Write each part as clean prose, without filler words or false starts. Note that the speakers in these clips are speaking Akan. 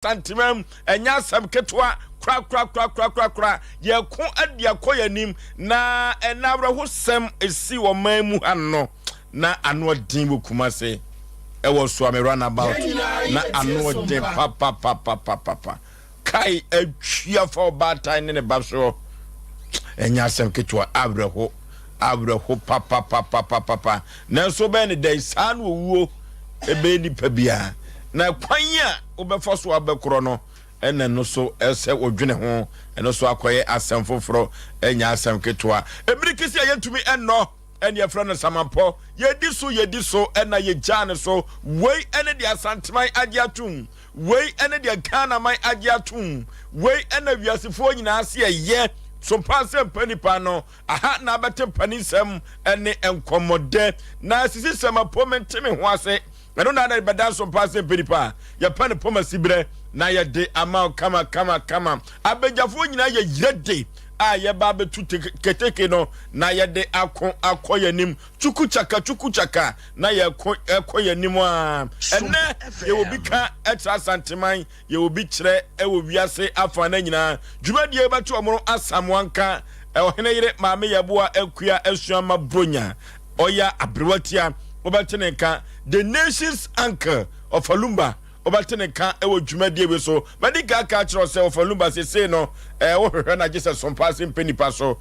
santimam enya sam ketwa kra ye ko ade akoyanim na enabra ho sem esi wo mamu anno na ano din bokuma se e wo so am run about na ano din papa kai atwia for bad time ne babso enya sam ketwa abreho papa na so be ne dey san wo ebe ni pabia na kwanya obefoso abekro no ene no so ese odwene ho ene so akoye asem foforo enya asem ketwa ebirikisi ayetumi enno ene yefra no samampo yedi so ena ye jane so wei ene dia santimai agiatum wei ene dia Ghana mai agiatum wei ene wiasefo nyina ase ye Sompa Asem Mpe Nipa no aha na abete panisem ene enkomode na sisi samapo menteme ho ase eno na na beda Sompa Asem Mpe Nipa ya pane poma sibre na ye de ama kama abejafo nyina ye yede a ye ba betu keteke no na ye de akoyanim chukuchaka na ye akoyanim a ene ye obi ka etra santeman ye obi kire e wo wiase afa na nyina dwumadie betu omro asamwanka e ohene yire maame yeboa akua asuama bronya oya abrewatia obateneka the nation's anchor of Olumba obateneka ewo dwumadie we so medical culture se of Olumba se no wo hwehwe na Jesus Sompa Asem Mpe Nipa so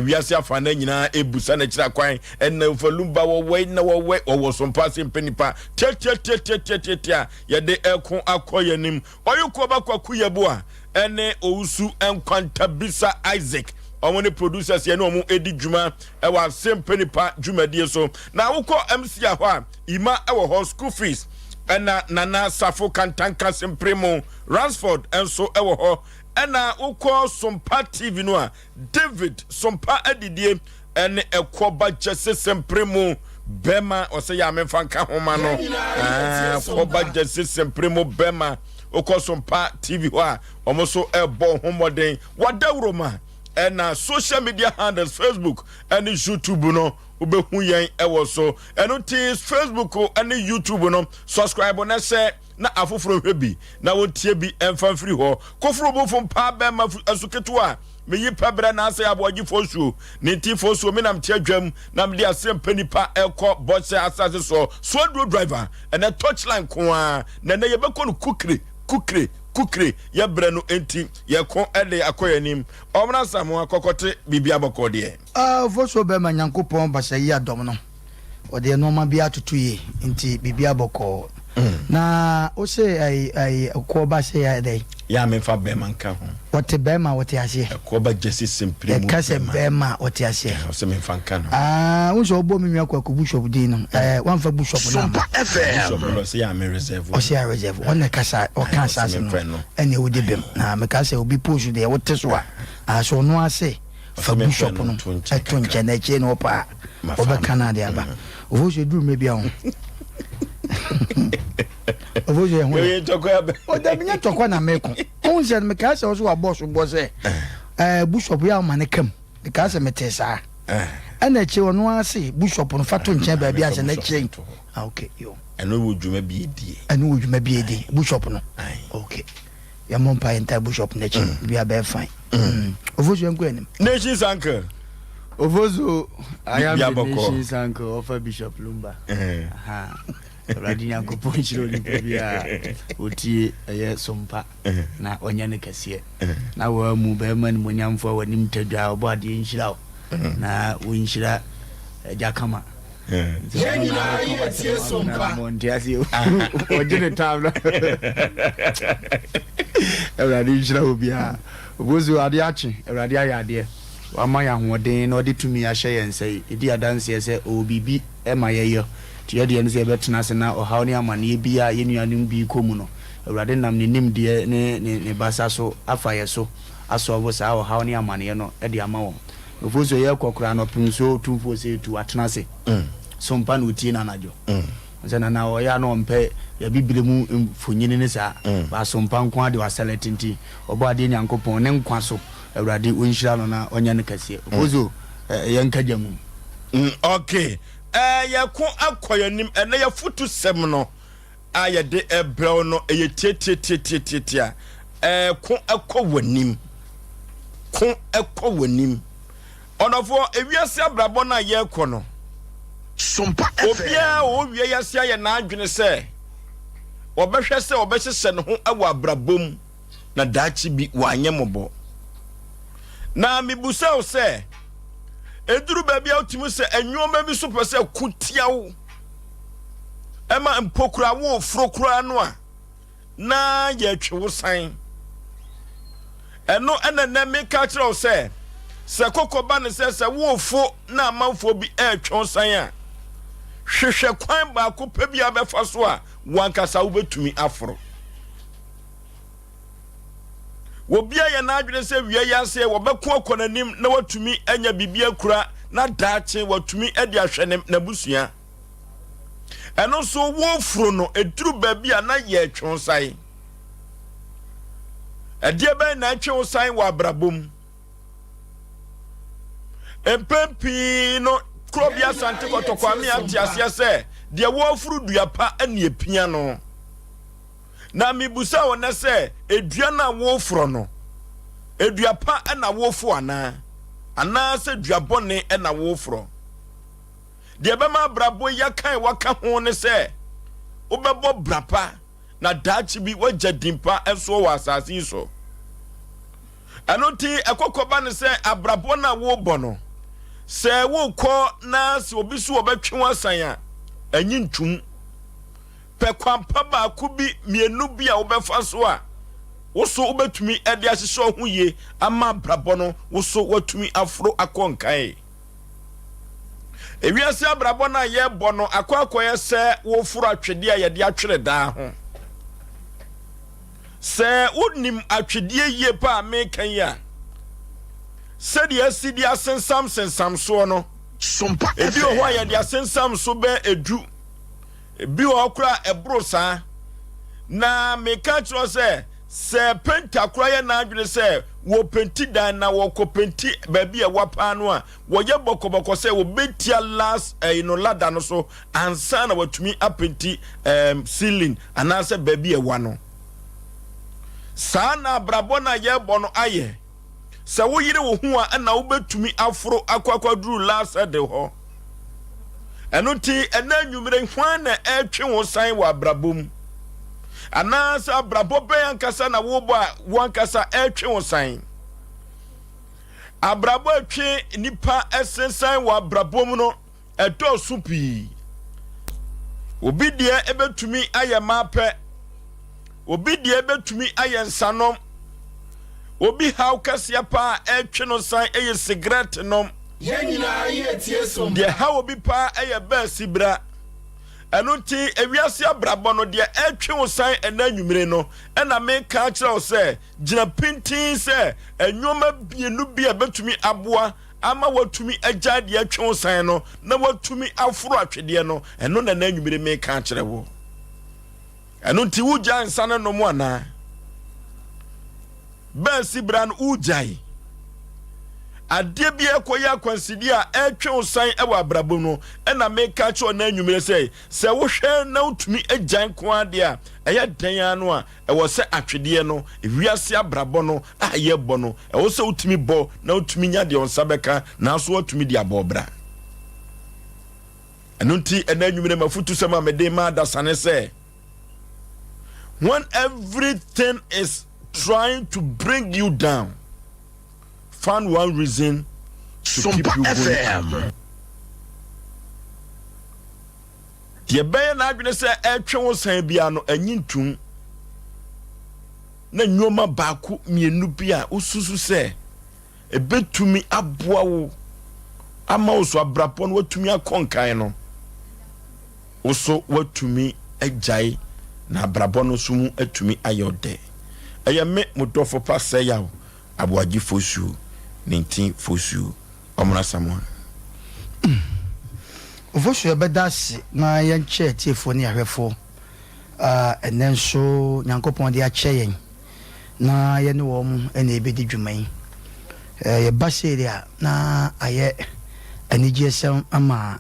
wiase afa na nyina ebusa na kira kwan en of Olumba wo Sompa Asem Mpe Nipa tia ye de ekon akoyanim oyuko bakwaku yeboa ene ousu enkwanta bisa Isaac omone producers ye no omo edi dwuma e wa Asem Mpe Nipa dwumadie so na wukọ MC a ho a ima e wo ho school fees ena nana safo kantanka sempremo Ransford enso e wo ho ena wukọ Sompa TV no a David Sompa adidie ene ekoba jese sempremo bema ose ya memfa nka homa no ekoba jese sempremo bema wukọ Sompa TV ho a omo so ebo homoden wadawroma ena social media handles Facebook and YouTube no ubehu yen ewo so eno ti Facebook and YouTube no subscribe na se na afoforo hwebi na wotie bi emfa free ho koforo bo fom pa be ma asuketu a meyi pabra na Osei Aboagye Oforisuo ne ti Oforisuo me nam tiadwam na me de Asem Mpe Nipa ekọ bose asase so driver and a touchline ko a na ye beko no kukre ya branu enti ya kon ede akoyanim omna samu akokote bibia bokode Oforisuo be ma Nyankopon basa yi adom no ode no ma bia tutuye enti bibia boko na o se ai ko ba se ya dai ya me fa be man ka ho wote be ma wote ase ko ba jesi simple mu ka se be ma wote ase o se me fa kan no wo so obo mi akwa ku bishop din no wan fa bishop na Sompa FM o se ya me reserve o se ya reserve on ka sa o kan sa no ene wo de bem na me ka se obi push de wote so a so no ase fa bishop no etunche na che no pa o be Canada aba o so duru me bia ho Ovoje ho ye tokwa be o da binya tokwa na meko on se me ka se o so wa boss bishop ya ma ne kam me ka se metesa ana che ono ase bishop no fato nche ba bia se na che okay yo eno wo dwuma bi edi bishop no okay ya mon pa enta bishop na che bia be fine ovoje enko enim nation's anchor Ovozo I am the nation's anchor of Bishop Lumba aha Radina ko ponchiro ni bia oti eye Sompa na onya ne kase na wa mu be man munyamfo wanim tadwa obade nhira na wo nhira jakama yenina yetie Sompa mondiasi ojene tabla Radina nhira obia Ovozo ade achi Radina yade wa ma ya hoden na odi tumi a hye yense edi adanse ese obibi e ma yeyo tiye de ne se betena se na ohaw ne amane bia ye nuanum bi komu no awurade nam ne nim de ne basa so afa ye so aso obo sa ohaw ne amane no e de ama wo Oforisuo ye kokora no pinso tumfo se tu atena se Sompa no tie na najo nzena na o ya no mpe ya bibire mu mfonyini ne sa ba Sompa nko ade wa seletinti obo ade Nyankopon ne nkwa so awurade wonhyira no na onya ne kase Oforisuo ye nkajamu okay ya ko akoyanim ene ya futu sem no aye de ebrɛ no eye tietietia ko ekɔ wanim ko ekɔ wanim onofo ewiase abrabɔ na ye kɔ no Sompa obia o wie yase aye na adwene sɛ obɛhwɛ sɛ obɛhyehyɛ ne ho awɔ abrabom na daachi bi wanyɛ mɔbɔ na mibusa o sɛ eduru baabi a otimi sɛ enwoma bi so pɛ sɛ kutiawo ema mpokura wo frokura no a na ye twe wo san eno ena na meka kyerɛ wo sɛ kokoba ne sɛ wo fo na amanfo bi etwe san a hwehwɛ kwan ba ko pɛ bi abɛfa so a wankasa wo betumi aforo wobia ye na adwene sɛ wie yase wo bɛko akonanim na watumi anya bibia kura na daache watumi ade ahwɛ na busua eno so wo furo no eduru baabi a na ye twon sai ɛdeɛ bɛn na twon sai wɔ abrabom empempi no krobia sante kotokwame atiasia sɛ deɛ wo furo duapa ane epia no na mibusa wona sɛ edua na wo furo no eduapa na wo fo ana sɛ duabɔne na wo furo de bema brabo yakan waka ho ne se obebo brapa na daachi bi wagya dimpa enso wa asase so anoti ekokoba ne se abrabo na wo bono se wo kɔ na se obi so obetwe wasan a anyi ntum pe kwampa ba ku bi mienu bi a obefa so a wo so obetumi ede ahyehye ho ye ama brabo no wo so watumi afro akonkan ewiase abrabɔ na ye bɔ no akwakoye sɛ wo furu atwede a ye de atwere daa ho sɛ wonim atwede yie pa mekan ya sɛ de asidi asensam so no Sompa ebi ho a ye de asensam so be edu ebi ho kura ebro saa na meka kyerɛ sɛ penta kura ye na adwene sɛ wo penti dan na wo ko penti baabi a wapa no a wo ye bokoboko sɛ wo betia last ladder no so ansa na watumi apenti ceiling anase baabi a wa no saa na brabo na ye bo no aye sɛ wo yire wo hu a na wo betumi aforo akwakwaduru last de ho eno ti ena nwumire hwan na etwe wo san wa brabom anasa abrabo be ankasa na wo bo a wankasa etwe wo san abrabo etwe nipa esensan wa abrabom no eto supi obi de ebetumi aye mape obi de ebetumi aye nsanom obi haw kasia pa etwe no san eye cigarette nom yenyina ye tie som de haw obi pa eye ba sibra enunti ewiase abrabo no de etwe wo san enanwumire no ena me ka kire wo se gina pintin se enwoma bienu bi a betumi aboa ama watumi agya de etwe wo san no na watumi aforo atwede no eno na nanwumire me ka kire wo enunti wugya nsane no mo ana ba sibra no ujai ade bia koya kwansidi a etwe osan ewa abrabo no ena meka che ona anwumire se wo hwe na utumi agyan ko ade a eya dan anu a ewo se atwede no ewiase abrabo no aye bo no ewo se utumi bo na utumi nya de onsa beka na so utumi de abobra enunti ena anwumire mafutu se ma mede ma da sane se when everything is trying to bring you down, find one reason to Sompa keep you FM. going. The bay na adwene se etwe wo san bia no anyintum na nyoma baako mienu bia ususu se ebetumi aboa wo ama wo so abrapo no watumi akonkan no wo so watumi agyae na abrabo no so mu atumi ayode me mudofo pa sɛ Yaw Aboagye Oforisuo 19 Oforisuo omra samwa Oforisuo bedase na yenche tiefo ne ahwefo enenso nyankopon de ache yen na ye ne wo mu ene ebedi dwuman ye baseria na aye anigesem ama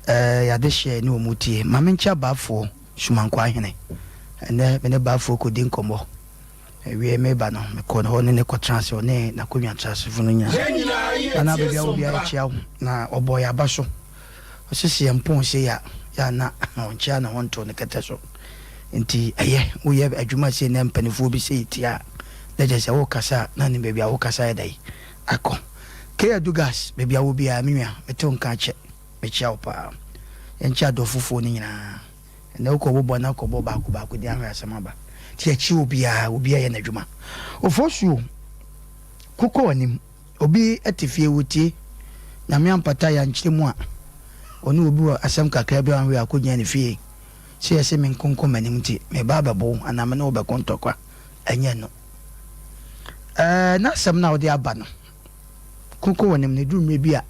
ya de hye ne omutie mamencha bafo sumankwa hene ene me ne ba fo ko din komo ewie me ba no me ko no ne ko transfer ne na ko nwa transfer fu no nya ana be bia obi a chia na oboy abaso osisi empon se ya na oncha na wonto ne keteso nti wo ye adwuma se ne mpanifo bi se itia na je se wo kasa na ne be bia wo kasa ya dai akọ ke adugas be bia wo bia menwa meto nka che me chia opa encha do fufu ni nyina na uko bobo na ko boba ko ba ko di ahwa asema ba ti achi obi a ye na dwuma Oforisuo kuko wanim obi atifie wuti na me ampata ya nkyiremu a onu obi wa asem kakra bi anwe akonya ne fie se yese me nkonko manim ti me baba bo anam na oba kontokwa anya no na asem na odi aba no kuko wanim ne dume bi a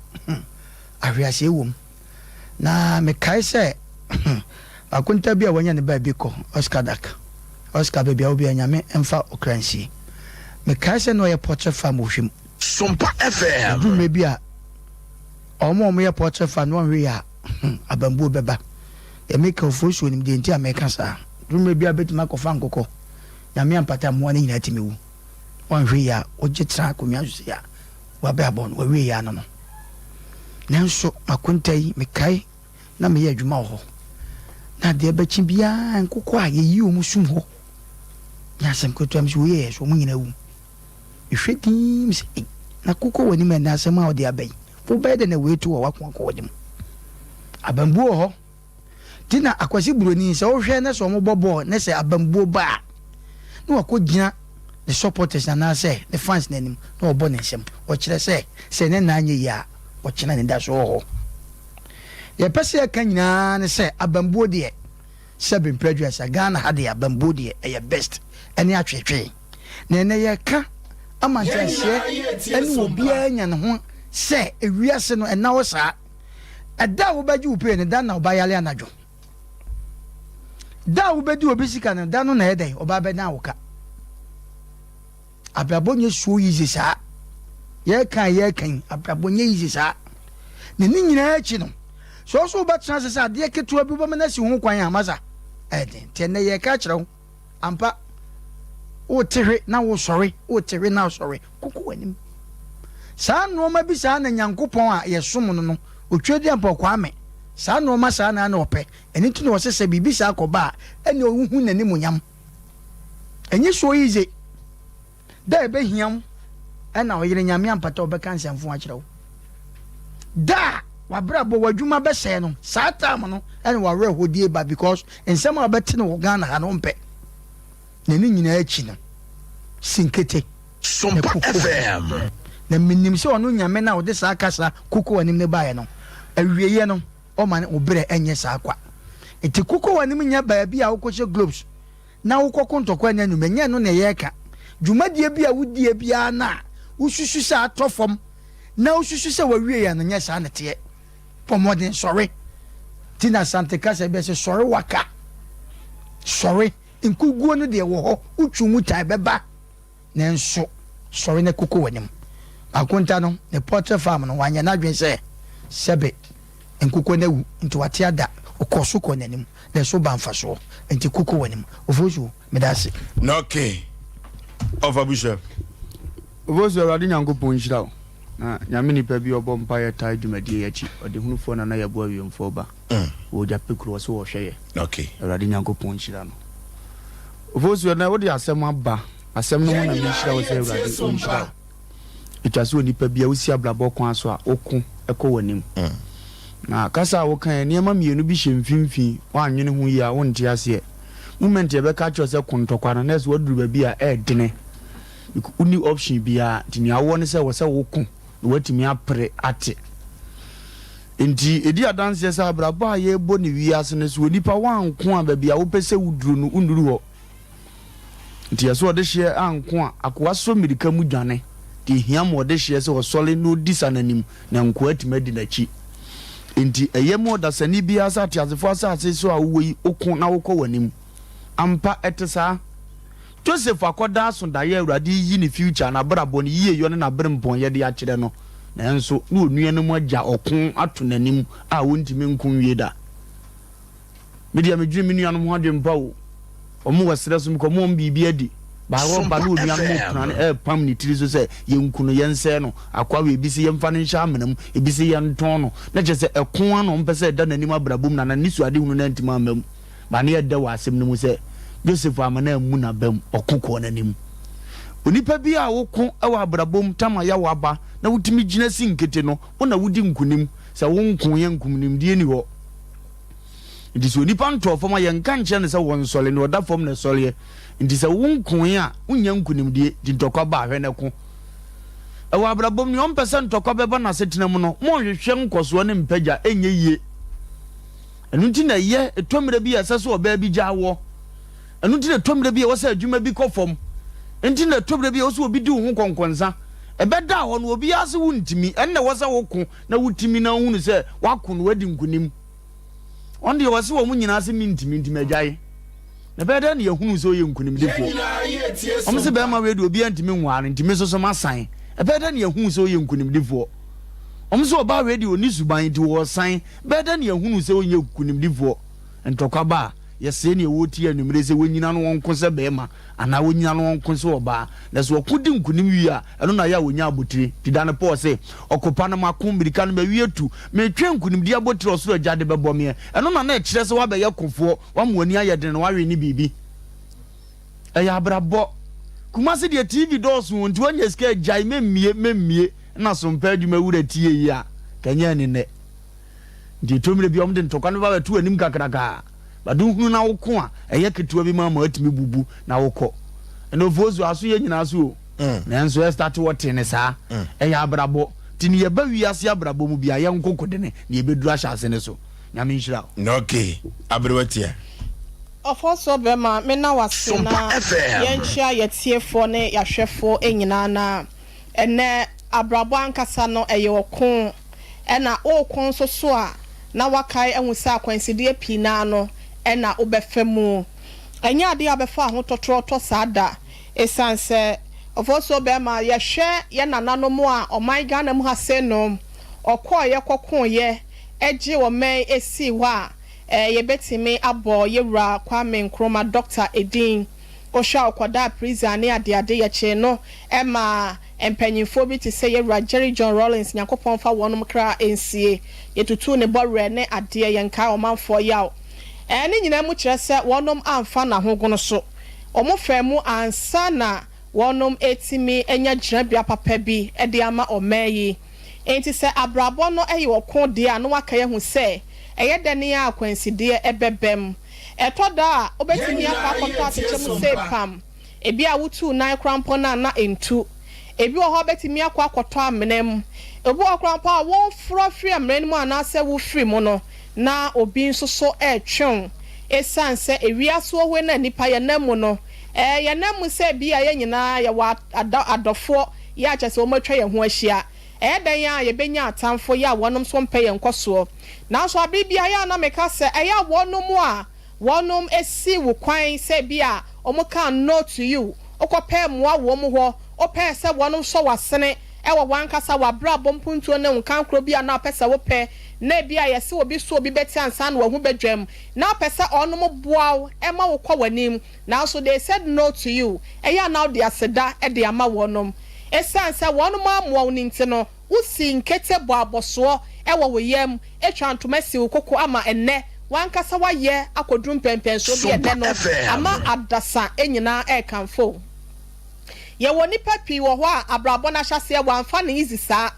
ahwiase wom na me kai se akunta bia wanya ne ba bi ko Oscar baby obi anyame emfa okransi me kai se no ye portrait farm ohwem Sompa FM du me bia omo ye portrait farm no hwe ya abambu beba e make Oforisuo nim de ntia me ka sa du me bia betima ko fa nkoko nyame ampata mo ne nyina timewu wan hwe ya oje tra ko mia so ya wa ba bon wa hwe ya no nanso akunta yi me kai na me ye adwuma ho na de ba chi bia nkoko a ye yi o musum ho ya sem ko twam so ye so mu nyina wu ihwedim se na koko wani me na asem a odi abai fo be de na wetu wa wakon wadim abambuo ho tina akwasi buroni se wo hwe na so mo bobo na se abambuo ba na wakogina the supporters na say the fans nanim na obo ne nsem o kire se ne na anye ya o kina ne da so ho ye pese ya kan nyina ne se abambuo de seven prejudice Ghana had the abambuo de e best ene atwetwe na ne ye ka amantanse ene obi anya ne ho se ewiase no ena wo saa eda wo baji upe ne da na oba yale anadwo da wo bedi obi sika ne da no na eden oba be na woka ababonye suo yizi saa ye kan ababonye yizi saa ne ni nyina achi no so ba tran se ade keto abi bo na si ho kwan amaza eden te ne ye ka kire ho ampa o tere na wo sorry o tere na sorry kuku wanim saa no ma bi saa na nyankopon a ye som no no otwedi ampa kwa me saa no ma saa na ope eni tu no wo sese bibi saa koba eni ohu nani munyam enyi so yize da ebe hiam ena oyire nyame ampata obeka nsamfo a kire wo da wabra bo wadwuma be se no saa tam no eni wa re hodie ba because ensem a beti no Ghana ha no mpe nani nyina achi no sinkete Sompa FM na minim se onu nyame na ode saa kasa kuko wanim ne baaye no awieye no o man obre enye saa kwa enti kuko wanim nya baa bi a wokɔhye globes na wokɔko ntɔkwa nya no menye no na yeka dwumadie bi a wudie bia na ususu sa atɔfom na ususu sa wawieye no nya saa nete pomodin sorry tina sante kasa be se sorry waka sorry nkuguo no de wo ho utwumu tai beba nenso sorry na kuko wanim akunta no ne portrait farm no wanya na dwen se sebe nkuko na wu nti wate ada okoso ko nanim na so ba mfa so nti kuko wanim Oforisuo medase no okay over bishop Oforisuo radi nyankopon hira na nyame nipa bi obo mpa ye tai dwumadie yachi ode hunufo na yabo awiemfo ba wo japekuro so wo hweye okay radi nyankopon hira no Oforisuo na wo de asem aba asem no na me hira wo se radi hira itwaso nipa bia wo si ablabo kon aso a oku ekɔ wanim na kasa wo kan niema mienu bi hyemfimfi wa anwene ho yi a wo nte ase moment ye be ka cho se kontokwa na neso waduru ba bi a edene uni option bia tini awo ne se wo se wo ku watimi apre ate enti edi adanse se abrabo a ye bo ne wiase ne so nipa wanko a ba bia wo pese wuduru no unduru ho enti yeso ode hye anko a akwa so mirika mu dwane di hiam ode hye se wo sole no disananim na nko atima di nachi enti eyemo da sani bia sa tiazefo asase so a wo yi okun na wokɔ wanim ampa etesa Joseph akoda so da ye awurade yi ni future na brabo ne yiye yo ne na brempon ye de a kire no nanso na onua no mu agya okun ato nanim a wontimi nkun wie da media me dream ni anu ho de mpa wo omo wasira so ko mo bibi adi ba wo ba no nua no plan pam ni tiri so se yenku no yense no akwa we bisi yemfa no hya amenam ebisi yenton no na je se ekon ano mpese da nanim abrabum na nisu ade hunu na ntima amam ba ne yeda wa asem no mu se Joseph amana mu na bam okoko nanim onipa bi a woko ewa abrabom tama ya waba na wutimi gina sinkete no wona wudi nkunim se wonko ye nkunim die ni ho ndi so nipa nto foma ye nka nche ne se won sole ne oda fom ne sole ndi se wonko ye a unya nkunim die di ntokwa ba hwe ne ko ewa abrabom ni 1% ntokwa beba na setenam no mo hwehwe nkoso ne mpagya enye yie enu nti na ye etomre bi asaso oba bi gyawo enu nti na etomre bi wo se adwuma bi kofom enti na tobre bi oso obi di ho konkonsa ebeda ho no obi ase wuntimi enne wosa woko na wutimi na hunu se wako no wadi nkunim onde wose wo munyina ase mintimi agyae na beda na yehunu so ye nkunim defo omse be ma we di obi antimi nware ntimi so masan ebeda na yehunu so ye nkunim defo omse oba we di oni suban di wo san beda na yehunu so ye nkunim defo entokwa ba yese ne woti anumre se wonyina no wonko se bema ana wonyina no wonko se oba na so okudi nkunim wi a eno na ya wonya abotire didane po se okopa na makombirika no bawie tu metwe nkunim di abotire osoro agade bebo me eno na ekire se wa be yakofo wa moani ayede no wawe ni bibi eya abrabo kuma se de TV dos wonti wanya ska jai memie na so mpa adwuma wura tie yi a kanya ni ne di tomre bi omde ntokwa no ba tu anim kakraka badu hunu na woko a eye ketewa bi ma atimi bubu na woko eno vozu aso ye nyina so na enso start wote ne saa eye abrabo tini ye ba wiase abrabo mu bia ye nkokode ne na ye beduru ahase ne so nyame nhira okay abrewatia Ofoso bema me na wase na yenchia yetiefo ne yahwefo enyina na ene abrabo ankasa no eye okon ena okon so a na wakai enwusa akwansidie pina no ena obefemu enya ade abefa ho totroto sada esanse ofoso bema yehwe ye nanano mu a omaiga na mu hase no okoye kokon eji wo men esi wa yebetimi abo yewra kwame nkroma Dr. Edin osha okoda prison ne ade ye no ema empanyinfo bi te se yewra Jerry John Rollins nyakopon fa wonum kra ensie yetutu ne borre ne ade ye nka omanfo yaw ene nyina mu kire se wonum amfa na hogono so omofemu ansa na wonum etimi enya gyirabia papa bi ede ama omayi enti se abrabo no eye okon de anu akaye hu se eye dene ya akwanside ebebem etoda obetimi akwa atechemu se pam ebi a wutu nan krampo na entu ebi wo ho betimi akwa akoto amenem ebi wo krampo a won fro free amren mu anase wo free mu no na obi nso so etwen esanse ewiaso ohwe na nipa ye namu no ye namu se bi a ye nyina ye wa adofo ya chese o matwa ye ho ahia dan ya ye benya atamfo ya wonom so mpa ye nkoso na so abibia ya na meka se eya wonom a wonom esi wo kwan se bia omuka no to you okope moa wo mu ho ope se wonom so wasene ewo wankasa wabra bompuntuo ne nkankro bia na pese wo pe na bia yesi obi so obi beti ansa na wo hu bedwam na pese onom boaw ema wo kwa wanim na so they said no to you eya now they aseda e de ama wonom esansa wonom amoa ninti no usi nkete bo aboso ewo wo yam etwantoma si kokoko ama enne wankasa waye akodrum pempenso bi enne no ama adasa enyina ekanfo ye woni papi wo ho a abrabo na hyase wanfa na easy saa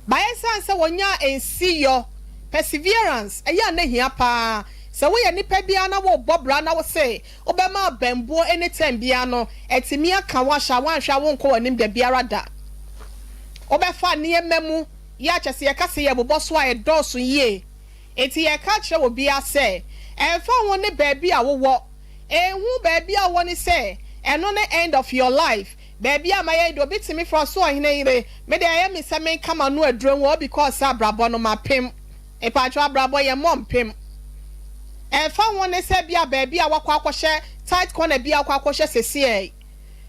baye sanse wonya ensiyo perseverance eya na hia pa se wo ye nipa bia na wo bobra na wo se obema bambo anytime bia no etimi aka wa hwa wanhwa wo nko wanim da biara da obefa ne ememu ya kyese ye kase ye boboso a edoso ye enti ye ka kire wo bia se enfa won ne baabi a wo ehu baabi a wo ne se eno ne end of your life baby amaye do bitimi for so ohene ire me de aye me se me kama no aduro wo because abrabo no mapem e pa twa abrabo ye mompem e fa won se bia baby a wakwa akwhye tight corner bia akwa akwhye sese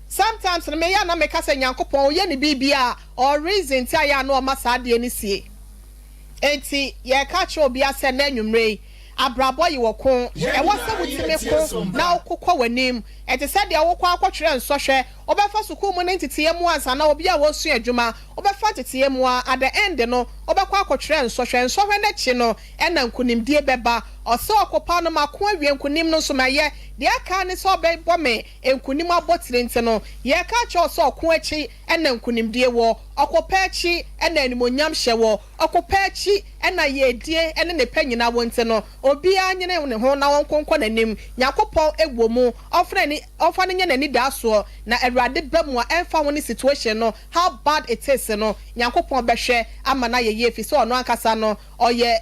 sometimes me ya na me ka se nyankopon ye ne bibia or reason ti aya no ma sa de ni sie enti ye ka che obi ase na nwumre abrabɔ yi wɔ ko ɛwɔ sɛ wotime ko na wokɔ w'anim ɛte sɛ deɛ wokɔ akɔtwerɛ nsɔhwɛ wobɛfa sukuu mu ne nteteɛ mu ansa na obi a wɔsua adwuma wobɛfa teteɛ mu a at the end no wobɛkɔ akɔtwerɛ nsɔhwɛ n'akyi no ɛna nkonimdie bɛba ɔsɛ ɔkɔpa no mako awie nkonim no nso mayɛ deɛ aka ne sɛ ɔbɛbɔ me nkonim abɔtire nti no yɛka kyerɛ sɛ ɔko akyi ɛna nkonimdie wɔ ɔkɔpa akyi ɛna animonyam hyɛ wɔ ɔkɔpa akyi ɛna yɛdie ɛne ne pɛ nyina wɔ nti no obiara nyene ne ho na wɔnkonkɔ n'anim Nyankopɔn ɛwɔ mu ɔfa ne nyɛ n'ani daa soɔ na Awurade bɛ mu a ɛmfa wo ne situation no how bad it is no Nyankopɔn bɛhwɛ ama na yɛyɛ fi sɛ ɔno ankasa no ɔyɛ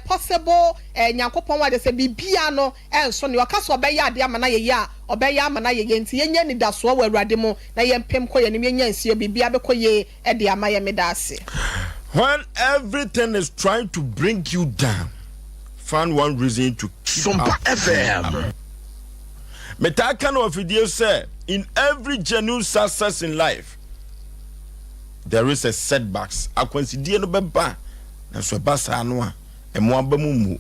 possible Nyankopɔn wa de sɛ bibia no enso ne ɔka so ɔbɛyɛ ade ama na yɛyɛ a ɔbɛyɛ ama na yɛyɛ nti yɛnya ni da so wɔ Awurade mu na yɛmpem kɔ yɛnim yɛnya nsie bibia bɛkɔ yɛ ɛde ama yɛ medase. When everything is trying to bring you down, find one reason to keep Sompa up. FM. Metaka no afidie say in every genuine success in life there is a setbacks. Akwansidie no beba na so ba sa no a emo aba mu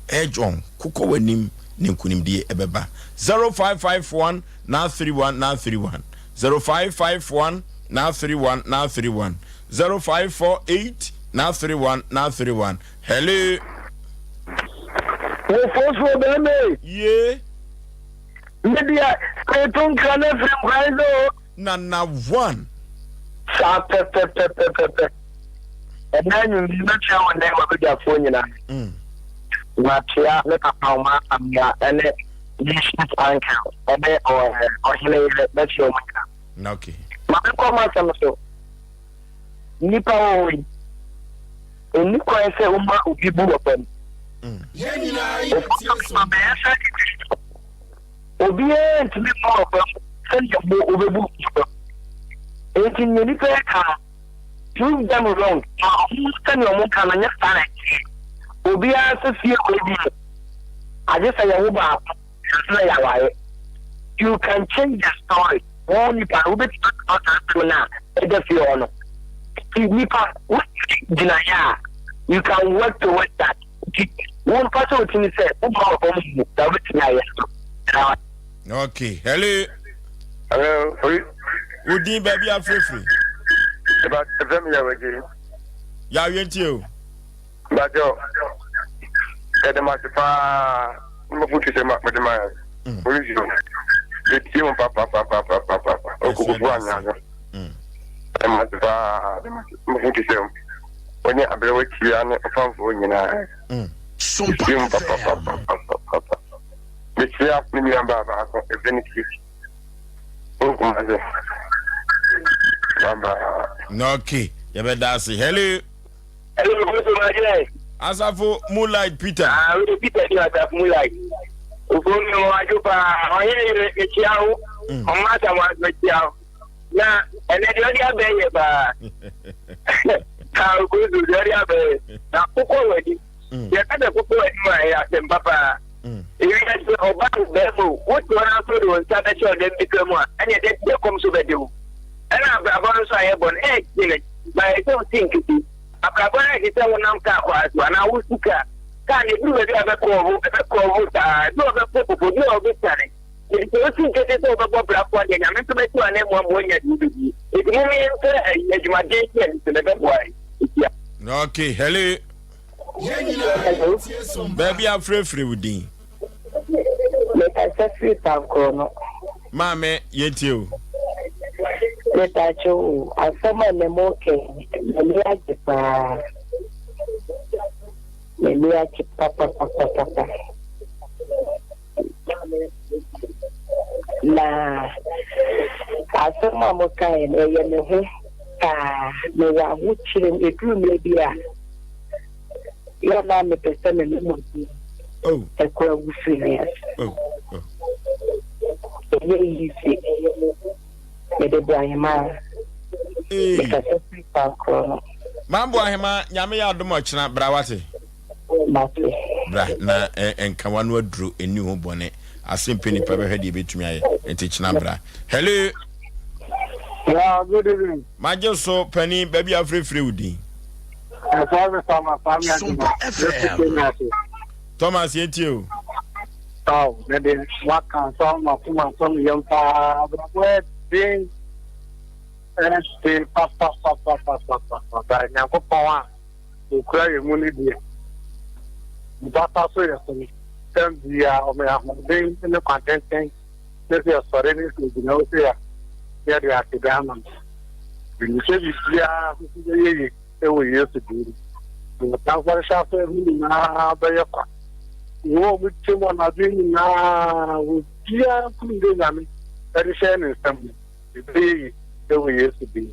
ejon kokɔ wanim ne nkunimdie ebeba 0551 931 931 0551 931 931 0548 931 931. Hello. Oforisuo beme. Yeah. Media eton kana from Kwaizo. Na one. Sa pe. Enanyu ndimacha wonde mabeja fo nyina. Matia le papa amya ene yishit anka. Ene o hele betio maka. Okay. Mako masam so. Nipa o. Eni kwa ese umma ubibu opem. Obiye ntimi mo opem. Send your mo obebu. Enti nyeni pe ka. Prove them wrong. Stand your monk and your stand. Obia se fie kwedi. I just say you can change the story. Only by Ubit now. If you honor. You can work towards that. One person will say, okay. Hello. Hello. Udi baby are free. About the family again. Ya went you. But yo, at the Masifa, Mafutisa, Oforisuo. The team, Papa. Okubuana. And Masifa, Mafutisa. When you have a week, you are not a fan for you now. Sompa Papa. The chair, me and Baba, if any kids. Okay. You better say hello. Hello, Asafo Moonlight Peter. Peter, you have Moonlight. Ugonyo wajupa, oye yechiao, omata wajupa. Na, ene diori abe ba. Ka ugozu diori abe. Na kuko wedi. Ya kada kuko wedi ma ya sembapa. Eyi ase oba befo, what you want to do on Saturday or them become one. And yet they come so bad you. And I'm so I born egg in it. But I don't think it is. Akabona kita wonamka kwa atu na usika kani duwe dia be ko ta do be ko do be tare e to sin ke te so be bra kwa de nyame to be tu ane mo nya dubi e ti mo mi nse e juma de ti e te be boy. Okay, hello. Baby are free within. Let us set free time chrono. Mame yetio. Let us show asama nemoke. Melia papa. Na asama moka ene me ho ka me wa hu chire eduru me bia. Ya na me pese me mo. Oh. Ekwa gufiri. Oh. Easy. Mambo ahema nyame ya adom chena brawate. Bra na enkawa no aduru eni ho bone Asem Mpe Nipa be hwede betumi aye enti chena bra. Hello. Yeah, good evening. Maje so pani baby afrefre udi. Sompa FM. Thomas yentio. Oh, that is what can some of some young father being and still papa. Now, Papa, to cry a money dear. But also, yesterday, we are being in the content thing. This is sorry, you know, here they are the diamonds. When you say we are, we used to do. The transfer shop now, by your part. No, with someone are doing now, with Gia, very shame is something. The way used to be.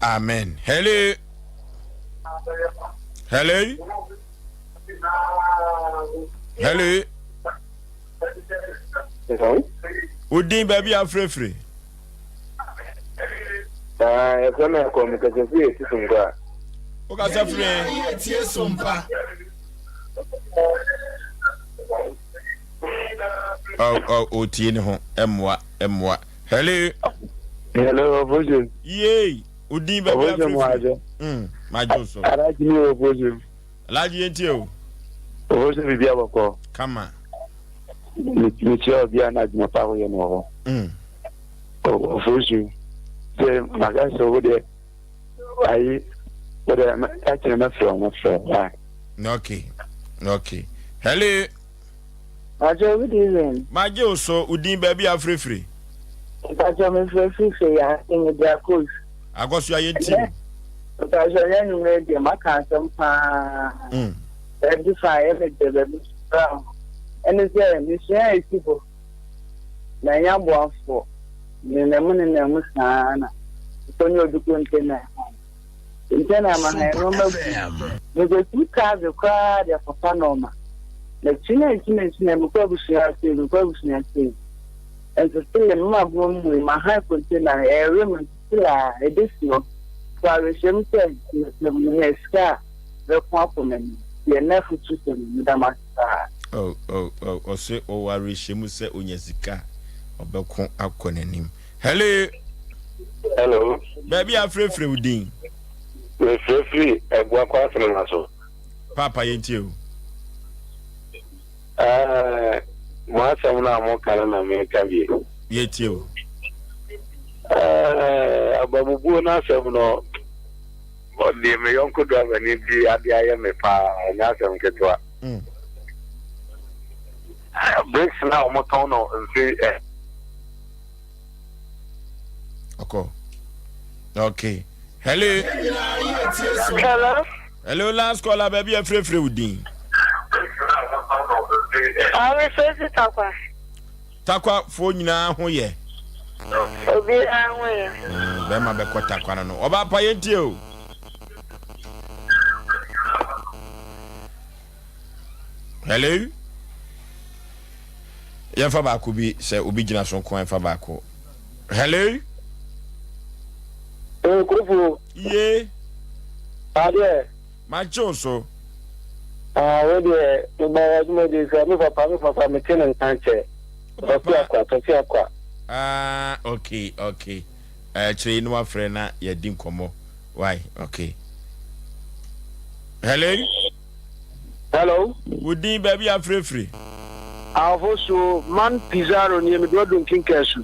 Amen. Hello. Hello. Hello. Udin baby afrefre. If I'm a communication, it's some guy. Okasa free. Tie Sompa. Oh, tie ne ho. Emwa. Hello. Hello, Bojo. Yey. Udin baby afrefre. Majo so. Alaji ni Bojo. Alaji yentio. Bojo bibi abako. Kama. Michio bia na juma pa wo no. Bojo. The magasa over there. But actually not from. Okay. Hello. Majo, good evening. Majo so Udin baby afrefre. Majo me frefre ya in the course. Agosu ayenti. Majo ya nu me de maka Sompa. Edify every day the brown. And is there me share people. Na ya bo afo. Ni na mu sana. Tonyo dukuntena. Intena mahero the two cars the car the papa norma. The china mukwabusia say and to still a room with my high container a room still a edition. So I wish him said the scar the compliment the nephew to them Oh, Osei Aboagye mu se onyezika obekon akonanim. Hello. Baby afrefre Udin. We free egwa kwa na so. Papa yentio. Mo asem na mo kala na me ka bi. Yentio. Ababubu na asem no. Bo de me yonko do amani bi ade aye me pa na asem ketwa. Breaks na mo ton no nsi Okay. Hello. Hello, last caller, baby, a free Udin. I will face Takwa. Takwa phone na ho ye. Obi anwe. Be ma be ko Takwa no. Oba pa yenti o. Hello. Ya fa ba ko bi se obi gina so ko fa ba ko. Hello. Kufu. Ye. Ade. Macho so. We de ba mo de se mi papa me tenen kanche. Tofi akwa. Okay. Chere no afre na ya di nkomo. Why? Okay. Hello. Udin baby afrefre. Avoso man Pizarro ni me do dunkin kesu.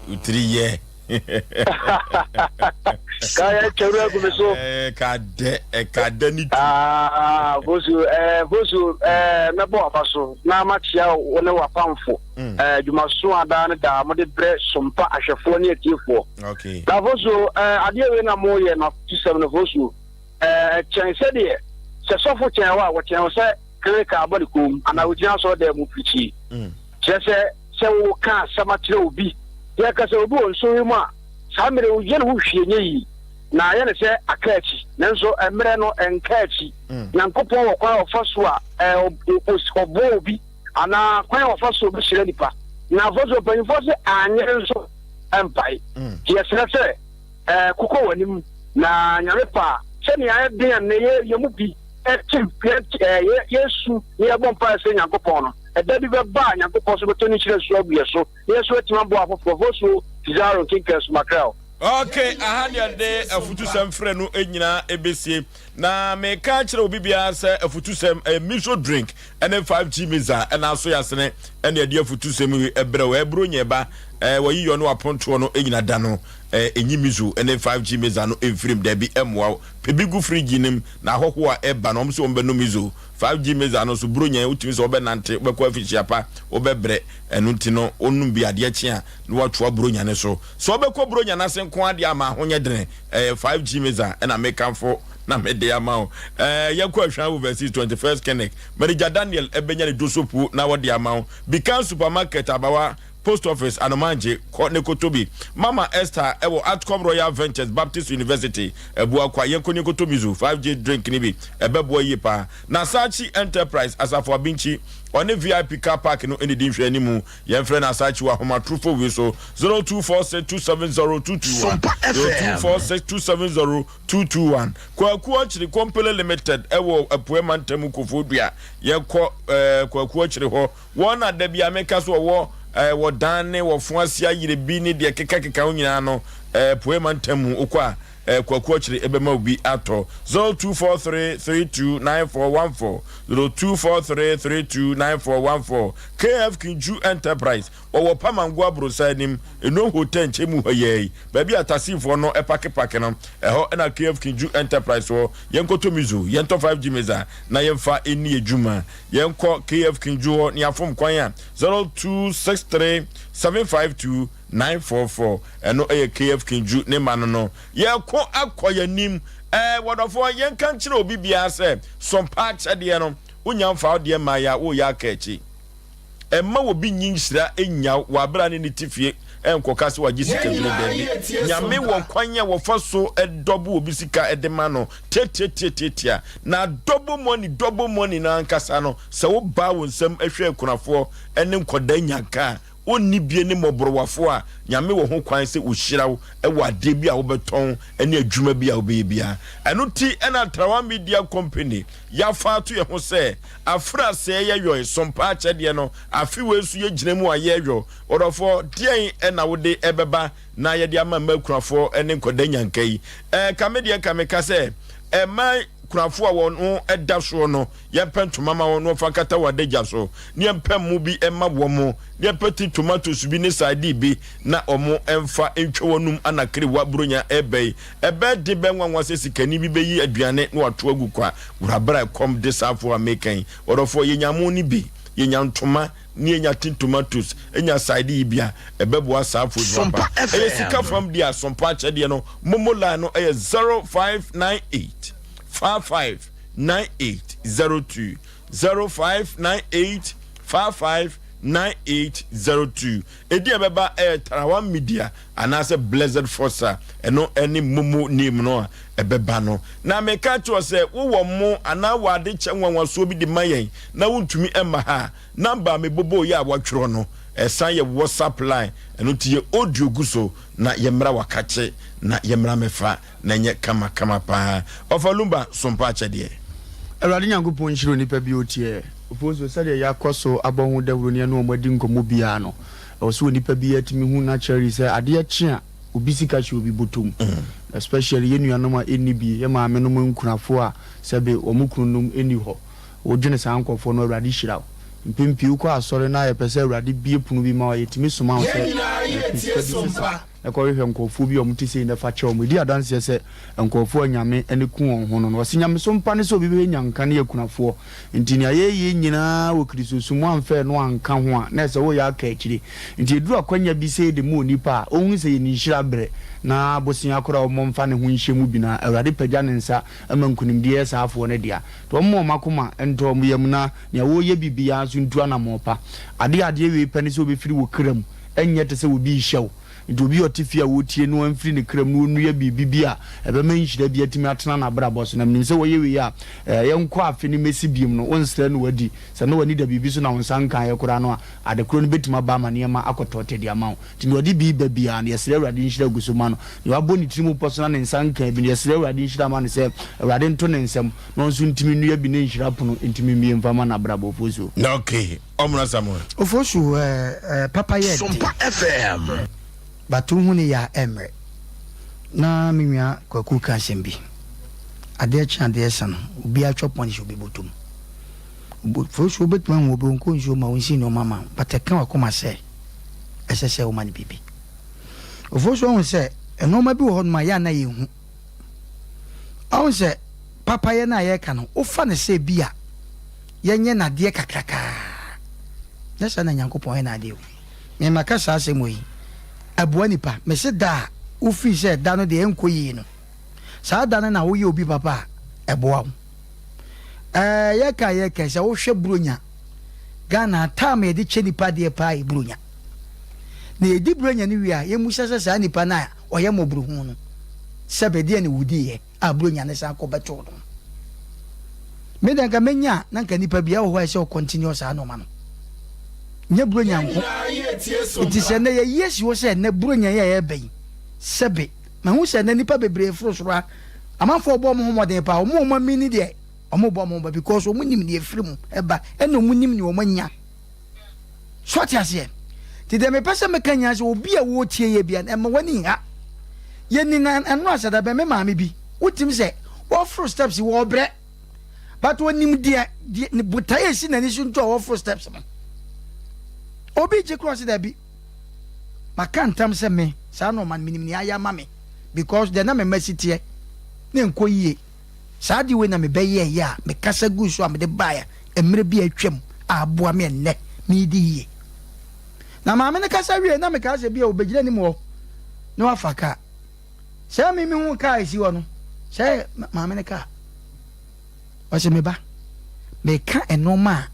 Utri ye. Kaya chere go so. Kade ni. Vosu na bo afaso na machia wona wapamfo. Jumaso ada na da mo de bre Sompa ahwefo ne atiefo. Okay. Na vosu ade we na mo ye na 27 na vosu chense de se sofo chen wa chen se kere ka abodi kum ana ujina so de mu pichi. Se wo ka samatire obi ya ka se obi onso mu a samere uje no hwie nye yi na ya ne se akachi nanso emre no enkachi nyankopon wo kwa ofaso a obo obi ana kwa ofaso obi shire nipa na vozo panifo se anye nso empai ye se kuko wanim na nyarepa se ne ya de ne ye mu bi yesu ye bompa se nyankopon no da bi be ba nyankopon so betoni chire so abuye so yesu etima bo afofo so Pizarro kinkas makrel Okay, ahadi de afutu sem frɛ no enyina ebesie na me ka kyerɛ obi bia sɛ afutu sem miso drink ene 5G meza ena so yasene ene de afutu sem ebrɛ wa ebro nyeba wayi yo no aponto no enyina da no enyi miso ene 5G meza no emfrim da bi emwa pebigu frigi nim na hoho a eba no mso ombe no miso 5G meza no so bro nya utimi so obenante obekwa afichiapa obebre enu nti no onum bi ade akye no watwa bro nya ne so obekwa bro nya na sen ko ade ama honye dene 5G meza na mekanfo na media ma yakwa hwan overseas 21st connect manager Daniel ebenya ne dosopu na wode ama Bikan supermarket abawa post office anomanje nekotobi Mama Esther ewo Atcom Royal Ventures Baptist University ebua kwa yenkoni kotobizu 5G drink nibi ebebo yipa na Sachi Enterprise asafo abinchi one VIP car park no eni dinhwe animu yemfre na Sachi wa homa trufo wi so 0246270221 0246270221 kwaku achiri Kompele Limited ewo apuema ntemu kofodua yekọ kwaku achiri ho wona da bia meka so wo wodane wofuasia yire bi ni de keka onyina no poema ntemu okwa kwaku achire ebema obi ato 0243329414 0243329414 KF Kinju Enterprise owo pamangwa brosanim eno hotel nchemu hoyei baby atasifo no epake no eho na KF Kinju Enterprise wo yenkoto mizu yento 5G meza na yemfa eni ejuma yenko KF Kinju ni afom kwan ya 0263752944 eno KF Kinju ne mano no yeko akoyanim wadofo yenkan kire obi bia se Sompa chade no unyamfa ode ma ya wo ya kachi emma wo bi nyinsira enya wabra ne tifie enkokase wagisika dwene debi nyame wo kwanya wo faso edobo obi sika edema no tetetetetia na double money na ankasa no se wo ba wo nsam ehwe kunafo ene nkoda nyaka onni bie ne moborowafo a nyame wo ho kwan se ohyirawo ewa de bi a wo beton ene adwuma bi a wo be bia eno ti ena Trawa Media Company ya fa to ye ho se afra se ye yo Sompa chede no afi wesu ye ginemu a ye yo odofo dien ena wo de ebeba na ye de ama makurafo ene nkoda nyankai kamedie kameka se mai kurafo a won eda so no ye pentoma ma won fa kata wadeja so ne empem mu bi emma wo mo ne peti tomatoes bi ne side bi na omo emfa entwe wonum anakere wa bronya ebe de benwanwa se sikani bi beyi aduane na wato agukwa urabra kom desafo amekan orofo yenyamu ni bi yenyantoma ni enya tin tomatoes enya side bia ebebo asafo Sompa sika from dia Sompa chede no momola no 0598 559802 0598 559802 edi ebeba Trawa Media anase Blessed Forcer eno eni mumu name no ebeba no na meka cho se wo mo ana wade chenwanwa so bi di mayen na wuntumi emma ha number me bobo ya watwro no esan ye WhatsApp line eno tie audio guso na yemra wakache na yemra mefa na nye kama pa ofalumba Sompa chede Awurade Nyankopɔn nhyiro nipa bi otie ofoso sade yakoso abɔhu dawuro ne no omadi nkomo bia no oso nipa bi atimi hu na cherry say ade kye a obi sika hye obi botom especially yenuanom a eni bi ye maame no nkunafo a sebe omukunum eni ho odwene sa ankofo no Awurade hyira mpimpi uko asore na ye pese Awurade bie punu bi ma yetimi soma wo se ekohwe nkofo bi omutise ne fa che omudi adanse se nkofo anyame ene ku won ho no wose nyame Sompa ne so bi be nyanka ne yakunafo ntini ayeye nyina wo Kristo sumu amfe no anka ho a na se wo ya aka akire nti edu akwanya bi se de mu nipa ohun se ye ni nhira bre na bosia akora o momfa ne ho nhyemu bi na Awurade pagya ne nsa ama nkunimdi esafo ne dia to mo makoma ento mo yamna ne wo ye bibia so ntu anamopa ade we pani se obefiri wo kram enye te se wo bi hyew nti obi otifia wotie no amfiri ne kram no nua bibia ebema nhira bi atimi atena na brabo so na mnim se wo ye we a yenko afi ne mesi biem no onsra no wadi se no wani da bibi so na wonsan kan ye kora no ade kro no betima ba ma ne ma akotote dia ma nti no wadi bi bia ne yesre Awurade nhira guso ma no ne wabo ne tirimu poso na ne nsan kan bi ne yesre Awurade nhira ma ne se Awurade nto ne nsem no nso ntimi nua bi ne nhira pono ntimi mie mfa ma na brabo foso na okay omra Samuel ofosu papa ye Sompa FM batu huni ya emre na minwa kwaku ka sembi ade cha ade san obi atwa punish obi botum for so betman wo be nko nso ma wonsi no mama pateka wakoma se esese wo mani bibi for so won se enoma bi wo hon ma ya na yehu awon se papa ye na ye ka no ofa ne se bia yenye na de kakraka nesa na Nyankopon na de me maka sa asemo yi Aboa Nipa me se da ufi se da no de enko yi no sa da na wo ye obi papa eboa ye ka se wo hwe bronya Ghana ta me de che nipa de pa e bronya na edi bronya ni wi a ye mu sese sa nipa na o ye mo bro hu no se be de ni wudi ye a bronya ne sa ko beto no me dan ka menya na ka nipa bia wo ho se o continue sa no ma no nye bronya nko iti se na ye yes wo se na bronya ye ben sebe ma hu se na nipa bebre frosora amanfo obo mo homoden pa o mo mini de o mo bo mo ba because o mo nim ne efrimu eba e no mo nim ne o manya so ti ase ti de me pese me kanya se obi a wo tie ye bia e ma wani ha ye ni na anu asada be me maame bi utim se wo fro steps wo bre but wonim de ne butaye si na ni so nto wo fro steps man obi je cross da bi makantam se me sa no man minim ni aya mame because de na me masitiye ne nko yie sa di we na me beye ya me kasa gu so am de baya emre bi atwam aboa me enne me di yie na maame ne kasa wie na me kasa bi obegire ni mo no afaka se me hu ka isi wo no se maame ne ka o se me ba me ka enoma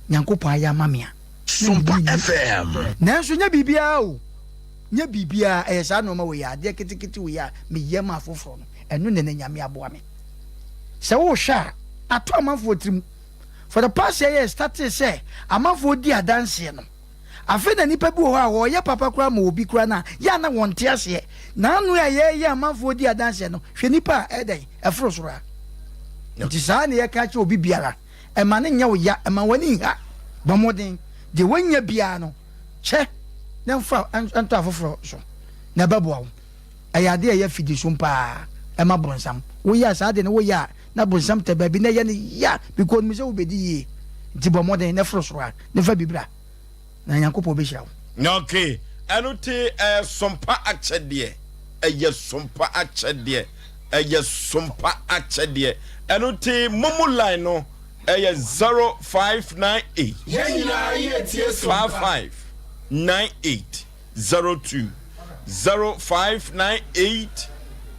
Nyankopon aya mame a Sompa FM. Nanso nya bibia o. Nya bibia sa no ma we ya de kitikiti we ya me yam afoforo no. Enu ne nyame aboa me. Se wo hwa ato amanfo trim. For the past year started say amanfo di adanse no. Afi na nipa bi wo ha wo ye papa kura ma obi kura na ya na wonte ase. Na anu ya ye amanfo di adanse no. Hwe nipa edan eforo sora. Nti sa ne ye ka che obi biara. E ma ne nya wo ya e ma wani ha. Bomodin de wanya bia no che na mfa anto afoforo so na baboa wo ayade ya fidi so mpa e ma bronsam wo ya sa de no wo ya na bronsam te ba bi na ya ne ya because mi se wo bedi ye di bomoden na frosora ne fa bibra na Nyankopon be hia wo okay anuti sompa achede sompa achede sompa achede anuti momuline no 0598 559802 0598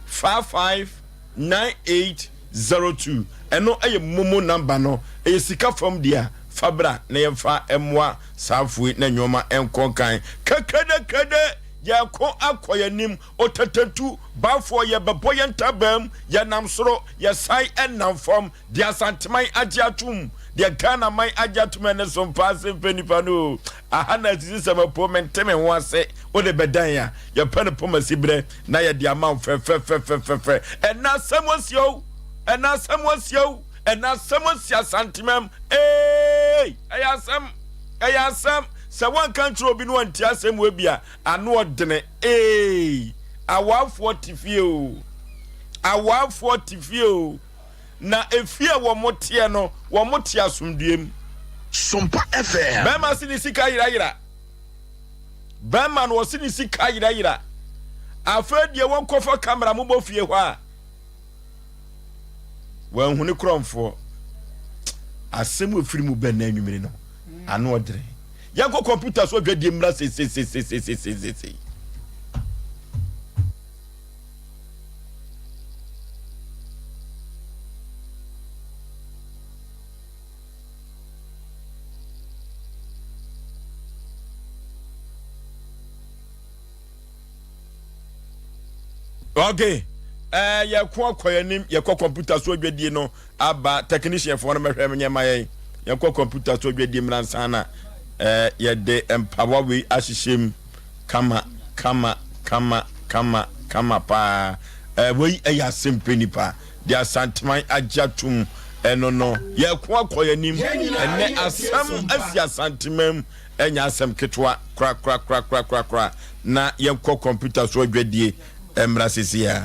559802 eno momo number no sika from dia fabra na yemfa emwa safui na nyoma enkonkan kakada yako akoyanim otatatu bafo ye bebo ye ntabam ye namsoro ye sai enamfom dia santimai agiatum dia Ghana mai agiatum ene Sompa Asem Mpe Nipa no ahana sisema po menteme ho ase o de bedan ya ye pene pomasibre na ye dia man fe ena samosio santimam ayasam sa one country obi no anti asem we bia ano odene awafo tifio na efie wo motie no wo motie asomduem Sompa FM bema sini sika yira bema no sini sika yira afadie won kofa camera mo bofie ho a wan huni kromfo asem ofiri mu ben na anwumire no ano odere yanko computer so dwadie mra se okay yakwa koyanim yakwa computer so dwadie no aba technician for no mehwe nyema yen yakwa computer so dwadie mra nsana yede empower we ashishem kama pa we Asem Mpe Nipa dia santimai agiatum eno no yakwa koyanim ene asam asia santimam enya asem ketwa kra na yakwa computer so dwadie embrasisia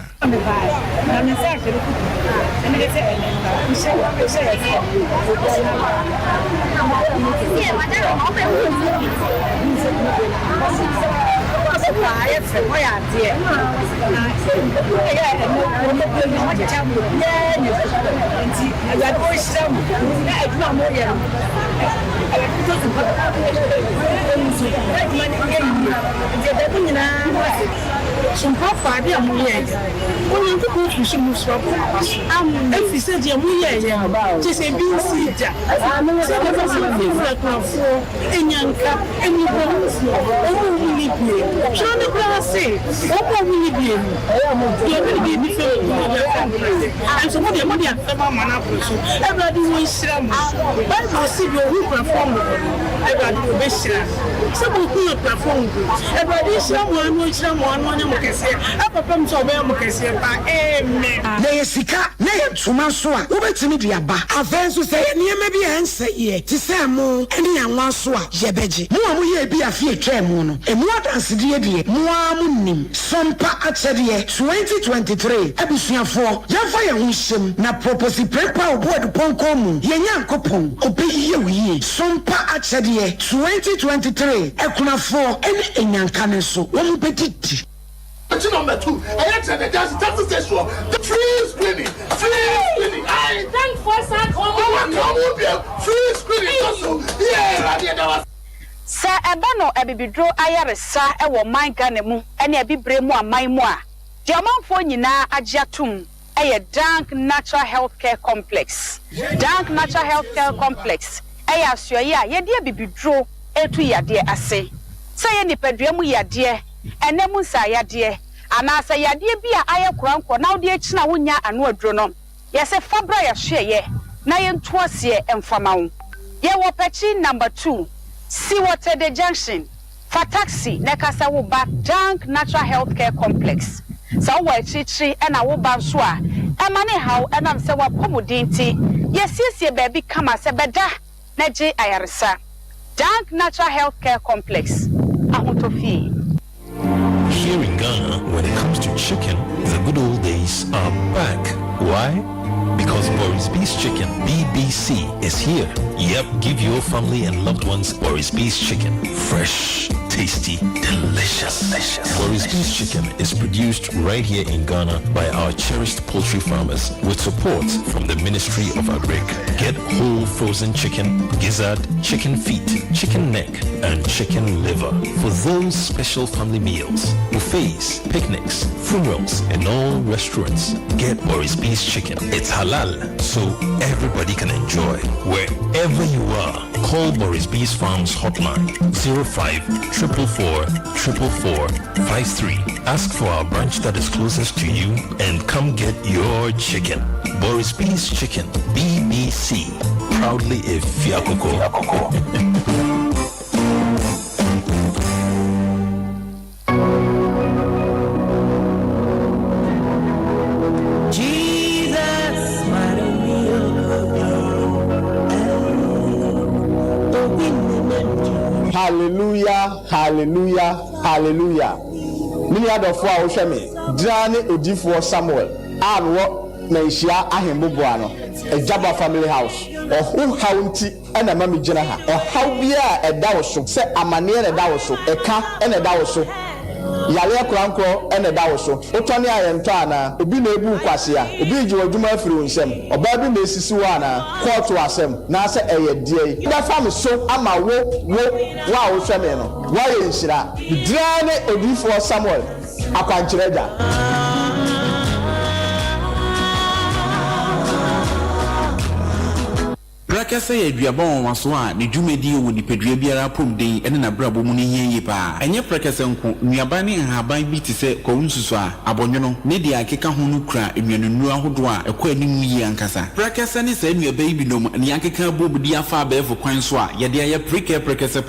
Sompa fabi amuye. Onye nkuku fushi muswapo. Efi se dia muye ya. Chese binsija. Se ko fa se fura kwafo. Enyanka, enibo. Omo wulibie. Chone klase. Omo wulibie. Yo bi mi fe. Anso mo dia afema mana proso. Everybody wo isira mo. Bible si bi ohu platform. Everybody wo be shira. Se mo ku platform. Everybody isira mo anu isira mo anu mo kese. Apapam so be mo kese pa. Amen. Na yesika na yetuma so a wo betimi duaba. Afenso se niema bi ense ye. Ti se mo ene yanwa so a yebeje. Mo a mo ye bi afi etwa mu no. Emu adanse de die. Mo a mo nim. Sompa achede 2023 abusuafo. Yamfa ye ho hyem na propose prepa obodu ponko mu. Ye nyankopon obi ye wiye. Sompa achede 2023 ekunafo ene enyanka ne so. Wo mo betiti. Number 2, I answered the justice station. The free screening. I thank for that. Free screening also. Yeah, Sa ebano ebibidro ayaresa ewo manka ne mu ene ebibre mu aman mu a diamanfo nyina agiatum eye Dank Natural Healthcare Complex. Dank Natural Healthcare Complex eye asoye a yede ebibidro etu yade ase. Sa ye nipadua mu yade ene mu sa yade anasa yade bia aye koranko na wode akina wonya anu aduro no yese fabra ya hweye na ye ntoase emfama wo ye wo pechi number 2 Seawater the Junction for taxi nekasa wo ba Dank Natural Healthcare Complex sa wo achichi e na wo ba so a emane haw enam se wa pomodinti yesiesie baby kama se beda na je ayaresa Dank Natural Healthcare Complex ahotofi. Here in Ghana, when it comes to chicken, the good old days are back. Why? Because Boris Beef's Chicken, BBC, is here. Yep, give your family and loved ones Boris Beef's Chicken. Fresh, tasty, delicious. Boris Beef's Chicken is produced right here in Ghana by our cherished poultry farmers with support from the Ministry of Agric. Get whole frozen chicken, gizzard, chicken feet, chicken neck, and chicken liver for those special family meals, buffets, picnics, funerals, and all restaurants. Get Boris Beef's Chicken. It's halal, so everybody can enjoy. Wherever you are, call Boris Beef's Farms hotline 05-444-444-53. Ask for our branch that is closest to you and come get your chicken. Boris Beef's Chicken, BBC, proudly a Fiakoko. Hallelujah, hallelujah, hallelujah. Mini adofo a wo hwe me drane odifo Samuel anwo na ehia ahemboboa no Ejaba family house ohu haunti ena mami gina ha ohaw bia eda wo so se amane na eda wo so eka ena eda wo so yale kuranko ena eda wo so otone ayento ana obi na ebu kwase a obi ji wadwuma afiri onsem oba bi na esisi wa na court asem na se eye die da fam so ama wo wa wo hwe me no wa ye nhira drane odifo Samuel akwankyereda. Prakasa ya duabon waso a ne dwumadi wo nipadua biara pomden ene na brabo mu ne hiye pa enye prakasa nko nuaba ne haban bi ti se kowunsusu a abonwono ne dia akeka ho no kura enwanunu ahodo a ekọ anim yi ankasa prakasa ne sa nuaba yi binom ne akeka bobudi afa abefo kwan so a ye dia ya prakasa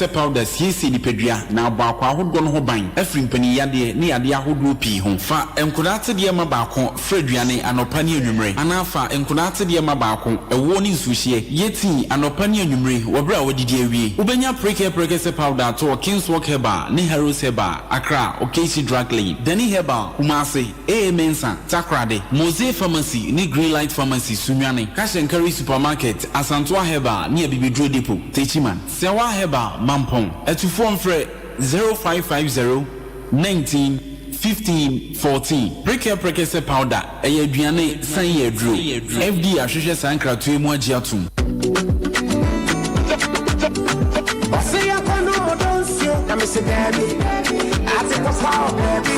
powder siesi nipadua na abakwa ahodo no ho ban afiri mpani yade ne yade ahodo pi ho fa enkodate de ma baako fraduane anopa ne enwumre anafa enkodate de ma baako wo ni nsuhye yeti anopa ne anwumre wobra wodidi awie ubenya preke powder to King's Walk Herbal ne Heroes Herbal Accra Okesi Drug Lane Dani Herbal Kumasi Mensa Takrade Mose Pharmacy ne Green Light Pharmacy Sunyane Cash and Carry Supermarket Asantwa Herbal ne Bibidro Depot Techiman Sewa Herbal Mampong etufo mfre 0550 19 15 14 preke powder aduane san ye dro FD ahwehwe sankra to emu agiatum Osei Aboagye na me se baby ati ko sao baby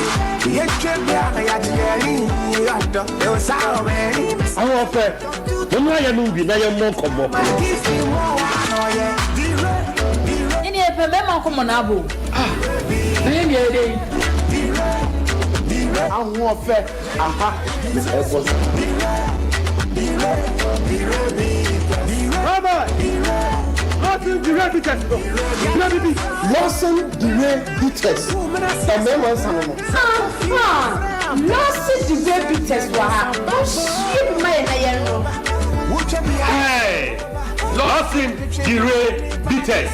ye twebe na ya jeri ado e o sao baby awo pe mo ya nu bi na ye mo komo ni epe me ma komo na abo na ye ni ede ahun ofe aha Baba Lawson the Red Beaters Lawson the Red Beaters Lawson the Red Beaters wa don't ship my hair no Hey Lawson the Red Beaters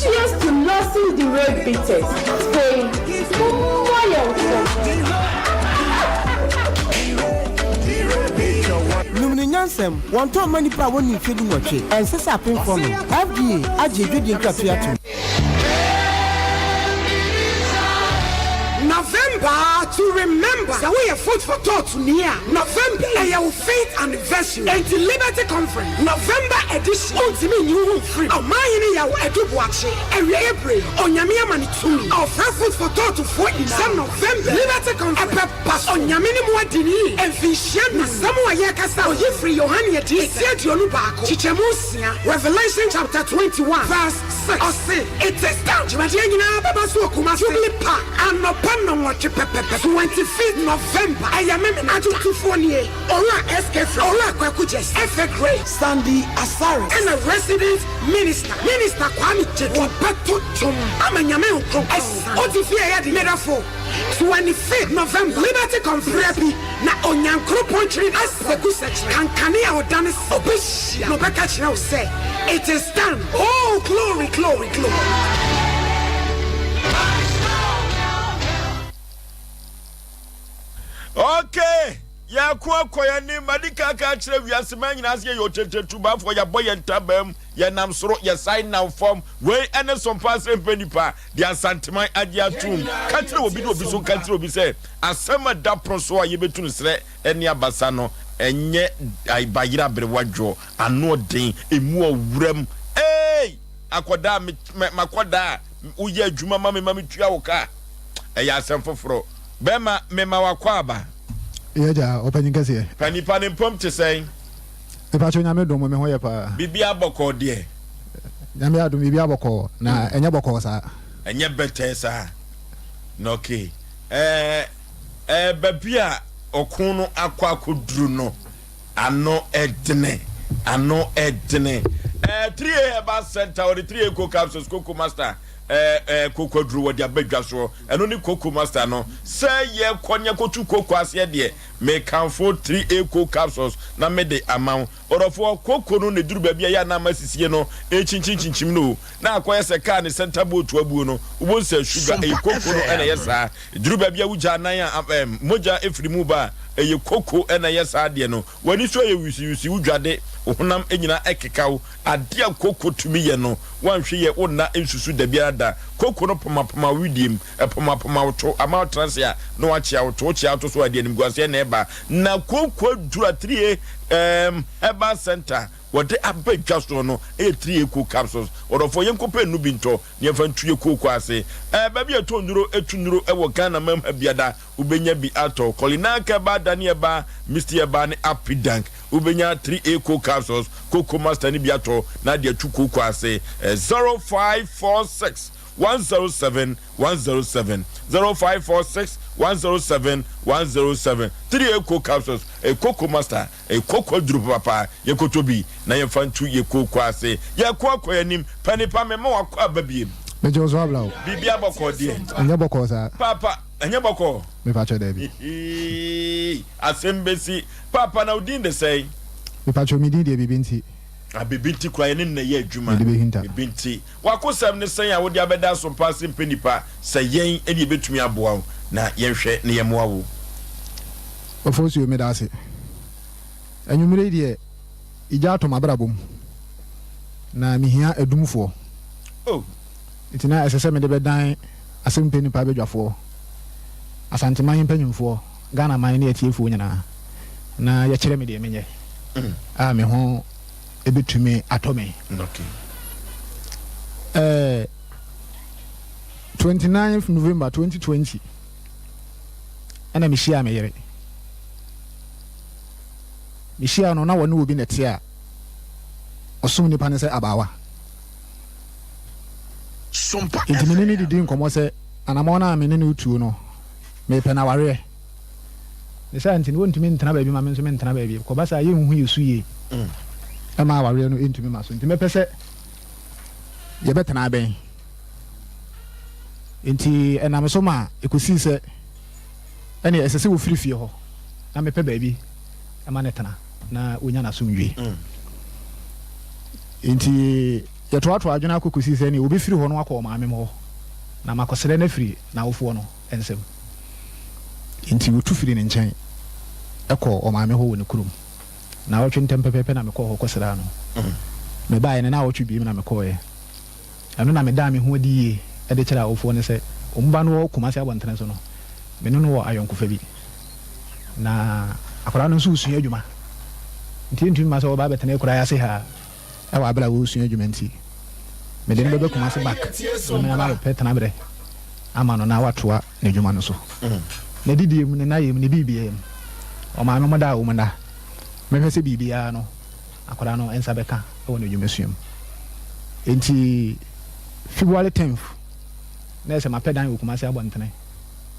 Cheers to Lawson the Red Beaters Stay Nyansem, one time many power when you feeling what you and says up in for me. FDA, I did you crap November to remember. So we have food for thought near November. Our faith anniversary and the Liberty Conference. November edition. Ultimate new free. Oh my yaw Edubuache. And April. On Yamia Manitumi. Our food for thought to 49 November. Liberty Conference. Pass on Yamini Muadini. And Fishiana. Samoa Yakasa. Or Jeffrey Yohania D. Sergio Lubako. Chichemusia. Revelation chapter 21. Verse 6. Osei. It is down. Jimajina Babasu Kuma Jubilee Park. And no pan watch 25th November. I am in Atutufonie. Ola SK Ola Kwakujes. F. Gray. Sandy Asari. And a resident minister. Minister Kwame Cheko. Pato Chum. Amanyame Ukro. Otifia Yadi Metaphor. 25th November. Liberty Conference. Na Onyankro Pontri as Sekusach. Kankania Odanis Obish. No Bakach now say. It is done. Oh, glory, glory, glory. Okay, ya kwa ni madika ka kire wiase manyina ase ye otetetu ba for ya boy entabam ya nam soro ya sign now form we ene Sompa Asem Mpe Nipa di asanteman agiatum ka kire obi do obi so ka kire obi se asema da proso a ye betunu sre ene abasa no enye ayira brewadwo ano den emu awuram akoda makoda uye adwuma mama tua wo ka ya asem foforo Bema mema wakwaba. Yeja opening kase. Panipa ne mpom te sei. E pa cho nyame dom me ho ye pa. Bibia boko de. Nyame adom bibia boko na enye boko sa. Enye bete sa. No okay. Babia okun no akwa akoduru no. Ano edne. 3A Herbal Center or the 3A Coco Capsules Coco Master. Coco Drew what your big so and only Coco Master no say ye konya kotu coco as ye de may count for 3A Coco Capsules na me the amount or for coco no ne duru baby ya na masisi no chin no na akwaya se car ne center boat to abu no won say sugar coco no na yes ah duru baby wuja nan ya moja efri mu ba coco na yes ah de no wani so ye wisi wudwade ohunam enyina ekekaw ade coco tumi ye no wanhwe ye wonna ensusu da biada coco no poma widim poma woto ama transia no achia woto so ade anim guase na eba na coco dura 3A Herbal Center what they abeg just no 3A Coco Capsules or for yenkope nu binto ne fantuye coco ase baby etunuro ewo Ghana mem biada ubenya bi ato kolina ka ba danie ba Mr. Eba ne apidank ubenya 3A Coco Capsules Coco Master ni biato na de tu coco ase 0546 107 107 0546 107 107 3A Coco Capsules a Coco Master a Coco Drew Papa ye kotobi na ye fantu ye coco ase ye kwa yanim panipa me mo akwa babiem me jo so abla bibia boko die anya boko sa papa Anya bako. Me pacho Debbie. Asem besi papa na udin de say. Me pacho mi din de bibinti. A bibinti kwa ene na ye adwuma. Bibinti. Wakosam ne say a wo de abeda Sompa Asem Mpe Nipa say yen ene betumi aboa na yenhwe ne yemoa wo. Oforisuo me da ase. Anwumire de ija to mabrabom. Na mihia edumfo. Oh. Itina esese me de bedan Asem Mpe Nipa bedwafo. Asante man mpanyimfo Ghana man ne atiefo nyina na ye kire me de menye a me ho ebetumi atome. Okay. 29th November 2020 ana mishia me yere mishia no na woni obi nete a osum nipa ne se abawa Sompa intimi ni didi nkomo se anamo na me ne utuo no me pena ware ne sa ntini wontumi ntena baabi ma me nso me ntena baabi ko basa ye hu yesu ye ama ware no entumi maso ntimi pese ye betena ben enti enam so ma ekosi se ene esese wo firifie ho na me pe baabi ama ne tena na onya na somdwe enti ye to adwena akokosi se ne obi firi ho no akọ maame mo na makosere na firi na wofo no ensem inti wutu firi ne nkyɛn ɛkɔ ɔmaame ho wɔ ne kurom na wɔtwe ntem pepepe na mekɔ hɔ kɔsra no me bae ne na wɔtwe bi na mekɔ yɛ ɛno na me da me ho adi yie ɛde kyerɛ awofo ne sɛ ɔmba no wɔ Kumasi abɔntene so no me no wɔ ayɔnkofa bi na akɔra no nso usua adwuma nti ntumi ma sɛ ɔba bɛtena akɔra yɛ ase ha ɛwɔ abela wɔ usua adwuma nti me de no bɛbɛ Kumasi back so me na bɛpɛ tena berɛ ama no na watoa ne adwuma no so na didi mu na yem ne bibia em o ma me moda o mona me hwese bibia no akora no ensa beka e won adwumesuam enti February 10th na se mapedan o Kumasi abɔntene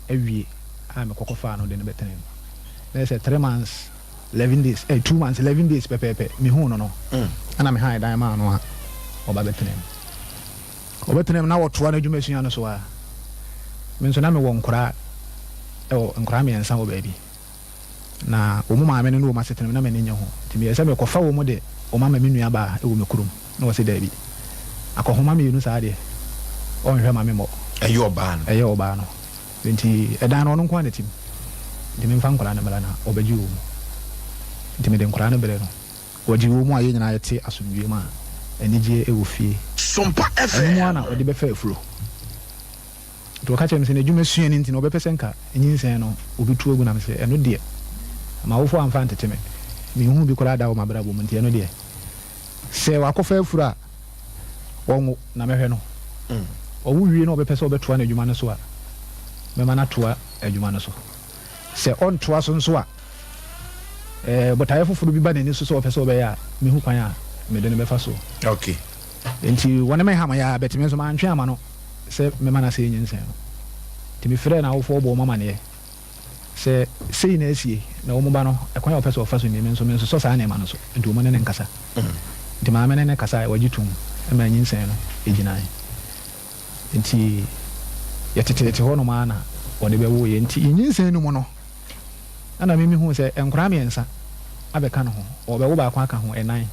awie a me kokofa no de ne betene na se 3 months 11 days 2 months 11 days pepepe me hu no no ana me han dan ma no a oba betene na wotoa na adwumesuam no so a me nso na me won kora nkora me ensa wo baabi na omu maame no ma setene na me nenya ho timi yesa me kofa wo mu de o mama me nua ba e wo me kurum na wo se daabi akohoma me yunu saa de on hwe mame mo eyo oba no nti edan no nko ane tim timi mfa nkora na bala na obaji wo mu timi de nkora na bere no obaji wo mu aye nyina yete asomdwe ma enije e wo fie Sompa FM enu ana odi be fa afuro to ka chem se na dwuma sua ni nti no bepese nka enyinsen no obi tu ogu na me se eno de ma wo fo amfa ntete me mi hu bi kora da wo mabra bo nti eno de se wakofa afura wonwo na mehwe no owu wie no bepese obetoa na dwuma no so a me mana toa adwuma no so se on toa so nso a botaye foforo bi ba na ni so so opese obeya mi hu kwan a me de ne befa so okay enti wona me hama ya betime so ma ntwe ama no se me mana se nyinsen no timi frɛ na wofo bo mama ne se sei na asie na wo mba no ekwan ya opese ofa so mi nso so saa na ma no so enti wo mo ne nkasa enti ma me ne kasa wajitum e ma nyinsen no ejinai enti yetete ho no ma na wo de be wo ye enti nyinsen no mo no ana mimi hu se enkora me ensa abeka no ho wo be wo ba kwa aka ho enan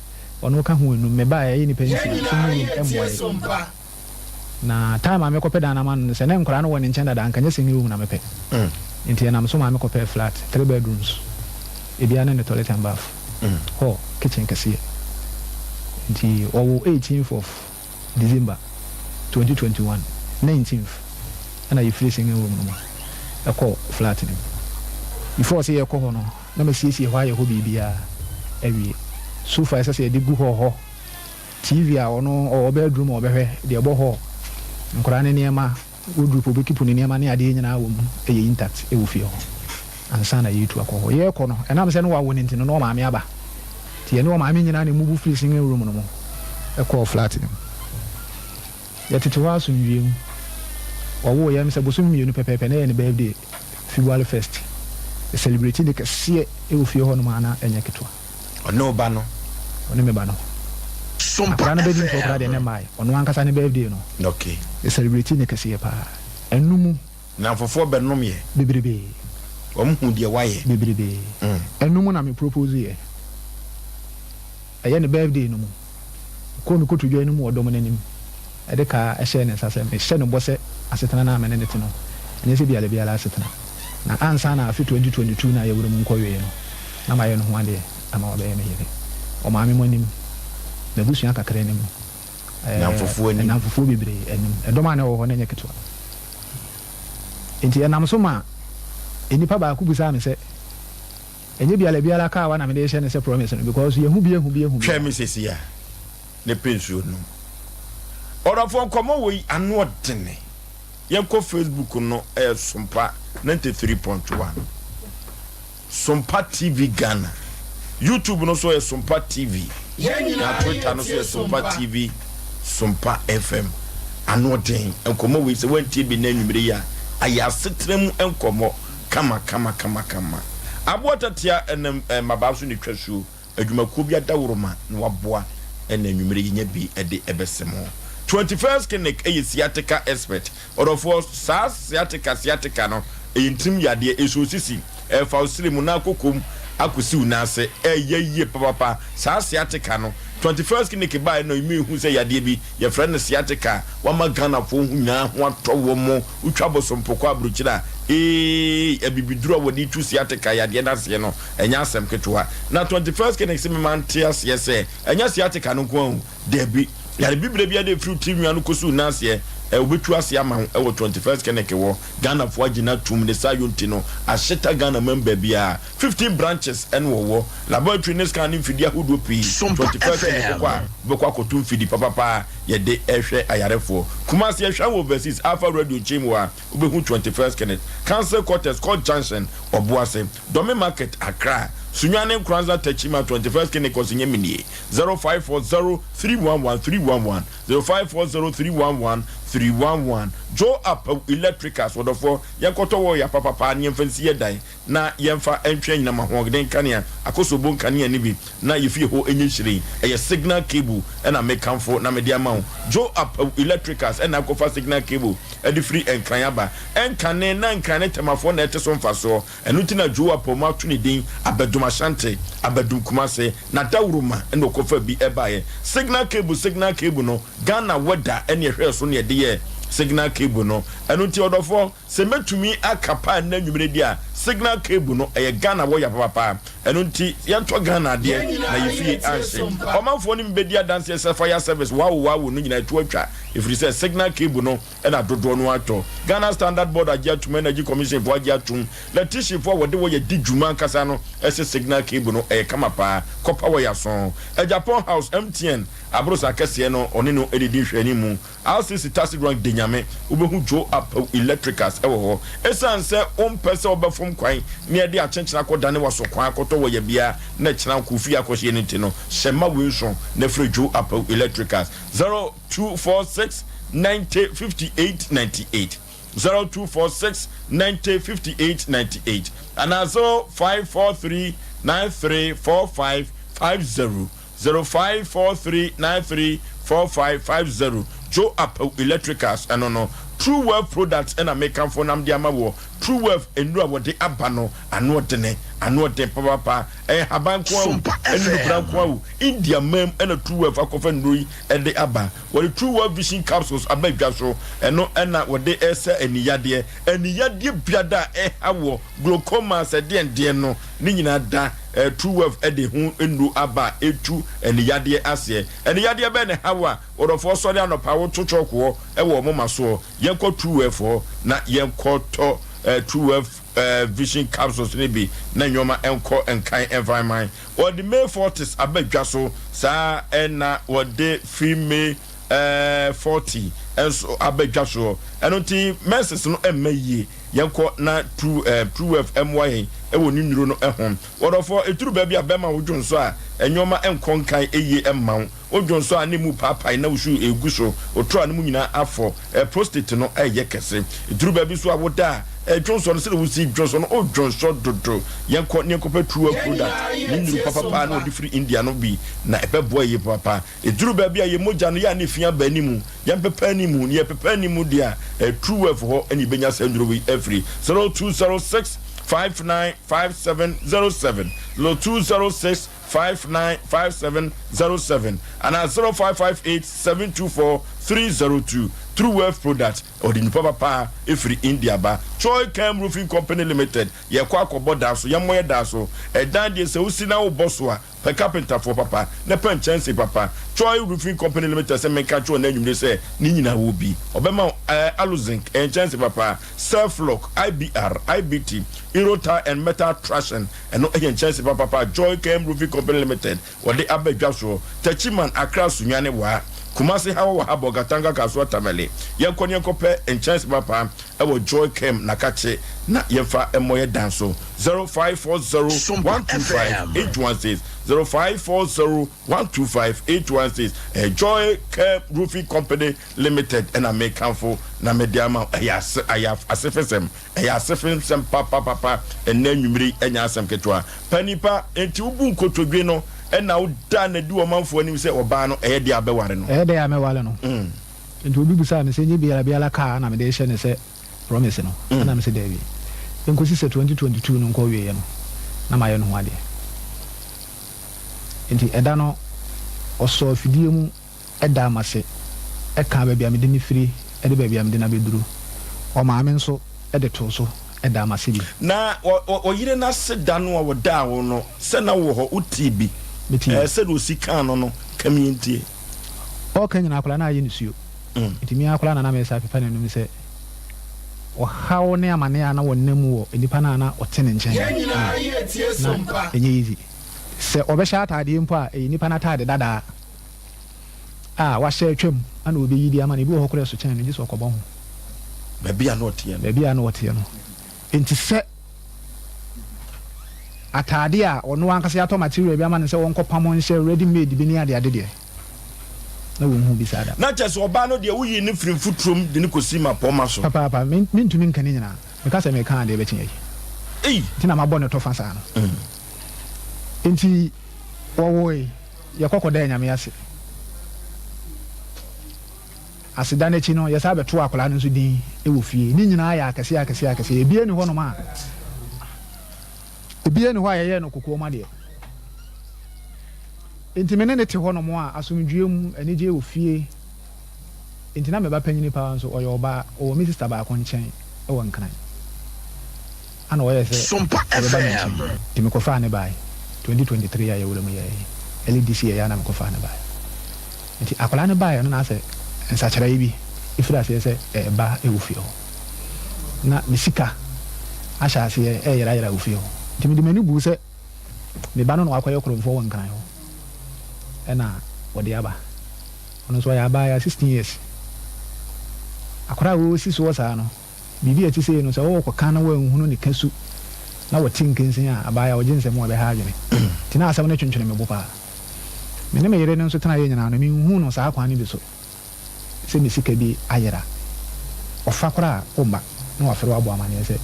ono ka ho enu me ba ye ni pensi so mu emboye na time a mekope da na man se na nkora no woni nchen da anka nyese ngi na mepe nti na mso ma mekope flat 3 bedrooms ebia na ne toilet and bath ho kitchen kase nti owo 18th of December 2021 19th ana you free singing room no e call flat ni before say e ko ho no na me siesie ho aye ho bibia awie sofa esa se edigu ho TV a ono o bedroom o behwe de bo ho nkora ne niema wodrupo bekipu ne niema ne ade nyina wo mu eye intact e wo fie ho ansa na yitu akọ ye kọ no enam se no wa woni ntino no maame aba tie no maame nyina ne mubu free singing room no mo e kọ flat ni ye tete wa so nwiem wo ye mse boso mienu pepepe na ye ne birthday February 1st e celebrate de kase e wo fie ho no ma na enye ketwa ono ba no Sompa Sompa na be din for de ne mai ono ankasa ne birthday no okay e celebrate ne kase pa enumu na fofo benom ye bebrebe hu de waye bebrebe enum na me propose ye ne birthday no mu ko mi kotu dwa enum odom nanim e de ka e share ne sasem e share no bose asetana na amene ne tino ene se biale biala asetana na ansa na afi 2022 na ye wuro mu nkowe no na ma ye no ho ade ama wa be me yere o ma me monim na busua kakra nim na mfufuo bebre enim edoma na wo ho na nye ketwa enti enam so ma enipa ba ku busa me se enye biala ka wa na me de hye ne se promise no because ye hu bi hwe me sesia ne pensuo no orafo nkomo wo anu odene ye ko Facebook no Sompa 93.1 Sompa TV Ghana YouTube no so Sompa TV na Twitter no so Sompa TV Sompa FM anu odene nkomo wo se wantie bi na nwumire ya aya setrem nkomo kama abotatia mabaso ni twasuo adwumakuo bi adawroma na waboa ena nwumire nya bi ede ebesemo 21st clinic sciatica expert orofo sciatica no yintim yade esosisi fausilimu na kokom akosi unase yeye papa sciatica no 21st clinic ba no imi hu se yade bi ye friend sciatica wa magana fo hu nya ho atowo mo utwabo sompoko abruchira ebibiduro wodi tu sciatica yade na se no enya asem ketoa na 21st clinic se mantias yese enya sciatica no ko debi yare bibire bia de fruit TV anu kosu nase obetu ase ama e wo 21st clinic wo Ghana fo agina tum ne sayonti no ahyeta Ghana member bia 15 branches en wo laboratory ne scan mfidi ahodo pi 21st clinic kwa bokwa kotum fidi papa ye de ehwe ayarefo Kumasi ehwa wo versus Alpha Radio Chimwa obehu 21st clinic Council Quarters Court Junction Obuase Dome Market Accra Sunyane Kranza Techima 21st clinic osinye minie 0540311311 0540311311 Joe Up Electricals wodofo yankoto wo ya papa ne mfansi yedan na yemfa entwen na mahogden kanea akoso bon kanea ni bi na yefi ho enyihyire eye signal cable na mekanfo na mediama Joe Up Electricals na akofa signal cable edi free enkanyaba enkane na enkane temafo na eteso mfaso enuti na Joe Up ma tuni din abeduma shante abedum kumase na dawruma na okofa bi ebaye signal cable no Ghana weather ene hwe so ne de ye signal cable no enunti odofo se metumi akapa na nwumire dia signal cable no Ghana wo ya papa enunti yanto Ghana de na yefie anse omanfo ni mbedi dance se fire service wow no nyina tu atwa ifri se signal cable no na dodo no ato Ghana Standard Board Agiatum Energy Commission for Agiatum letishi for wode wo ye di djuma kasa no ese signal cable no kama pa kopa wo ya so Japan House MTN abrosa kese no oni no edidi hwani mu RCC taxi rank denyame ubehu Joe Up Electricals ewo ho esanse ompese obefom kwan ne de achenchena kodane waso kwan akoto wo ye bia na chena kofi akohye ne ti no shema wenso na free Joe Up Electricals 0246 905898 0246 905898 and also 543934550 0543934550 Joe Up Electricals and no True Wealth Products and American for nam dia mawo True Wealth enura wo de abano anu odene papa habanko enu branko awu India mem and True Wealth akofa nroi and the aba wo True Wealth Vision Capsules abadwa so eno na wo de ese eniyade biada hawo glaucoma se de no ni nyina da True Wealth ede hu enu aba etu eniyade ase eniyade be ne hawa orofo so de anopa wo tochoko wo moma so yenko True Wealth na yenko to True Wealth Vision Capsules ni bi na nyoma enko enkan environment or the May 40s abadwa so sa na wo de female 40 enso abadwa so enoti messes no emaye yenko na True Wealth MY ewo ni nuro no ehon orofo eturu ba bia bema wodwon so a enyoma enkonkan eye emma odwon so anemu papai na wusu eguso otro anemu nyina afọ prostate no eye kese eduru ba bi so awoda Johnson said we see Johnson oh Johnson dodo yanko nkopa true product ni papa na odi free India no bi na ebe boy ye papa eduru ba bia ye moja no ya na fia ba nimu ya pepa nimu ni pepa nimu dia true for ho ani benya sendro we every 0206 595707 0206 595707 and 0558 724 302 True Wealth Product or the papa every India ba Choi Cam Roofing Company Limited ye kwa koboda so yamoye da so dan de se usi na wo boso a pe carpenter for papa na pen chance papa Choi Roofing Company Limited se menka cho na nyumde se ni nyina wo bi obema aluzinc en chance papa self lock IBR IBT Irota and metal trashing and no en chance papa Joy Cam Roofing Company Limited or the abedwa so Tachiman Accra sunyane wa Kumasi hawa abogatanga kaswa tamale yanko nyankope enchance papa ewo Joy Cam nakache na yemfa emoye danso 0540-125-816 0540-125-816 Joy Cam Roofing Company Limited and American na mediama asefesem papa enne nwumiri enya asem ketwa panipa enti ubu nkotodwe no na uda na du omanfo anim se oba no eye dia beware no eye dia amewale no nti obi busa me se nyi biara ka na me de hye ne se promise no na me se David enkosi se 2022 no nko wie no na maye no hwade nti eda no oso afidie mu eda amase eka ba bia me de ni firi ede ba bia me de na beduru o maame nso ede to so eda amase bi na oyire na seda no wo da wo no se na wo ho utibi said we see can no community. O Kenya akola na aye nsuo. Itimi akola na me sa pepa ne se o hawo ne amane ana wonnam wo enipa na na otene nchen. Yanyina aye tie sompa. Enye easy. Se obehya atade mpo a enipa na atade dada. Wa hye atwam ana obi yidi ama ne bi ho kore so chen ne jiso okobon ho. Ba bia na otie no. Ba bia na otie no. Enti se atade a ono ankasa ato material bi ama ne se wonko pamon hye ready made bi ni ade de na wo hu bi sada na chese oba no de wuyi ne firim futrom de ne kosi ma poma so papa mintumi nkane nyina me ka se me kan de be chen yi tina ma bonne to fa sa no enti wowoy ye kokoda nyame ase asida na chi no ye sa beto akola no so din e wo fie ni nyina ya akase ebie ni ho no ma ebie ni ho ayeye no kokko ma de enti menene te ho no mo a asomdwem anije wo fie enti na me ba panyini pa so oyo ba o mi sister ba ko nchen e wo nkran ana wo ye se Sompa FM ti me ko fa ne bai 2023 ya yewure mo ye LDC ya na me ko fa ne bai enti akola ne bai no na se nsachara ibi ifira se ba e wo fie na misika asha se yera wo fie enti me di mani bu se me ba no akwaye kromfo wo nkran ho ena wodi aba ono so ya ba ya 16 years akora wo si so sa no bibi ati se no so wo kwa na wa nhunu ne kasu na wo tinkensin a aba ya ojinse mo be ha adwene tina asam ne twentwene me bo pa me ne me yere no so tana ye nyina no me hu no sa akwa ne bi so se me sika bi ayera ofa kora omba no afero abo amane se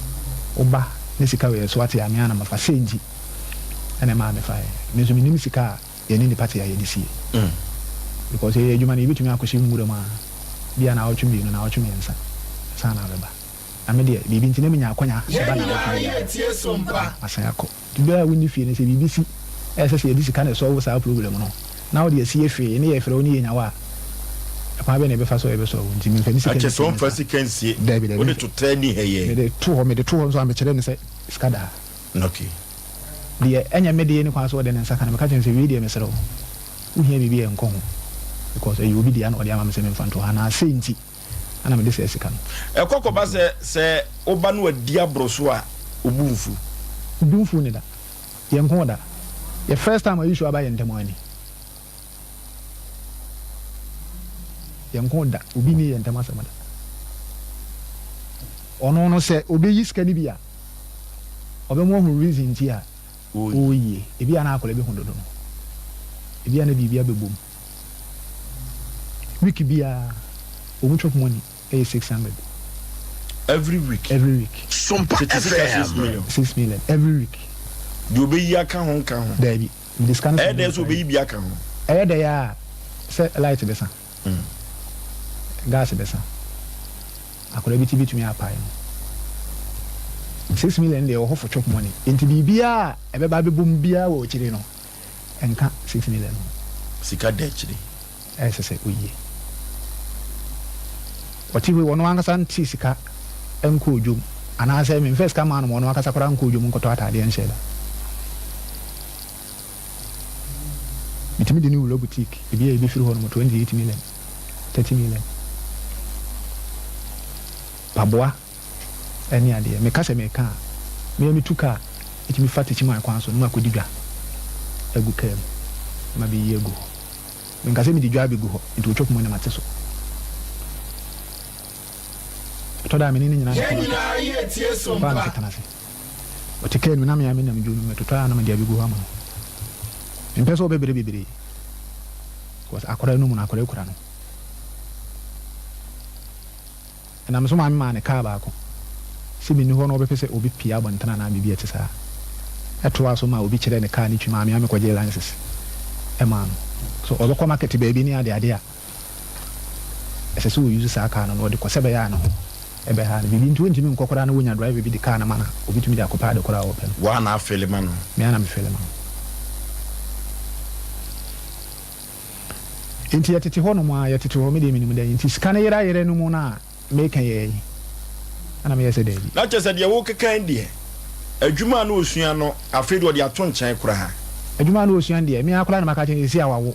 oba ne sika we so ati amia na mafa senji ene ma me fa me so me nim sika yeni ni party ya yedisi because ye juma ni bitumi akoshi mure ma bia na awtumi no na awtumi ensa sana beba amede bibi ntine menya akonya seba na awtumi tie sompa asaya ko tibia woni fie ne se bibisi ese se yedisi kan so wo sa problem no na wo de sie fie ne ye fere oni yenya wa pa be ne be fa so e be so ntimi mfani sika ake so mfasi kansie wo de to training heye me de to ho so amekere ne se skada okay de enya mede ni kwa so de nsa kan me ka chen se video me sero uhia bibi enko ho because you be the an odi ama me se me fanto ana senti ana me de se sika no ekoko ba se oba no adi abroso a obumfu ni da yenko da the first time I issue aba yentemo ani yenko da obi ni yentemo asema da ono no se obi yiska ni bia obe mo hu reason ti a oye ebi ana akole bi hundodo no bia na bibia bebom week bia omu chop money 600 every week Sompa FM 6 million every week you be ya kan ho David this kind of there's will be bia kan ho there ya say light besa gas besa akola bi tv tumi apai 6 million dey ho for chop money enti bibia ebe ba bebom bia wo chire no enka 6 million sika de chire say oye wati we wono anga san ti sika enko ojum ana say me first come an wono aka sakora enko ojum nkoto atade enshela mitimi de ni wulo boutique ebi e firi ho no 28 million 30 million paboa eni ade me kase me ka me tuka itimi fati chima kwa so no akodi dwa egu kem ma bi yego me kase mi di dwa bi go ho nti chop mo ne mate so to da me ni nyina ye tie Sompa otike no na me na me junu me to na me dia bi go ha mo impeso bebere because akora no mu na akora ekura no na me so ma me ma ne ka ba ko si bi ni ho no obepese obi pia abantana na bibia te saa eto aso ma obi kire ne ka ni twima me amekwaje lances e ma no so obekọ market baby ni ade a ese so use saa ka no de kwose be ya no ebe ha bibi nti wonti mi nkokora na wonya drive bi de ka na mana obi tumi de akopa de kora open wa na afele ma no me ana me fele ma inti yatete ho no ma yatete ho me de minimum de inti sika na yere no mu na make ye ana me yese de bi na chese de wo kekan de adwuma na osua no afedo de ato nkyɛn kora ha adwuma na osua de me akora na maka kyɛn esi awawo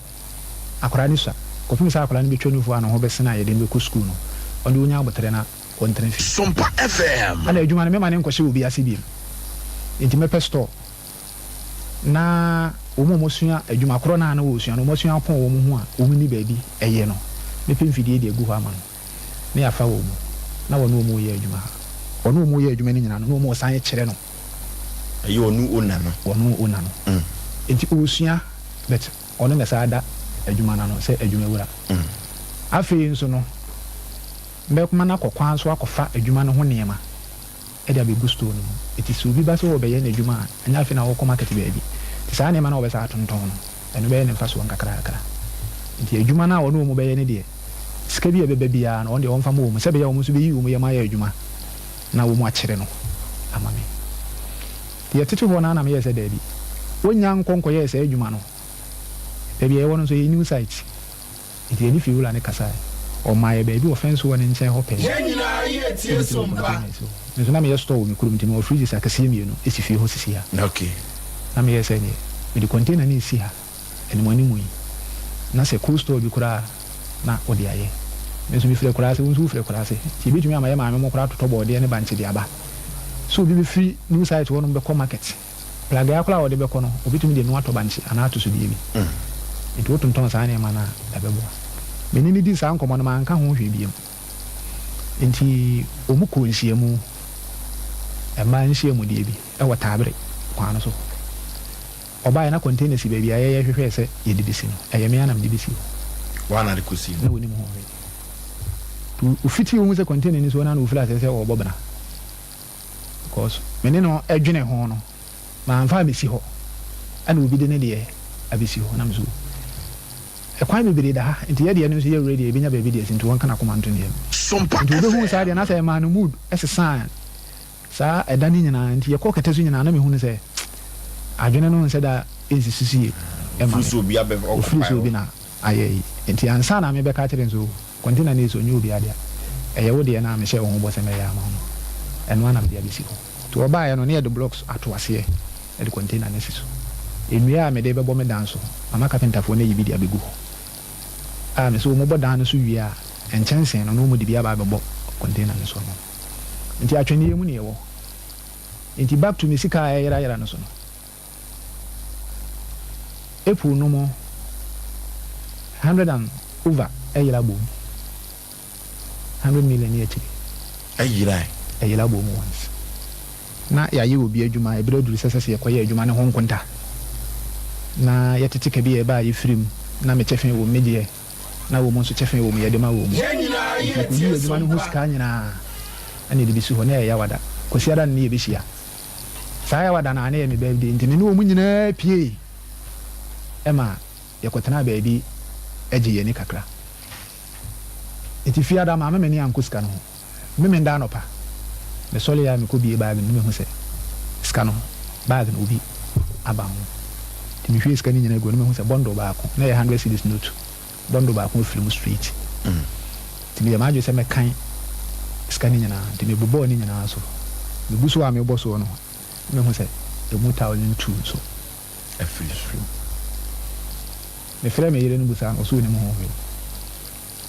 akora ni sa kofim sa akora ni betwa nufu ana ho besena ye de be ko school no ɔde onya abotere na kontre fi Sompa FM ana adwuma na me ma ne nkɔhye obi ase bi enti me store na omo mosua adwuma koro na wo osua no mosua pon wo mu ho a wo ni baabi ɛyɛ no me pemfidie de egu ho ama no ne afa wo mu na wo no mu yɛ adwuma ono mu yɛ adwuma ni nyina no mo san kyerɛ no ayi onu ona no enti osua bet ono na sada adwuma na no sɛ adwuma wura afei nso no mbekuma na kokwan so akofa adwuma no ho niema e da be gusto no eti so bi ba so wo be ye na adwuma anya afei na wo koma market baabi ti saa niema na wo be sa atonton no eno be ye ne mfa so nkakra enti adwuma na ono mu be ye ne de sika bi e be bia na on de on fa mo mu sɛ be ye wo mu so be yi wo mu ye ma ye adwuma na wo mu akyere no amame ye tete ho na me ye sɛ da bi wonya nkonko ye sɛ adwuma no da bi ye wono so ye new site enti ye ni fi wula ne kasa o ma ye baby offense wo ne nkyɛn ho pɛ ye tie Sompa nso na me ye store wo mi kurum timi o fridge sa kase mienu esi fi ho sisi ha okay na me ye sɛ ne me di container ni si ha eni mo ni mu yi na sɛ cool store bi kura na o di aye me so mi fire kura se wo so fire kura se ti bi tumi ama ye ma me mo kura totɔ bɔde ne banche di aba so bi free new site wo no be ko market plug ya kura wo de be ko no obi tumi de no atɔ banche ana ato so bi nti wo tonton sa ne ma na ebebo menini di sa nkomo no man ka ho hwe biem enti omu ko nhyiamu e ma nhyiamu die bi e watabre kwan so oba na container si baby aye hwehwe se ye dibisi no eye me anam dibisi wana de kosi na woni mo ho tu ufiti wo se container ni so na no fila se wo bobna because menino edwene ho no ma amfa besi ho ana obi de ne de abesi ho na mzo e kwan bibiri da ha nti ye de no so ye ready e benya baby de nti won kana command ne Sompa nti be hu sa de na say man mood esesa sa edani nyina nti ye ko ketesu nyina na me hu ne say adwene no nse da ensisisi e ma fuso bi abe fuso bi na aye nti ansa na me be ka kire nso container ne so nyi obi ade e ye wo de na me hye wo ho bo se me ya ma no eno ana me de abisi ho to oba ye no ne de blocks ato ase e de container ne siso enua me de be bo me dan so mama carpenter fo na yibi de abegu ho me so mo bo dan so wi a enchansen no mo de bia ba bebo container ne so no nti atwene yemu ne ye wo nti back to me sika yera no so no epu no mo 100 and over yera bom 100 million ye chiri yera bom once na ya ye obi adwuma e bre duru sese ye koye adwuma ne ho nkonta na yɛtete ka bi yɛ ba yɛfirim na mekyɛfe wɔ medie na wɔ mu nso kyɛfe wɔ mu yɛde ma wɔ mu kɔdi adwuma no ho sika nyinaa ɛne de bi si hɔ na ɛyɛ wada kɔsi ada ne yɛbɛhyia saa yɛ wada na ne yɛ me birthday nti ne wɔ mu nyinaa pie ɛma yɛkɔtena baabi agye yɛni kakra nti fie ada ma meme ne ankɔ sika no ho meme nda anɔpa mesɔle yɛ a mekɔ bie baage no mehu sɛ sika no baage no obi aba ho nti mehwie sika no nyinaa gu no mehu sɛ bɔndɔ baako na yɛ 100 cedis note bɔndɔ baako afiri mu straight nti meyɛ maadwe sɛ mɛkan sika no nyinaa nti mebobɔɔ ne nyinaa so mebu so a mebɔ soɔ no mehu sɛ ɛmu 1,200 so afiri so mefrɛ me yere no busa no ɔso ne mu ho hwɛ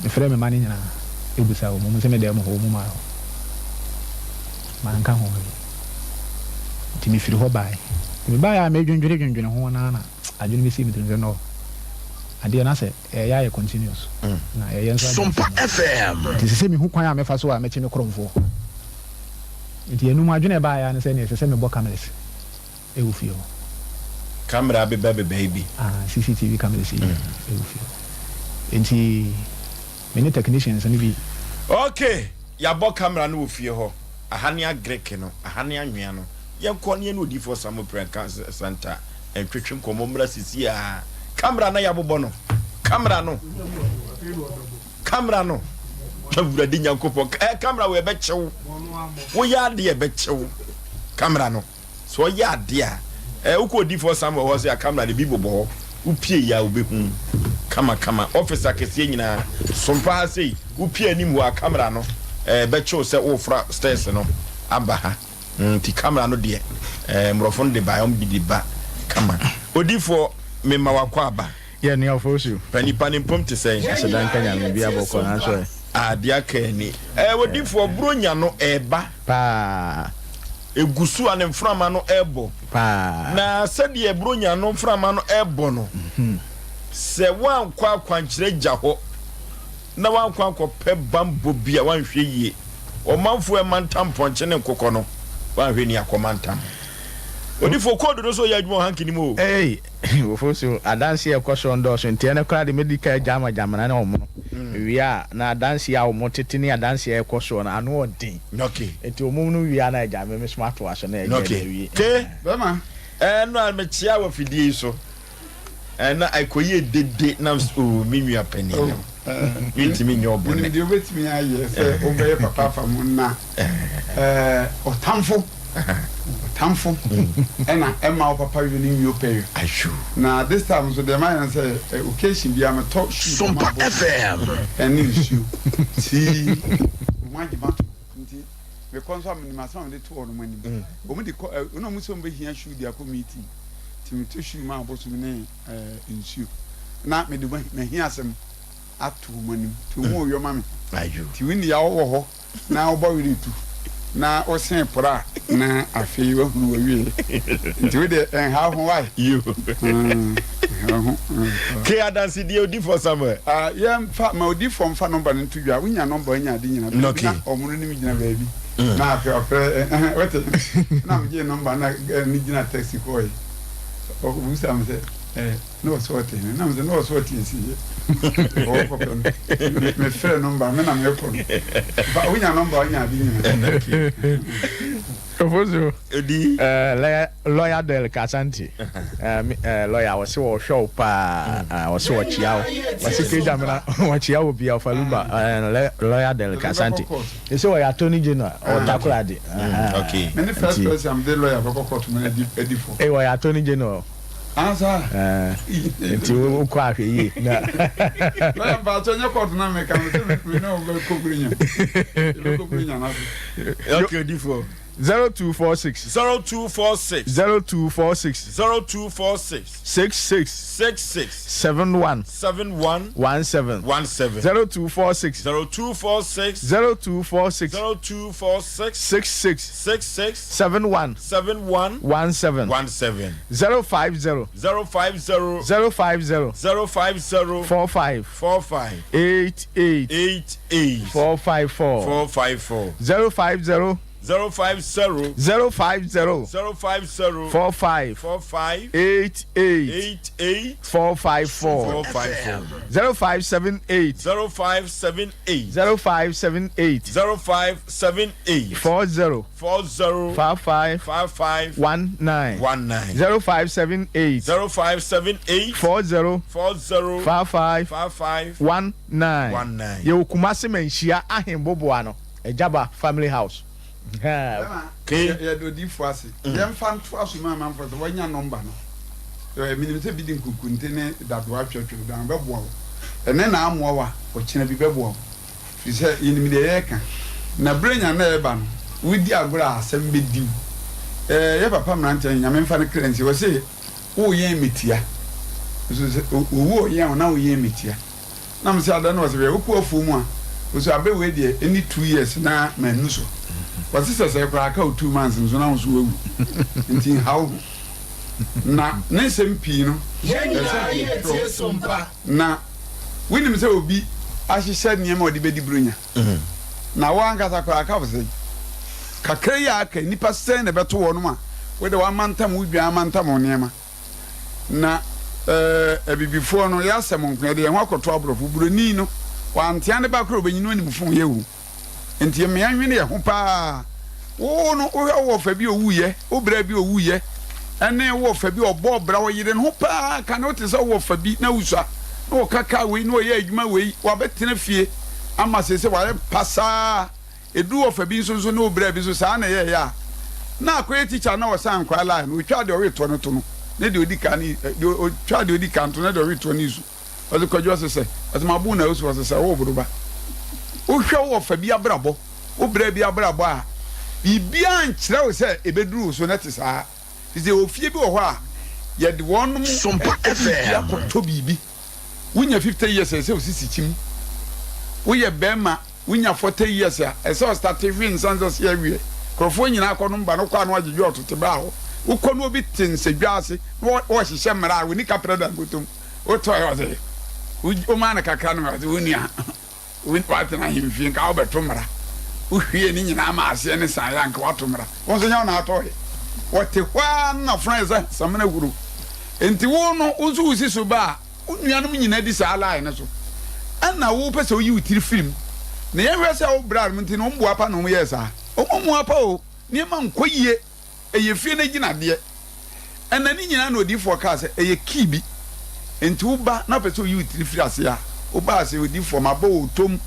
mefrɛ me ma ne nyinaa ɛbusa wɔ mu sɛ mede mu hɔ mu ma hɔ manka ho hwɛ nti mefiri hɔ bae mebaeɛ a medwendwene ho na adwene bɛsii me tirim sɛ no adeɛ no sɛ ɛyɛ ayɛ continuous na ɛyɛ nso Sompa FM nti sɛ sɛ mehu kwan a mɛfa so a mɛkye me korɔmfoɔ nti ɛnum adwene ɛbaeɛ no sɛ ne ɛsɛ sɛ mebɔ cameras ɛwɔ fie hɔ camera beba baby CCTV cameras ɛwɔ fie nti many technicians and be okay yabɔ camera no wɔ fie hɔ ahane agrek no ahane anwea no yɛnkɔ ne no di for some prank center entwetwe nkɔmɔ mmra sisi a camera na yabobɔ no camera no twawurade nyankopɔ camera wɔ ɛbɛkyew wo yɛ ade ɛbɛkyew camera no so yɛ ade a ukɔ di for some wɔ sɛ camera ne bi bobɔ upie ya obehu kama officer kese nyina sompa sei upie anim wa camera no bɛkyew sɛ wo fra stairs no aba ha ti camera no de mrofon de ba di ba kama odifo mema wakɔ aba ye ne Oforisuo panipa ne mpom te sɛ asedan kanya me bia bɔkɔ na so adia ka ni odifo bronya no eba pa egusu ane mframa no ebo pa na sɛde bronya no mframa no ebo no sɛ wankɔ akwankyerɛ gya hɔ na wankɔ akɔpɛ bambo bia wanhwɛ yie ɔmanfo ɛmantam pɔnkye ne nkokɔ no wanhwɛ ni akɔmantam odifo code no so yɛ adwuma hankini mu Oforisuo adanse ɛkɔso ndo so ntia ne kra de medical jama na ɔmo wia na adanse a ɔmo tete ne adanse ɛkɔso na ano ɔden okay eti ɔmo no wia na jama me smart wash na ɛgye wie ke bema no almechia wa fidie so na akoye dede na minua pani no yintimi nyobo ne de obetimi aye se obeye papa fam na otamfo ena ema papa you ni you pay ashu na this time so the man say occasion bi am talk Sompa FM and issue ti mwaji ba nti me konso am ni masan de to ono mani o mu de no mu so mbe hia shoe dia committee ti me to shoe ma boso ne issue na me de na hia asem atu mani to mu oyo ma me ayo ti wini ya wo ho na obo wiri tu na osen pora na afei wa hunu wa wie nti we de ha ho why you ke adansi die odi for somewhere yeah fa ma odi for mfa number ntu dwa wonya number nya ade nyina na omunu ni mi gina baabi na afei wete na mi gina number na ni gina taxi ko yi o bu sam se no sorte na mi no sorte si o ko plan me fere number me na me ko ba wonya number nya ade nyina Oforisuo odi lawyer del Kasanti lawyer was so show pa was so chiao was ke jamina wa chiao bia ofaluba lawyer del Kasanti you say we attorney general or takurade okay me first person am the lawyer for court me edifo we attorney general answer nti wo kwa hwe yi na lawyer ba to nya court na me ka me na o ko kulinya na okay edifo 0246 66 71 17 0246 66 71 17 050 45 88 454 050 050 45 88 454 0578 40 55 19 0578 40 55 19 ye Kumasi menhia ahemboboa no Ejaba family house ya do di fuasi ya mfan fuasu mama mfoto wanya number no minimum se bidin kukunte ne dadwa twetwe dan beboa ene na amowa o kina bi beboa fi se yinimi de yeka na brenya na eba no wudi agora asem bedi ye papa mrante nyame mfa ne currency wo se wo ye metia so wo ye na wo ye metia na mse ada na wo se wo ku afu mu a so abe we de any 2 years na manu so what is say kwa ka 2 months so na so wu nti how na nsmp no na winim say obi ahihye niam odi bedi bronya na wankasa kwa ka say kakra ya aka nipa sen na beto wo no ma we de wa mantam udwa mantam niam na ebibifo no ya asem nkwa de ho akoto abrofo broni no wantia ne bakro benyinu ani mufun yewu enti me anwene ye ho pa wo no wo fa bi owuye obra bi owuye ene wo fa bi obo bra wo yire no pa ka no te so wo fa bi na usua no kaka we no ye adwuma we wa betena fie ama sese wa pasa edu wo fa bi nso no obra bi so sa na ye ya na akoye teacher na wo san kwa line wo twa de we to no to no ne de odika ni o twa de odika nto na de we to ni su o de kojo sese atmabu na usu sese wo buruba o hwe wo fa bi abrabo obra bi abrabo a bibia nkyerɛ wo sɛ ebeduru so na te saa fize ofie bi wɔ hɔ a yɛ de wɔn Sompa FM akɔtɔ bibi wonya 50 years sɛ osisi kyim woyɛ bɛma wonya 40 years a ɛsɛ start win sansos yɛ wie krɔfo nyina akɔ no mba no kwa no agyeju ɔtote ba ho wokɔ no obi tensedwa ase wo hyehyɛ mmara a woni kapra da gotom wotɔ yɛ ɔsɛ o ma na kakra no ɔsɛ wonia win kwatena himfie nka wobɛto mmara uhwie ni nyina ma ase ne san ya nka watomra won so nya na atoye wote kwa na friends samana guru enti wo no unsu usi so ba unuanom nyina di sa ala ene so ana wo pese oyi utiri film na ye hwese wo bra no enti no mbo apa no ye sa o mo apa o ni ma nkoyie eye fie na gina de ana ni nyina na odi forecast eye kibi enti wo ba na pese oyi utiri film ase ya wo ba ase odi for ma ba o tom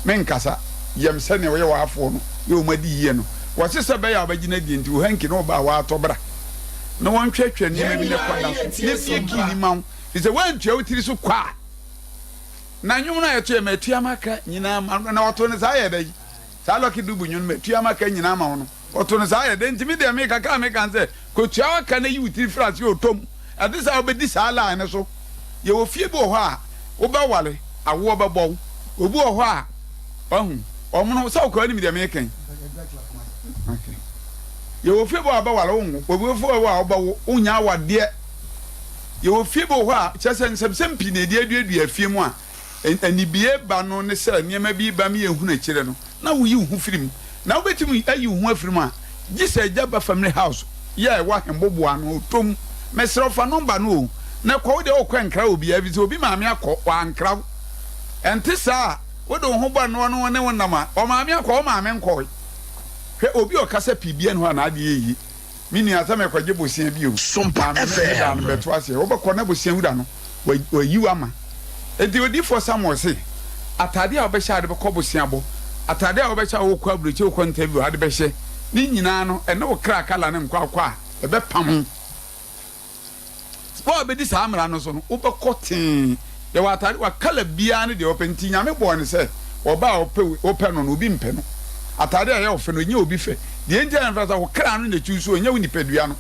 menkasa yem sene we wa afo no ye o madi yie no wo sese be ya abagina die nti wo hanki no ba wa atobra no won twetwe ne me bi ne kwada so ne fie ki ni mawo ise wan twa utiri so kwa na nwum na yeto e matua maka nyina na wato ne sa ye dai sa loki dubu nyun matua maka nyina ma wo no wato ne sa ye dai ntimi de me kaka me kan se ko tua aka na yi utiri France ye otom ade sa obedi sa ala ne so ye wo fie bi wo ho a wo ba wale awo ba bo obu wo ho a ohu omuno so ko ani mi de me kan okay ye wo fie bo aba wala wo obu fo wo a oba wo unya wade ye wo fie bo ho a chese nsem pi na de aduadu afie mu a anibie ba no ne se niema bi ba me ehunu akire no na wo yi hu firim na wo betimi ayi hu afirim a gise Ejaba family house ye wa hemboboa no tom mesro fa number no na kwa wo de okwa nkra obi a bi se obi maame akọ wa nkra ente saa wo do ho ba no no ne wonama o maame akọ o maame nkọ hwe obi okasa pibia no na ade yi mini asame kwaje bosia bi o Sompa FM beto ase wo be kọ na bosia wura no wa yiwa ma enti odi for Samuel say atade a obehya ade be kọ bosia bo atade a obehya wo kwa abrochi wo kọ interview ade be hye ni nyina no ene wo kra kala ne nkwa akwa e be pam wo be di samra no so no wo be kotin de wa atade wa kala bia ne de openti nyame bo ne se oba ope no obi mpe no atade a ye ofe no nye obi fe de enje na fasa wo kra no na chuso onye wo nipadua no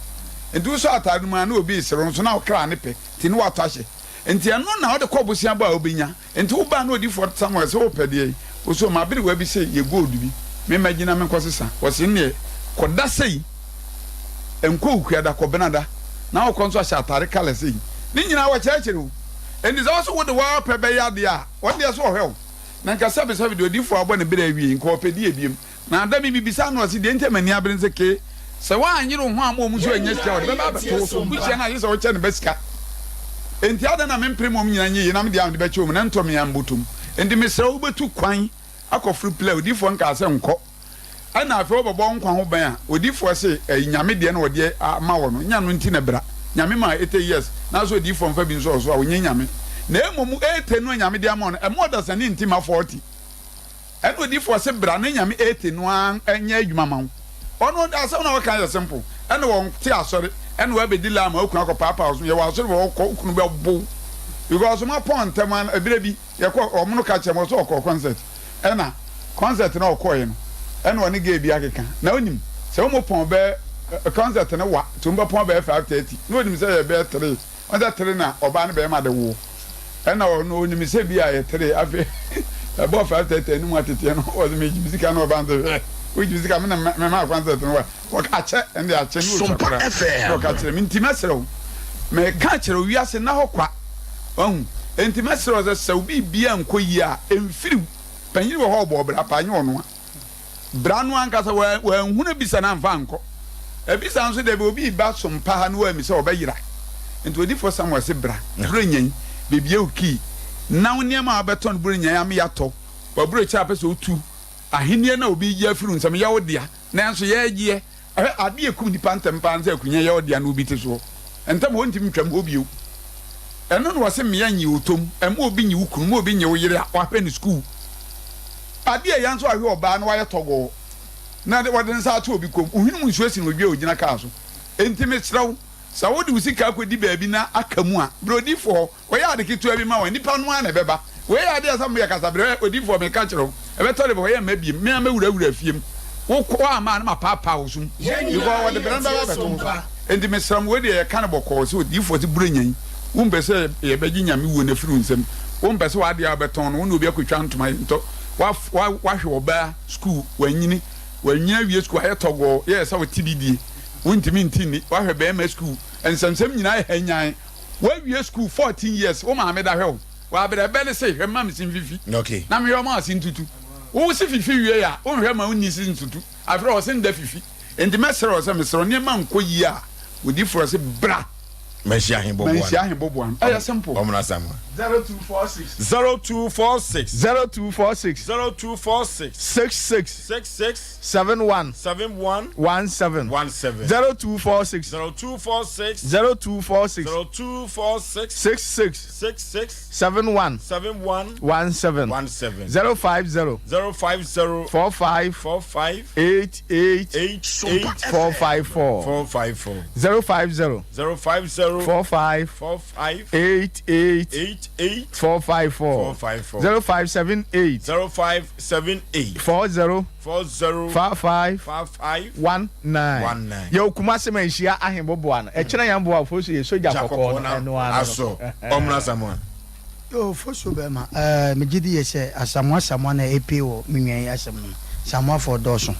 enti so atade mu na obi sero so na wo kra ne pe ti ne wato ahye enti eno na wo de kobosia ba obenya enti wo ba na odi for Samuel se wo pede wo so ma biri wa bi se ye gold bi me magina me kwosesa wo se ne koda sei enko ukuada ko benada na wo konso ahye atade kala sei ni nyina wo kyerekere wo enti so wo de wa pebe ya de a wo de so hwe na nka sabe de odi fo abo ne bere awie nka opedi ebiem na da mi bibisa no ɔsi de ntemani abere nse ke sɛ waanyere ho a mo mu so anya sika ɔde bɛba bɛto so bukyia na ayɛ sɛ ɔkyɛ ne bɛsika enti ada na mempere mo nyina nyɛ na me de am de bɛkyɛ mo na ntɔm ya mbotom enti mesrɛ wo betu kwan akɔ free play odifo nka sɛ nkɔ ana afɛ wɔbɔ nkwa ho ban a odifo sɛ nyame de na wɔde ama wɔ no nya no nti na bra nyame ma 80 years na so odifo mfa bi nso so a wonye nyame na emomu 80 no nyame de ama no e more than nti ma 40 ɛna odifo sɛ bra na nyame 80 no an anya adwuma ma wo ɔno asɛm na wɔka yɛ simple ɛna wɔn te asɔre ɛna wɔabɛdi la ma okun akɔ papa so yɛ wɔ asɔre wɔ okun bɛ bo because ma point man ebire bi yɛ kɔ ɔmo no ka kyɛ mo so ɔkɔ concert ɛna concert na ɔkɔ yɛ no ɛna wɔne ge bi akeka na onim sɛ wɔn pɔn bɛ concert na wa to mbɛ pɔn bɛ 5:30 na onim sɛ yɛ bɛ 3 ɔda 3 na ɔba ne bɛ ma de wo ɛna ɔno onim sɛ bi a yɛ 3 afi ɛbɔ 5:30 no mu atete no ɔde me music na ɔba nde we music am na me ma concert no wa ka kyɛ ɛnde akyɛ no Sompa FM ka kyerɛ me ntima srɛw me ka kyerɛ wiase na hɔ kwa ɔhu ntima srɛw sɛ obi bia nkɔ yi a emfiri panyiri wɔ hɔ bɔ bra panye ɔno a bra no ankasa wa nhuna bisa na mfa nkɔ ebisa nso de obi ba Sompa ha no wa mi sɛ ɔbɛyira nti odi for somewhere se bra bro nyan bebia oki na woniema abeton bro nyan am yato wa bro cha pese otu ahenie na obi ya firu nsam ya wodia na nso ya agie ade ekum nipa ntempa nse akunya ya wodia na obi te so entam wontim twam obi o eno no wase me yanyi otom em obi nyi wukunu mo obi nyi wo yire wa pe ni school ade ya nso ahwe oba na wa yetogo na de wode nsa ato obi kom ohinu mu nsuasi no odwe ogina ka so entime kyerɛw sa wodi usika akodi baabi na akamu a brodifo wo ya de kitu abi ma wa nipa no na beba we ya de asam ya kasabre odifo me ka kyerɛw ebeto de bo ya mabie me amawura fiem wo ko ama na ma papa wo sum because wo de branda ba beto enti me sram we de ya kan bɔkɔ so odifo ti buranyan wo mpese ye bagi nyame wo na firu nsam wo mpese wa de ya beton no wo na obi akotwa ntoma nto wa hwe oba school wanyini wie school ayetogo ye sa wo tibidie wontimi ntini wa hwe be ma school ensamsam nyina hanyan wa wie school 14 years wo ma me da hwe wa be be ne se hwe ma me sin fifi okay na me yo ma sin tutu wo si fifi wie ya wo hwe ma wonni sin tutu afro wo sin da fifi enti mesero se mesero ne ma nko yi a wodi foro se bra Mesia Himbobuan. Aya simple. Omna Samuel. 0246 66 71 17 0246 66 71 17 050 45 88 454 050 45 88 454 0578 40 55 19 yo kuma se manhia ahemboboa no e kire yamboa fosu ye soja kokko no aso omna Samuel yo fosu be ma megidi ye se asamwa na epo menwan asem no samwa for doso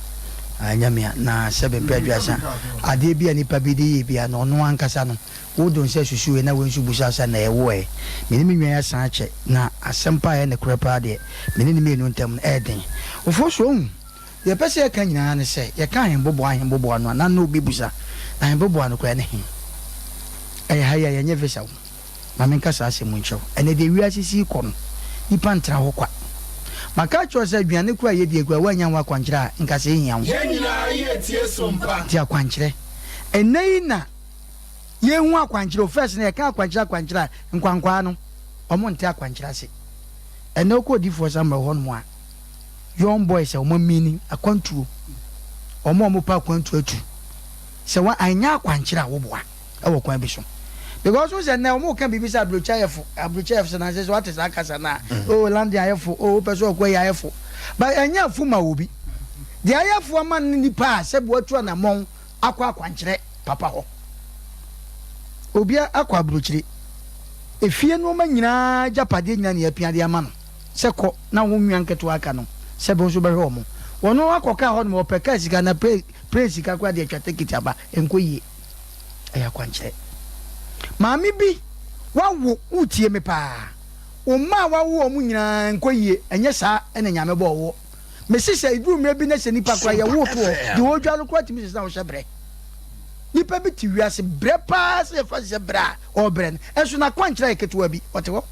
anyamia na sebe pedwasa ade bia nipa bidi bia no no ankasa no wo don se susu na wensu busa sa na ewo e meni menwan asan ache na asempa ye ne krepa de meni ni menu ntem eden ofoso ye pese ye kan nyina ne se ye kan ahembobo no na no bibusa ahembobo no kwa ne he haya ye nye visa ma menka sa asemu nchew ene de wi asisi kono nipa ntra ho kwa maka cho se aduane kwa ye de egwa wanya wa kwankyira nka se hia wo ye nyina ye tie Sompa ti akwankyire enei na ye hu akwankyire first na ye ka akwankyira nkwankwa no omo nte akwankyira se ene ko di for samba ho no a young boys e omo mini akwantuo omo pa akwantuo atu se wa anya akwankyira wo boa e wo kwan bi so because we say na omo kan bibisa abrochef na say what is akasa na oh land ayefo oh person okwa ayefo but anya afuma obi the ayefo man ni pa se bo atu na mon akwa akwankyere papa ho obi akwa abrochire efie no ma nyina japade nyina ne apiade ama no se ko na wo nwanketo aka no se bo so behwe omo wono akoka ho no opeka sika na praise ka kwa de atwate kitaba enkoyie aya kwankyere maami bi wawo utie me pa o ma wawo omu nyina nkoyie enye saa ene nyame bo wo me si say du me bi na se nipa kwa ye wo to de wo dwa no kwa timi se na wo hyebre nipa bi ti wiase bre pa se fa se bra o bre enso na kwa nkyira eketua bi ote wo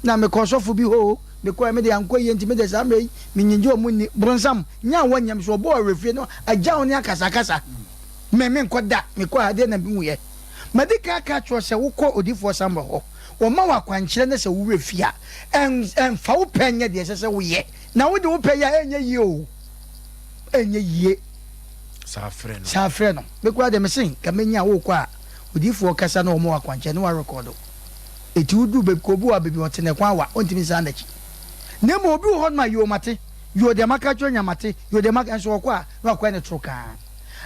na me kosofo bi ho me kwa me de anko ye nti me de samre me nyinje o munni bronsam nya wonyam so bo refie no agya oni akasa kasa me nkoda me kwa ade na bi wuye madika ka cho se wo ko odifo samro ho o ma wa kwankyere ne se wo refia en fa wo penya de se wo ye na wo de wo penya enye yi o enye yi safre no me kwa de me sin ka menya wo kwa odifo kasa na o ma wa kwankyere no wa record eti udu be ko bu abebi otene kwa wa ontimi sa ndachi na mo obi ho ma yo mate yo de maka cho nya mate yo de maka nso kwa na kwa ne troka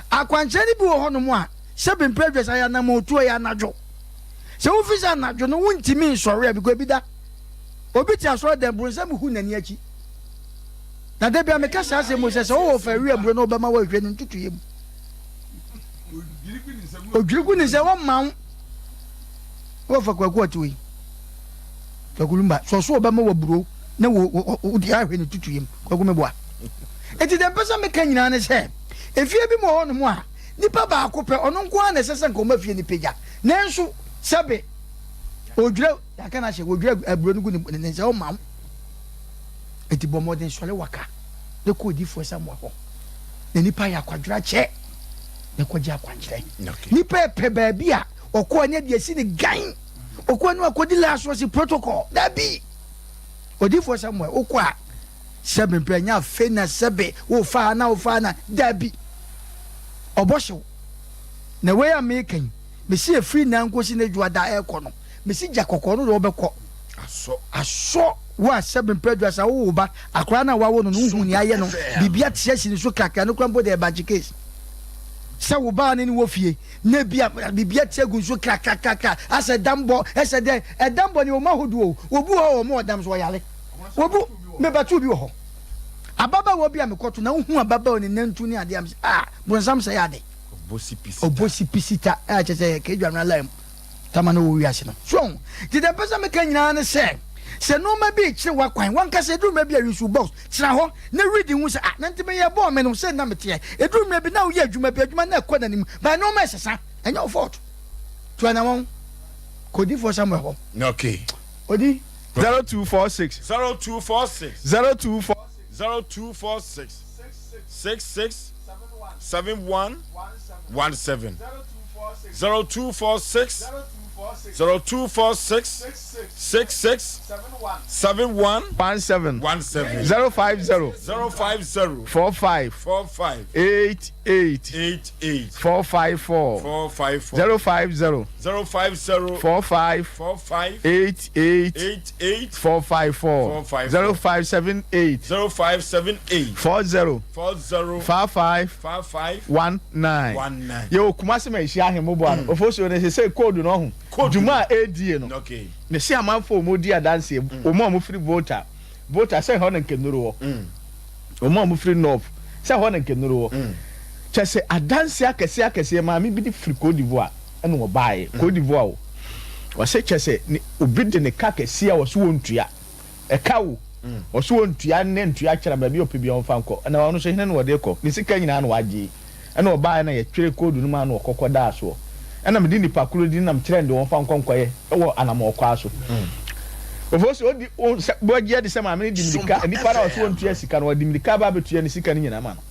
akwanche ni bi ho no mo a se be mpredwe sa ya na mo tuo ya najo se wo fisa najo no wontimi nsore bi ko bi da obi ti asoro de bro nsam hu nani achi na de bia me ka sa se mo se wo fa wi abro no ba ma wa hwe ni ntutu yem ogirigu ni se wo ma wo fa kwa tu yi fakulumba so oba ma waburo na wo di ahwe ni tutu yim kwa me boa eti de pesa me kan nyina ne se efie bi mo hono mo a nipa ba akopɛ ɔno nko a na sese nka o ma fie ni peja nanso sebe odwira aka na hye odwira aburo no gu ni nse o mam eti bɔ modern sɔle waka de ko di fo sam wako na nipa ya kwadwira che na kwaji akwankyerɛ nipa pe ba bi a ɔkɔ anya de asi ne gan ɔkɔ no akɔdi last was protocol da bi odifo Samuel ɔkɔ a sebe mpanya fe na sebe wo fa na da bi ɔbɔhyew na we American me si free na nkosi na dwa da ɛkɔ no me si gya kokɔ no do ɔbɛkɔ aso wa sebe mpredwa sa wo ba akora na wa wo no hu ni aye no bibia tie si ni so kaka no krampo de ba case se wo ba ni wo fie na bibia tiagu so krakakaka ase dambo ese de dambo ni o ma hodu obu ho o mo dam so yale obu me batu bi ho ababa wo bia me koto na hu ababa ni nantu ni ade am bronsam se yade obosi pisita chese ke dwa na lam tamana wo wiase no so ti de pesa me kan nyina ne se no ma bi kire wa kwan wan ka se du ma bi awisu box kira ho na reading hu se na ntime ye bo me no se na mete edu ma bi na wo ye adwuma bi adwuma na ekɔ na nim ba no ma sesa enya ofort to na won kodi for Samuel ho okay odi 0246 66 71 17 0246 66 71 17 050 45 88 454 050 45 88 454 0578 40 55 19 yo kumase ma hia hemo bo an ofoso ne se code no ho juma adie no okay ne se amanfo mo di adanse o mo free voter se ho na nkenuru wo o mo free north se ho na nkenuru wo chese adanse akese ma mi bi di free Côte d'Ivoire ene wo bae Côte d'Ivoire wo se chese ni obi de ne ka kese a wo so wontua e ka wo wo so wontua ne ntua kyera ba bi opebi on fanko na wo no so hene no wo de ko ni sika nyina na waje ene wo bae na ye twere code no ma na okokɔ da so ena me di nipa kuro di na me kyerɛ de wo fanko nkoye wo anamo okɔ aso ofosi odi boagye de sema me di midika nipa na wo so wontua sika no di midika ba betua ne sika ni nyina ma no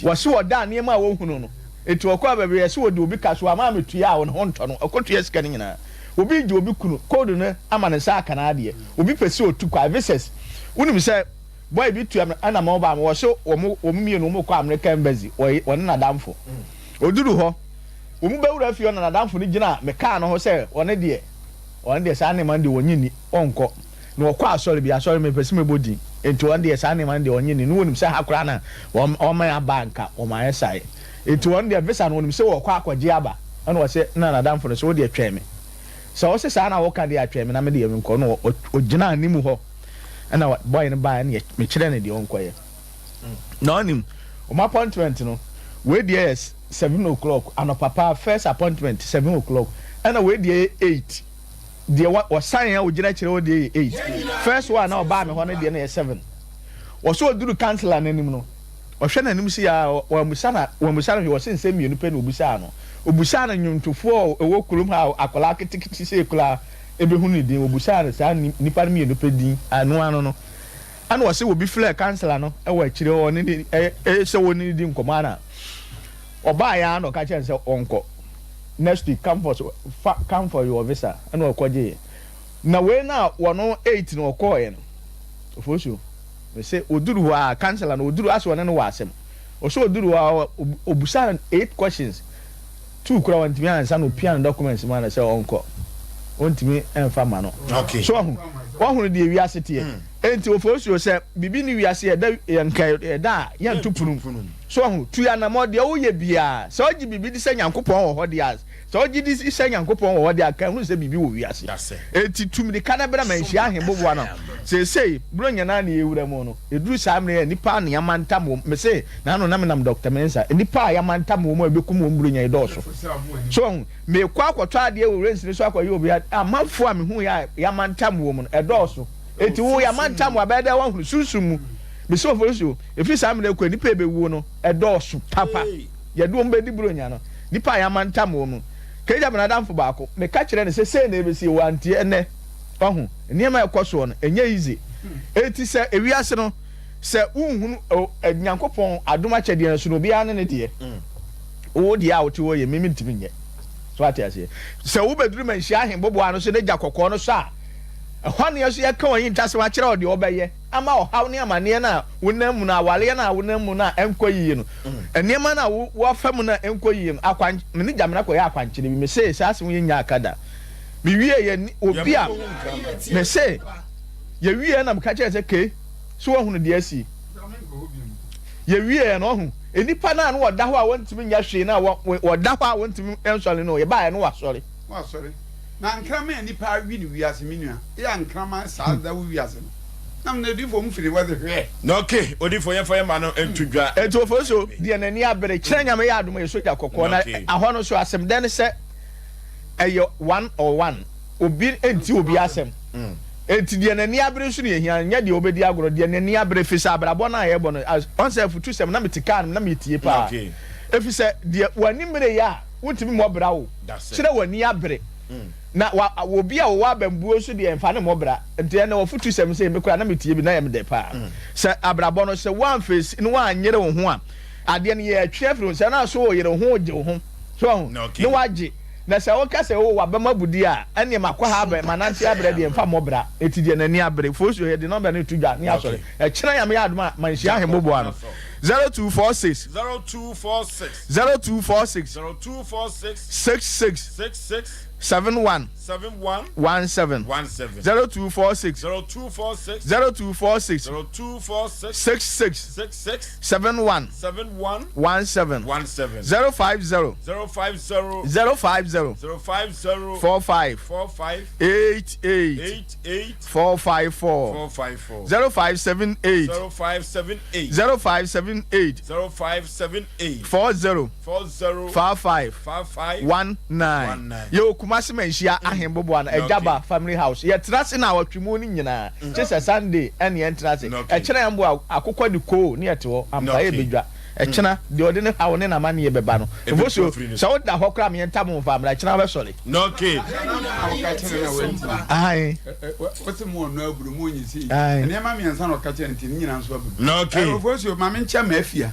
wo so oda ne ma wo hunu no etu okɔ ba be ye so odi obi ka so ama metua a wo no honto no okotua sika ni nyina obi di obi kunu code no ama ne sa aka na ade obi pese otu kwa vices unim se boy bi tua ana ma ba ma wo so wo mie no mo kɔ American embassy wo ne na damfo oduru ho wo mu bewura fi na damfo ni gina me ka no ho se one de sa ne man de wonyini onko na wo kɔ asɔre bi asɔre me pese me bodi enti one de sa ne man de wonyini no wonim se hakora na o ma banka o ma yesai enti one de visa no wonim se wo kɔ akɔgye aba ana wo se na damfo no so wo de atwa me so wo se sa na wo ka de atwa me na me de yemi nkɔ no o gina animu ho ana boy ne ba na me kyerɛ ne de onko ye na onim o ma appointment no we dey 7 o'clock and papa first appointment 7 o'clock and we dey 8 dey what sign ya o gina kyerɛ o dey 8 first one na o ba me ho na dey na 7 wɔso oduru councilor n'anim no ɔhwɛ n'anim si ya wɔmusa no wɔ se nsɛm mmienu pɛ na obusa no obusa no nnwomtofoɔ ɛwɔ kurom ha akwadaa ketekete sɛ ekura ebehu ne din obusa no saa nipa no mmienu pɛ din ano no ana wɔse obi flɛ councilor no ɛwɔ akyire hɔ ne sɛ wɔ ne di nkɔmɔ ana ɔbaa ya no ka kyerɛ sɛ ɔnkɔ next week come for your visa ɛna ɔkɔgye na wei na wɔno 8 na ɔkɔɔɛ no ofosuo me say oduru hɔ a councilor na oduru aso ne no wɔ asɛm ɔso oduru hɔ a obusa 8 questions 2 kura wɔntimi ansa no pia no documents ma na sɛ ɔnkɔ ontimi ɛmfa ma no okay so ɔhunu de wiase tie enti ofosuo sɛ bibi ni wiase ɛda yɛnka yɛnto punum so ɔhunu tu ya na mo de woyɛ bia sɛ ɔgye bibi di sɛ nyankopɔn wɔ hɔ de as sɛ ɔgye di sɛ nyankopɔn wɔ hɔ de aka hunu sɛ bibi wɔ wiase enti tum de kana bra man hyia ahemboboa no sei bro nyana na yewura mu no eduru saa mre nipa na yamantam wo me say na no nam Dr. Mensa nipa yamantam wo mu ebekum wo bro nya idɔso so me kwa akɔtɔ ade wo rensini so akɔyɛ obi amanfo a me hu ya yamantam wo mu no ɛdɔso eti wo yamantam wa bɛda wo hunu sunsumu me so Oforisuo efi saa mre kɔ nipa ebewu no ɛdɔso papa yɛdo mbedi bro nya no nipa yamantam wo mu keja benadamfo baako me ka kyerɛ ne sɛ na ebesi wo antie ene ɔho nneɛma ɛkɔ so no enye easy eti sɛ ewiase no sɛ unhunu nyankopɔn adom akyɛdeɛ no so no bia ne deɛ wo deɛ a wote wo yɛ mimi ntimi nyɛ so ate ase sɛ wo beduru man hyia ahemboboa no so ne gya kɔkɔɔ no so a ɛhɔ ne so yɛ ka wɔn ntase wa kyerɛ ɔde ɔbɛyɛ ama ɔhaw ne amanneɛ na wonam mu na awaleɛ na wonam mu na ɛnkɔ yie no nneɛma na wo fa mu na ɛnkɔ yie no akwan ne gya mena kɔ yɛ akwankyere bi me sɛ saa asɛm yɛ nya akada me wie yɛ obi a me sɛ yɛ wie na me ka kyerɛ sɛ ke so wɔhunu deɛ asi yɛ wie no ɔhu enipa na no wɔda hɔ a wɔntimi nya hwee na wɔda hɔ a wɔntimi ɛnsɔre no yɛ bae no wasɔre na nkrama nipa awi ni wiase minua ya nkrama saa da wo wiase no na me di fo mfiri wa de hwe na okay odifo yɛ fa yɛ ma no entudwa eto Oforisuo deɛ nani abere kyerɛ nyame yɛ adom yɛ soja kɔkɔɔ na ahɔ no so asɛm dɛ ne sɛ ɛyɛ 101 obi enti obi asɛm enti deɛ nani abere so ne yɛhia nyɛ deɛ obedi agoro deɛ nani abere fi sɛ abrabɔ na yɛ bɔ no ɔnsɛ futu sɛm na metika na metie pa efi sɛ deɛ wani mere yɛ a wontimi mɔbra wo kyerɛ wani abere na obi a wo abambuo so de emfa ne mobra ente na wo futu sem se mekura na metie bi na yem de pa se abrabo no se one face no anyere wo ho a ade ne ye atwe afro se na so wo yere ho oje wo ho so ne waje na se wo ka se wo wabama budi a ene makwa ha ba manante abre de emfa mobra eti de nani abre fosu he de number ne tudwa ne asore e kire yam ya adoma manhia hembobo ano 0246 66 71 17 0246 66 71 17 050 45 88 454 0578 40 55 19 yo kumasi menhia ahembobo an ejaba family house ye trase na awatwemu ni nyina chese Sunday ene ye trase e kire yambo akokɔ de ko ne yete ho ampa ye bedwa e kina de ode ne hawo ne na ma ne ye beba no Oforisuo so wo da hɔ kra me ntam mfa mra kina be sɔre no okay ai wose mo no aburu mo nyisi ene ma me nsa no ka kire nti nyina nso aburu no okay Oforisuo ma me ncha mafia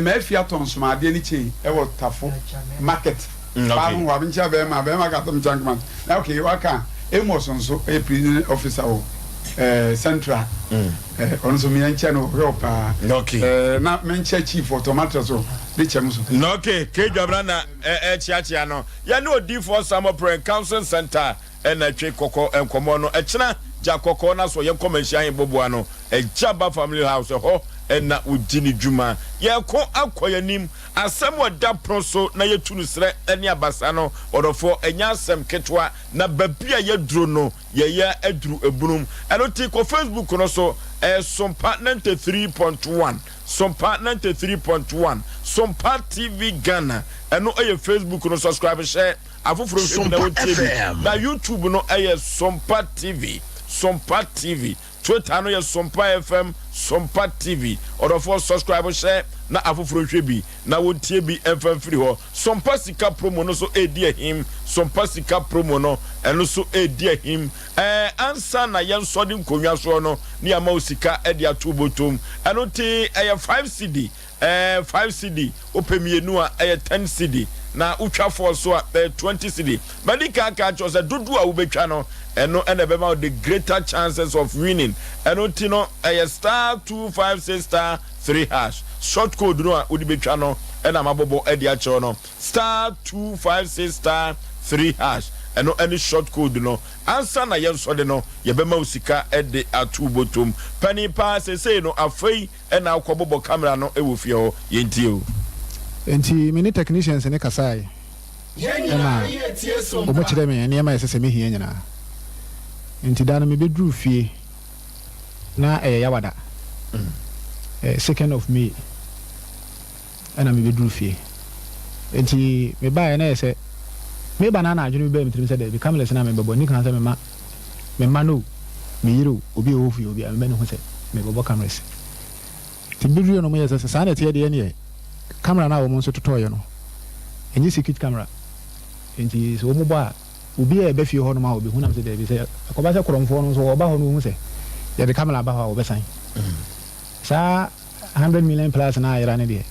mafia tonsoma ade ni chen e wo tafo market Pamu wa bincha be ma ka tom chankman. Na okay waka Emerson so a prison officer o central onso mi enche no pa okay na menche chief for tomatoes so de chem so no okay ke dwabra na chiachia no ya no odi for Sompa Prayer Council Center na twe kokko enkomo no ekina ja kokko na so ye komanhia hin boboa no ejaba family house ho na ujini djuma ye ko akoyanim asem oda proso na yetunu sre ene abasa no odofo enya asem ketwa na babia ye duro no ye aduru ebunum eno ti ko Facebook no so Sompa 93.1 Sompa 93.1 Sompa TV Ghana eno Facebook no subscribe share afoforo Sompa na YouTube na YouTube no Sompa TV Twitter no ye Sompa FM Sompa TV or for subscribe share na afoforo hwebi na wontie bi FM free ho Sompa sika promo no so edi him Sompa sika promo no eno so edi him ansa na ye nsode nkonwa so no ni ama osika edi atubotom eno ti 5 CD 5 CD opemienu a 10 CD na utwa for so 20 CD medika ka cho se dudu a ubetwa no eno ene bema the greater chances of winning eno ti no star 256 star 3 hash short code no a odi betwa no ena mabobo edi a cho no star 256 star 3 hash eno any short code no answer na yenso de no ye bema usika edi atu botom pani pa se no afei ena akobobo camera no ewo fie ho yenti o enti mini technicians ne kasai ena obo kire me ne ma yesese me hie nyina enti dana me bedru fie na yawada 2nd of May ena me bedru fie enti me ba na yese me banana adwene be me trim se de camera se na me bebo ni kan se me ma no me yiro obi ofi obi me ne ho se me bebo cameras ti bedru no me yese sa na tie de ne camera na wo mo so totoyo no enyi secret camera enti so mo ba obi e be fie ho no ma obi hunam se de bi se akoba se kromfo no so oba ho no hu se ya de camera ba ho obesan sa 100 million plus na ayra ne de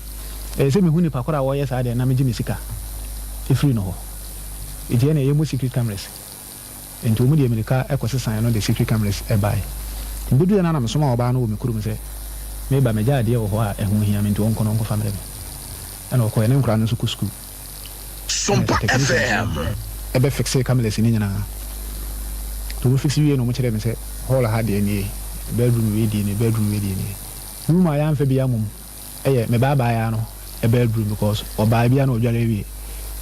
se me hu ni pakora wo yesa de na me jimi sika e free no ho e je na yemu secret cameras enti omu de america e kosesan no de secret cameras e bai mbudu na na me so ma oba no wo me kurum se me ba me jade wo ho a e hu hia me nti won kono nko family ana ko ene nkra no so ku school Sompa FM ebe fixe cameras ni nyina to we fixe wie no mo kire me se hall ha de ni bedroom we di ni room a yan fa bia mum eye me baba ya no e bedroom because oba bia no odware wie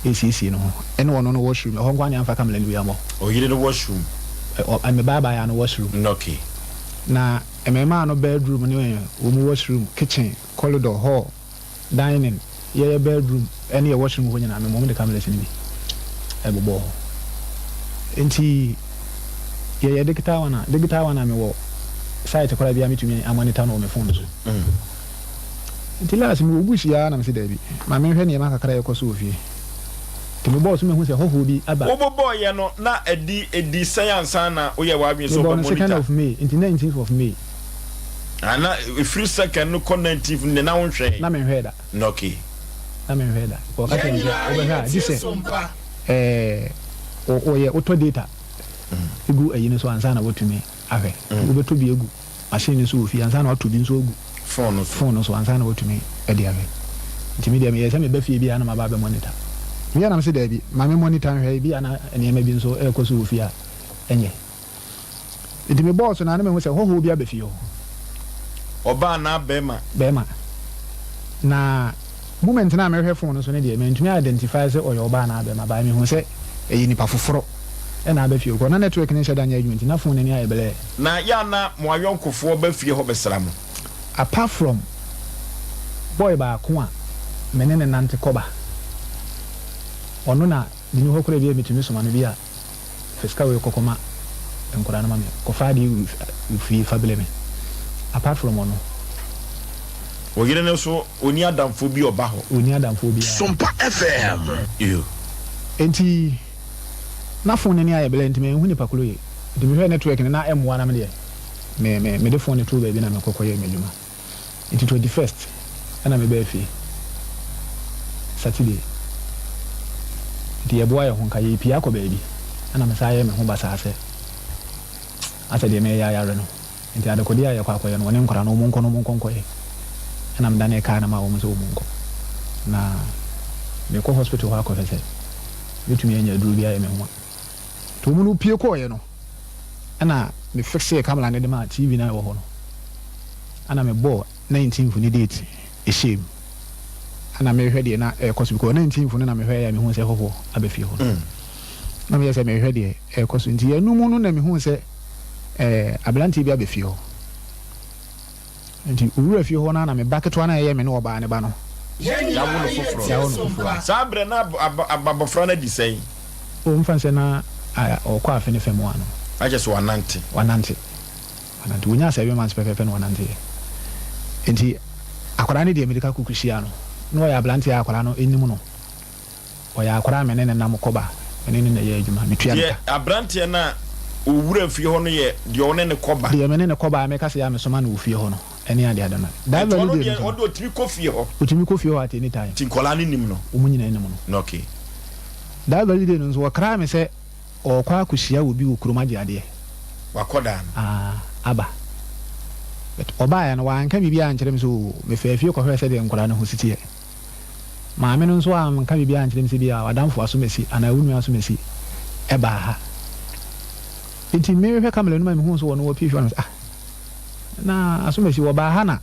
ACC no ene wono no washroom ho nkwa nyan fa camera ni mo o yire no washroom me baba ya no washroom okay na me ma no bedroom ni wo mu washroom kitchen corridor hall dining ye bedroom ene washroom ho nyina me mo de camera ni e bobo enti ye digital wana me wo site kwa bia mitumi amonita no me phone so enti last me obushi ya na me se dabi ma me hwe ne ma kakra yekoso ofie ti me boss me hu se hoho bi aba wo boy ye no na edi science na wo ye wa bi so monitor 2nd of May enti 19th of May ana free second no connective ne na won hwe na me hwe da okay na me hwe da o ka tell me ha dise o ye auto data egu ayi ne so ansa na wotumi ahwe obeto bi egu machine so ofi ansa na wato bi so egu phone so ansa na wotumi e dia ahwe ntimi dia me yesa me ba fie bi ana ma ba be monitor me yana me se da bi ma me monitor ahwe bi ana ene ma bi so e ko so ofi a enye ntimi boss na na me hu se ho bi abefie ho oba na bema na moment na me hwe phone so ne dia me ntumi identify se oyo oba na bema ba me hu se eyi nipa foforo ena abefie ko na network ne sheda nya adwuma na phone ni ayebele na ya na mo ayonkofo ba fie ho besra mo apart from boy ba ko a menene nante koba ono na ni ho kure bi metumi so manu bi a fiska we kokoma enkura na mame ko faadi fi fabele me apart from ono o yire ne so oni adamfo bi oba ho Sompa FM you enti na phone ni ayebele ntime hu ni pakulo ye ntime hwe network ni na M1 na me de me de phone to baby na me kokoye medjuma enti 21st ana me ba fi Saturday di eboa ye honka ye pia ko baby ana me sa ye me ho basa ase asa de me ya yare no enti adakodi ya kwa akoye no woni nkora no mu nkonko ye ana me dane ka na ma wo mu so mu nko na me ko hospital ha ko fese bitumi anya duru bia ye me ho to mu no pie ko ye no ana me fixe camera ne de ma TV na wo ho no ana me bo 19th ni date e shame ana me hwe de na koso bi ko 19th na me hwe ya me hu se hoho abefi ho na me yesa me hwe de koso nti enu mu no na me hu se ablanti bi abefi ho nti uru afi ho na me baketo na ye me no oba ne ba no ya wono foforo sabre na ababofra na di sei o mfa se na o kwa afi ne fem wano aje so wanante wanante wonya 7 months pepepe no wanante enti akwara ne de medical kukushia no no ya blante akwara no enimu no oya akwara menene na mkoba menene na ye adwuma metua ye abrante na owura fie ho no ye de one ne koba de menene koba ameka se ya mesoma na ofie ho no ene ade ade na da value de o do timi kofie ho otimi kofie ho at any time tinkola ne nim no omunyina ene mu no okay da value de no so wakra me se okwa akushia obi okuroma de ade wakoda aba but oba ya no wanka bibia ankyere me so me fafie ko hwese de nkora no ho sitie maame no so am ka bibia ankyere me se bia wadamfo aso mesi ana wunu aso mesi eba ha enti me hwe kamera no ma me hu so wono wo pihwe no na aso mesi wo ba ha na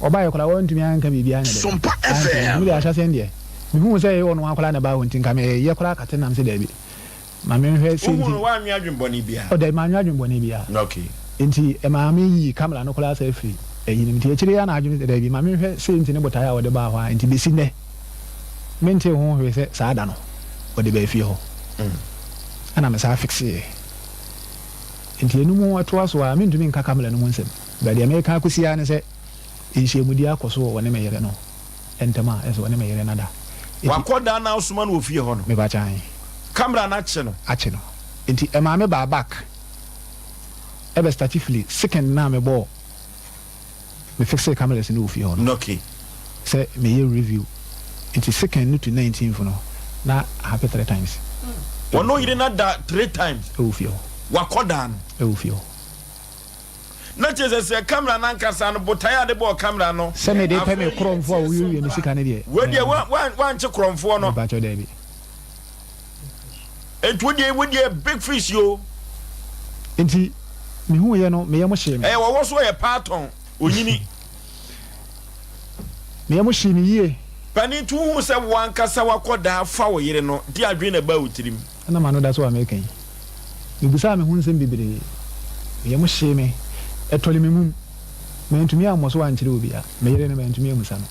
oba ya kora wontumi anka bibia anya de Sompa FM me ya hya sende me hu se ye wono akora na ba ho ntinka me ye kora katenam se da bi maame hwe se nti wo anwa adwemboni bia o da ma anwa adwemboni bia okay enti maame yi kamera no kora se free eyi nti ekire ya na adwene da bi maame hwe se nti ne bota ya wo de ba ho enti besi ne mente ho hwe se saada no wo de ba fie ho ana me sa fixe enti enu mu ato aso a mentumi nka kamera no mu nsem ba de America akusia ne se enhyemudi akoso wo ne meyere no entama eso wo ne meyere nada wakoda na osuma no ofie ho no me ba chan kamera na ache no enti maame ba back ebe statifully second na me bo me fixe camera se no ofie ho no okay say me ye review enti second to 19th no na happy 3 times wono yire na da 3 times ofie ho wakoda no ofie ho na chese se camera na nkasa no botaya de bo camera no se me de pe me kromfo a wiwi ni sika ne de we de wan che kromfo no ba cho de bi we de big fish yo enti me hu ye no me ye mo hye me wo so ye patton onyini me ye mo hye me ye pani tu hu se wan kasa wakoda fa wo yire no di adwe na ba utirim na ma no da so America yi me busa me hu nsem bibire me ye mo hye me etoli me mum me ntumi amoso ankyere obi a me yire ne me ntumi amusa no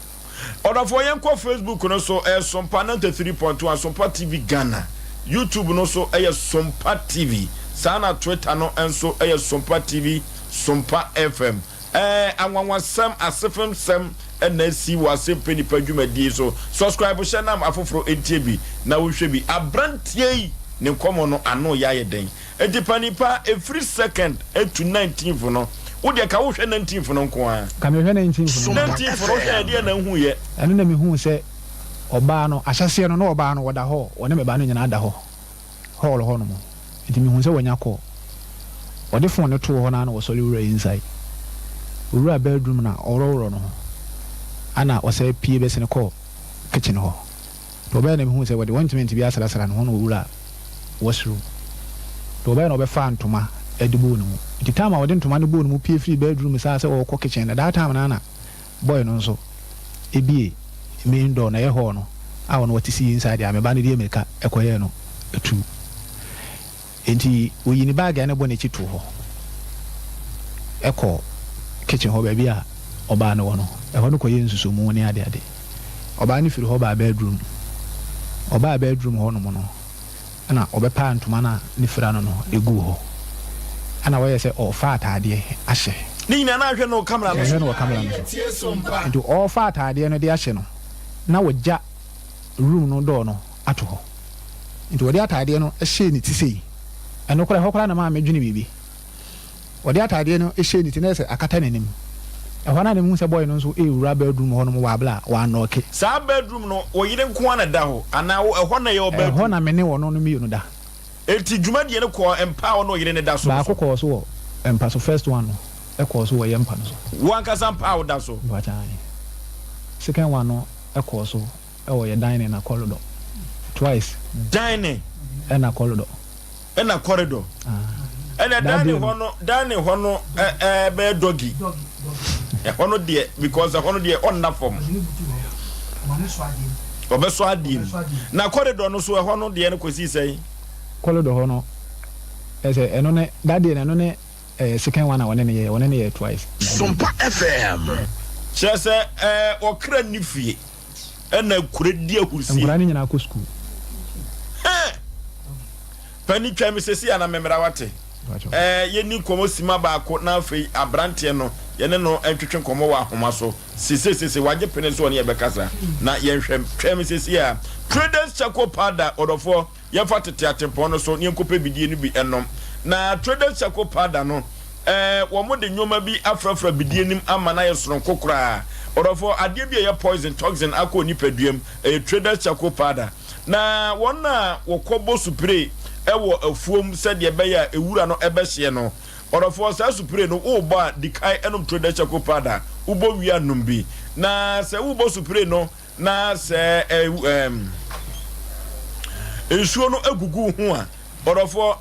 odafo yen ko Facebook no so Sompa 93.1 Sompa TV Ghana YouTube no so Sompa TV sana Twitter no enso Sompa TV Sompa FM anwanwasam asefem sem NSC Asem Mpe Nipa dwumadi so subscribe share nam afoforo NTB na wo hwe bi abrantie ne nkomo no ano ya yeden edipanipa every second to 19th no wo de ka wo hwe 19th no nko a ka me hwe 19th no 19th no hwe de na hu ye eno na me hu se oba no ahyase no na oba no woda ho wone me ba no nyina da ho hall ho no mo enti me hu se wonya ko wode phone no to ho na wo soli wura inside wura bedroom na ororo no ana Osei pie be se ne ko kitchen ho to be na me hu se wode wantimenti bi asara no ho no wura washroom to be na obe fa ntoma edibo no mu enti time wode ntoma no bo no mu pie free bedroom sa se wo ko kitchen na that time na boy no so ebie main door na ye ho no a wono wati see inside ya me ba no die America ekoye no etu enti oyini bag na bo na chitu ho eko kitchen ho ba bia oba no wono e ho no koye nsusu mu ne ade oba ni firi ho ba bedroom ho no mo no ana obepa ntoma na ni fira no egu ho ana waye se o fa atade ahye ni nyina na hwe no camera no hwe no camera no nti o fa atade no de ahye no na wogya room no door no ato ho nti wodi atade no ehye ni tisei eno kora ho kora na ma medwene bibi wodi atade no ehye ni tinese akata nanim ehwana ne mu se boy no nso ewura bedroom ho no mo wabla wa no ke sa bedroom no oyire nko ana da ho ana ehona ye bedroom ehona me ne wono no mi no da eti dwumadie ne ko empower no oyire ne da so ba ko so empa so first one no e ko so wo yempa no so wan ka sam power da so ba tai second one no e ko so e wo ye dining na corridor twice dining na corridor ena dining ho no be doggy hono de because hono de on na form obeso adim na corridor no so hono de ne kosi sei corridor hono ese eno ne daddy na no ne second one one ne ye twice Sompa FM chese okra nifie ena kuredi ahusi ngura ni nyina ko school pani twa mi sesi ana memra wate yeni komo sima ba ko na afei abrante no yene no entwetwe komo wa ahoma so sise waje pene so ne yebekasa na yenhwem twem sisi a traders chako pada odofo yefa tete atempon no so ne enkopa bidie no bi enom na traders chako pada no wo mo de nyoma bi afrafra bidie nim ama na yesoron kokora odofo ade bi ye poison toxin akọ nipaduam traders chako pada na wona wokobo spray ewo afuom said ye beya ewura no ebehye no orofo sa supre no uba dikai enom trader chako pada ubo wi numbi na se ubo supre no na se ensuo no egugu ho a orofo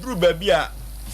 duru ba bia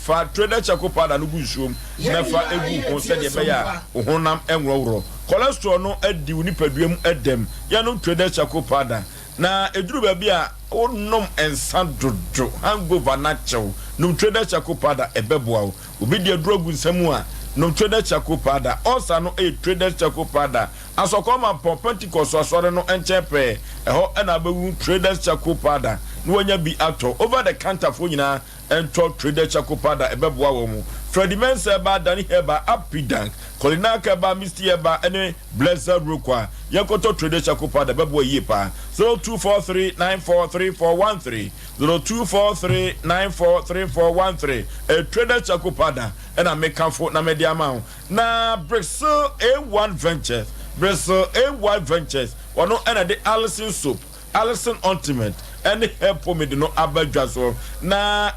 fa trader chako pada no gu nsuom na fa egu ho said ye beya honam enworo cholesterol no adi unipaduam edem ya no trader chako pada na eduru ba bia onom ensandodo hangover natural no trader chako pada ebeboa obi de drogu nsemu a no trader chako pada osa no trader chako pada asokoma Pentecost asore no enchepe eho na bawu trader chako pada no wanya bi ato over the counter fo nyina ento trader chako pada ebeboa wo mu Freddy Mensa ba Dani Heba Apidank Kolinaka ba Misty Heba ene Blessed Rukwa Yakoto trader chako pada ebeboa yepa 0243943413 0243943413 trader chako pada ena mekanfo na media ma na Bristol A1 Ventures Bristol A1 Ventures wano ena de Allison Soap Allison Ultimate ene help me no abadwa so na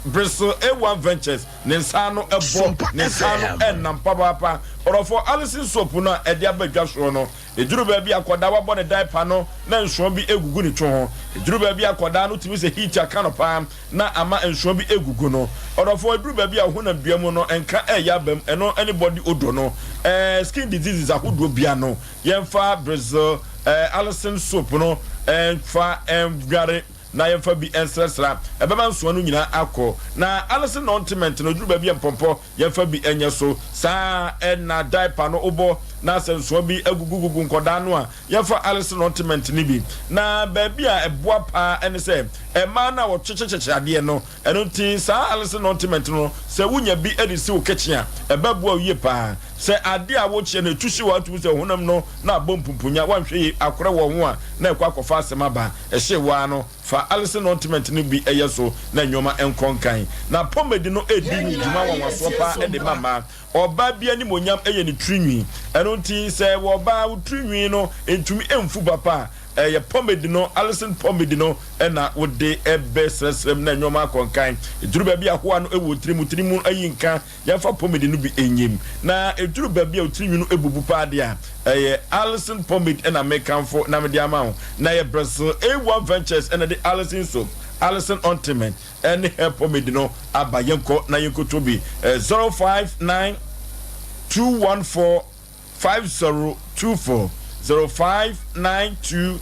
Bristol A1 Ventures Nensano ebo Nensano enampa papa orofo Allison Soap no ede abadwa so no ejuru ba bi akoda wa bone diaper no na nsuo bi egugu ni two ho ejuru ba bi akoda no timi se heat akanopa na ama nsuo bi egugu no orofo ejuru ba bi ahuna biam no enka eyabam eno anybody odo no skin diseases ahodo bia no yemfa Bristol Allison Soap no enfa gare na yemfa bi ensresra ebeba nsuo no nyina akọ na Allison Ultimate no ejuru ba bi empompo yemfa bi enye so sa na diaper no obo na senso bi agugugugu nkoda no a yefa Allison Ultimate ni bi na ba bia eboa pa ene se ema na wo chechecheche ade no eno ti sa Allison Ultimate no se wunya bi edisi wo kitchen a ebabua wie pa se ade a wo che na tushi wa tu se honam no na bompumpunya wanhwe akore wo ho a na ekwa kofa asema ba ehye wa no fa Allison Ultimate ni bi eyeso na nyoma enkonkan na pomedi no edi ni djuma wanwaso pa ede mama oba bia ni monyam eye ni trinwi eno nti se wo ba trinwi no entumi emfu papa ye pomedi no Allison pomedi no na wode ebe sesem na nyoma konkan eduru ba bia ho ano ewo trimu ayinka ya fa pomedi no bi enyim na eduru ba bia trinwi no ebubu pa de a ye Allison pomedi na mekanfo na me ama na ye Bristol A1 Ventures na the Allison Soap Allison Ultimate and help pomedi no abayenko na yenko to bi 059 214 5024 0592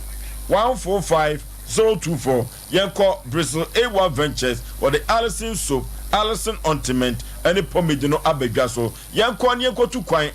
145 024 Yanko Bristol A1 Ventures or the Allison Soap Allison Ultimate and the pomedi no abedwaso yanko to kwan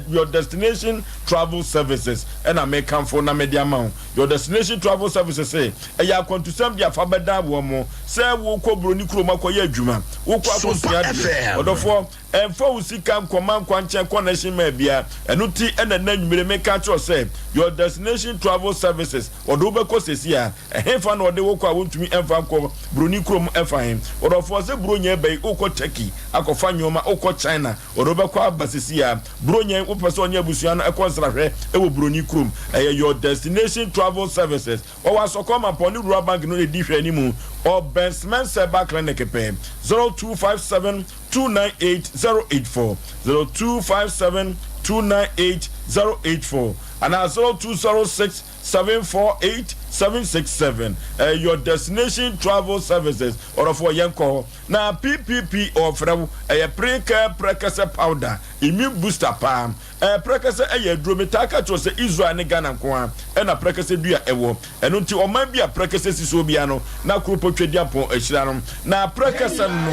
your destination travel services and I make come for na media amount your destination travel services say ya kwantu sam dia fa beda wo mo say wo ko broni kuro makoye adwuma wo ko akosia de odofo emfa usika nkoman kwanche connection ma bia enu ti ena nanwumere make sure say your destination travel services odo be ko sesia ehfa na ode wo ko awontumi emfa ko broni kuro mo emfa hin odofo say bronya bai wo Turkey akofa nyoma wo China odo kwa basisia bronya wo pese onye abusua na ekonsrahwe ewo broni krom your destination travel services o waso come upon the rural bank no di hwe animu or Bensman Seba Clinic pe 0257 298 084 0257 298 084 and 0206 748 767 your destination travel services or for yanko na PPP or from a precasa powder immune booster palm precasa drometaka to say Israel ne Ghana kwa na precasa dua ewo eno nti o man bia precasa siso bia no na kropo twedi apon ehira no na precasa no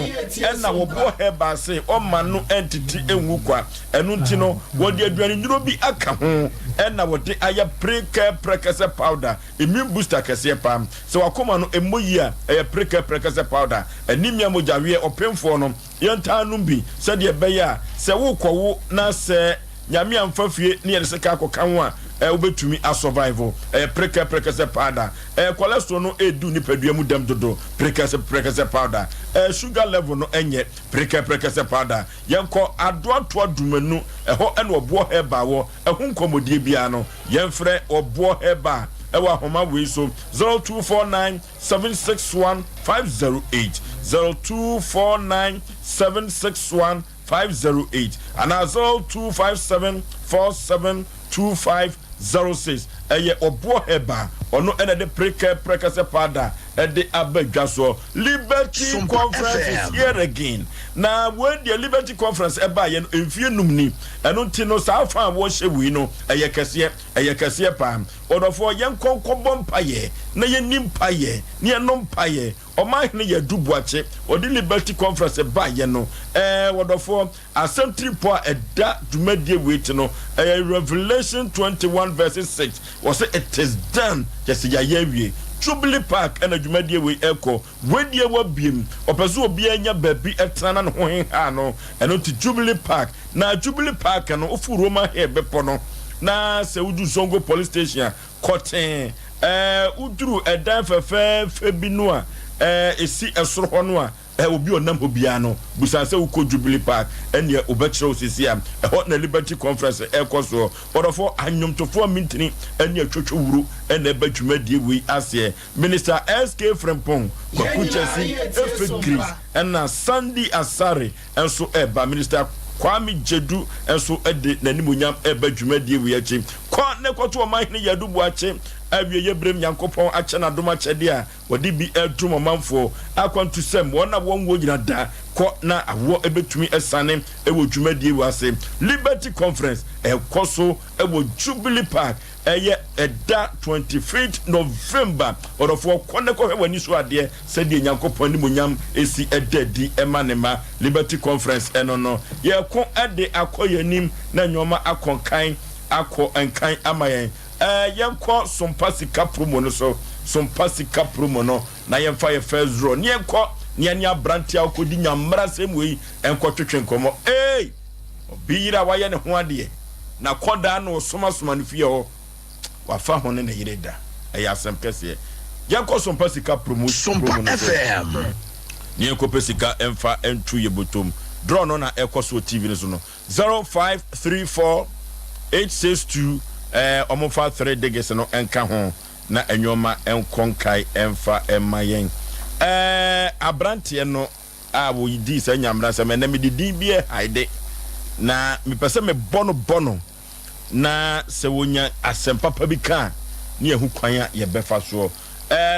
na wo bo heba say o man no entity enwu kwa eno nti no wo de aduane nduro bi aka ho ɛna wɔde ayɛ prekɛse powder immune booster kɛseɛ pam sɛ wakoma no emoyi a ɛyɛ prekɛse powder anemia mojawe ɔpemfoɔ no yɛntaa no bi sɛdeɛ ɛbɛyɛ a sɛ wokɔwo na sɛ nyame amfa fie ne yɛde sika akɔka ho a wobɛtumi a survival prekɛse powder cholesterol no edu nipadua mu dam dodo prekɛse powder sugar level no enye prekɛse powder yɛnkɔ adoatoa dumanu ɛhɔ ɛna ɔboɔ heba wɔ ɛho nkɔmɔdie bia no yɛmfrɛ ɔboɔ heba ɛwɔ ahoma wei so 0249 761 508 0249 761 508 and 0257 472506 eye obo heba ono ene de prekɛse powder ede abadwa so Liberty Conference is here again na when the Liberty Conference eba ye emfie numni eno nti no sa fa wo hye wi no eye kɛseɛ pa odofo ye nkonkobɔ mpaye na ye nimpaye ne enom paye ɔman ye dubuache odi Liberty Conference eba ye no wodofo asem tripo eda dumadie wait no Revelation 21 verses 6 was it is done just ya wie Jubilee Park and a Jumadie we echo when ye were beam opeso obi anya baby etana no ho ha no eno ti Jubilee Park na Jubilee Park no ofu Roma here bepo no na se udu Zongo police station koten uduru edan fefe bi no a esi esoro ho no a obi onam obia no busanse uko Jubilee Park ene obekire osisi am ehot na Liberty Conference ekoso odofo anyomtofo mintini ene atwotwo wuru ene badwumadie wi ase Minister SK Frempong kwakuchesi efekris ena Sandy Asare enso eba Minister Kwame Jedu enso ede nanimunyam badwumadie wi achi kwa ne kwoto omahene yadubu achi awie yebrem yankopon ache na doma chede a wodi bi edum manfo akwantu sem wona wonwo nyina da ko na awo ebetumi esane ewo dwumadie wase Liberty Conference ekoso ewo Jubilee Park eye eda 25th November orofo kone ko hwani so ade sede yankopon ni munyam esi edadi emanema Liberty Conference eno no ye ko ade akoyanim na nyoma akonkan akọ enkan amayen yenko Sompa sika promo no so Sompa sika promo no na yemfa ye first draw ne yenko ne nya branti akodi nyamra semwe enko twetwe nkomo obiyira waye ne ho ade na koda no soma no fie ho wafa ho ne yireda Asem kese yenko Sompa sika promo Sompa FM ne yenko pesika emfa entu ye botom draw no na ekoso TV no so no 0534 862 omofa 3 deges no enka ho na enwoma enkonkai emfa emayen abrante no a wo yidi sa nyamra sa me na me didi bie haide na me pese me bono na se wonya asem papa bi ka ne ehu kwan a ye befa so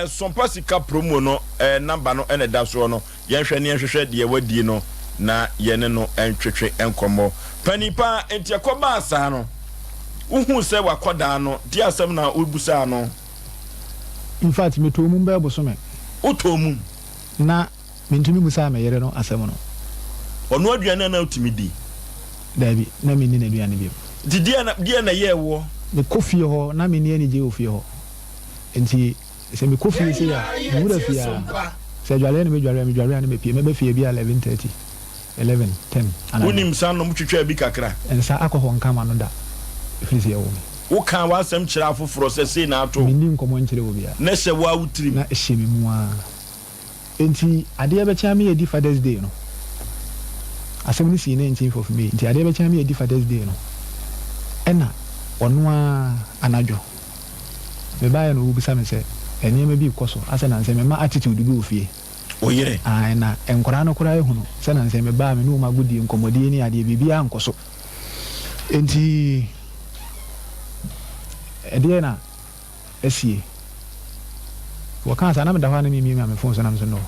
Sompa sika promo no number no ene da so no yenhwe ne yenhwehwe de wadi no na yene no entwetwe enkomo panipa enti akoba asa no uhu se wakoda no di asem na obusa no in fact me to mu be bosome otomu na mentumi musa me yere no asem no ono aduane na otimi di dabi na me ni na aduane bi di na ye wo me kofie ho na me ni ani je ofie ho enti se me kofie se ya wura fia se dwale na me dwale na me pie me be fie bi 11:30 11:10 ana unim san no mutwetwa bi kakra ensa akọ nkama no da efisi ya wo wo kan wa asem kira afoforo se na ato mini nkomo nkire wo bia na hye wa wutiri na hye mi mu a enti ade ya becha me edi Father's Day no asem ni si 19th of May enti ade ya becha me edi Father's Day no ena ono a anajo me ba ya no ubisa me se eni me bi koso asa na nse me ma attitude bi ofie oyere ai na enkora no kora ehunu se na nse me ba me no ma gudi nkomodi ni ade bibia nkoso enti ediena esie wakansa na me da hwana mi me phone so na so no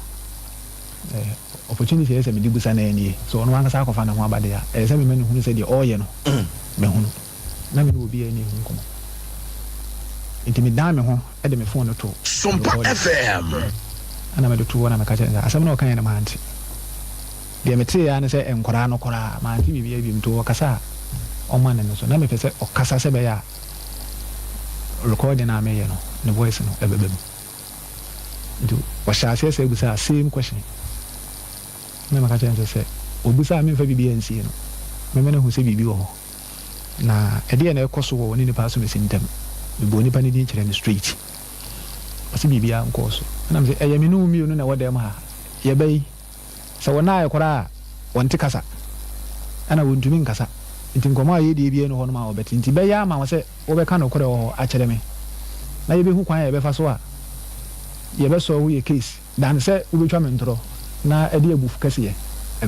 opportunity ese me dibusa na enie so no wanka sa akofa na ho abade ya ese me menu hunu se de oye no me hunu na me no obi enie hu nkomo enti me da me ho e de me phone no to Sompa FM ana me do to wona me ka chenza asem na o kan na ma anti de me tie ya ne se enkora no kora ma anti bibia bi mto wakasa o man no so na me pese o kasa se be ya recording na me no the voice no ebebem do washase say busa same question me maka chance say obusa me fa bibi ansie no me na hu say bibi wo na ede na ekoso wo ni nipa so me sintem me bo nipa ni din kire me straight wasi bibi an koso na me say eye me no mi no na wodem ha ye bai sa wona ya kora wonte kasa ana wontumi nkasa nti nkoma ye de bie no ho no ma obeti nti be ya ma wo say wo be ka no kore wo a kire me na ye be hu kwan ye be fa so a ye be so wo ye case dan say wo be twa me ntro na ede abufu kase ye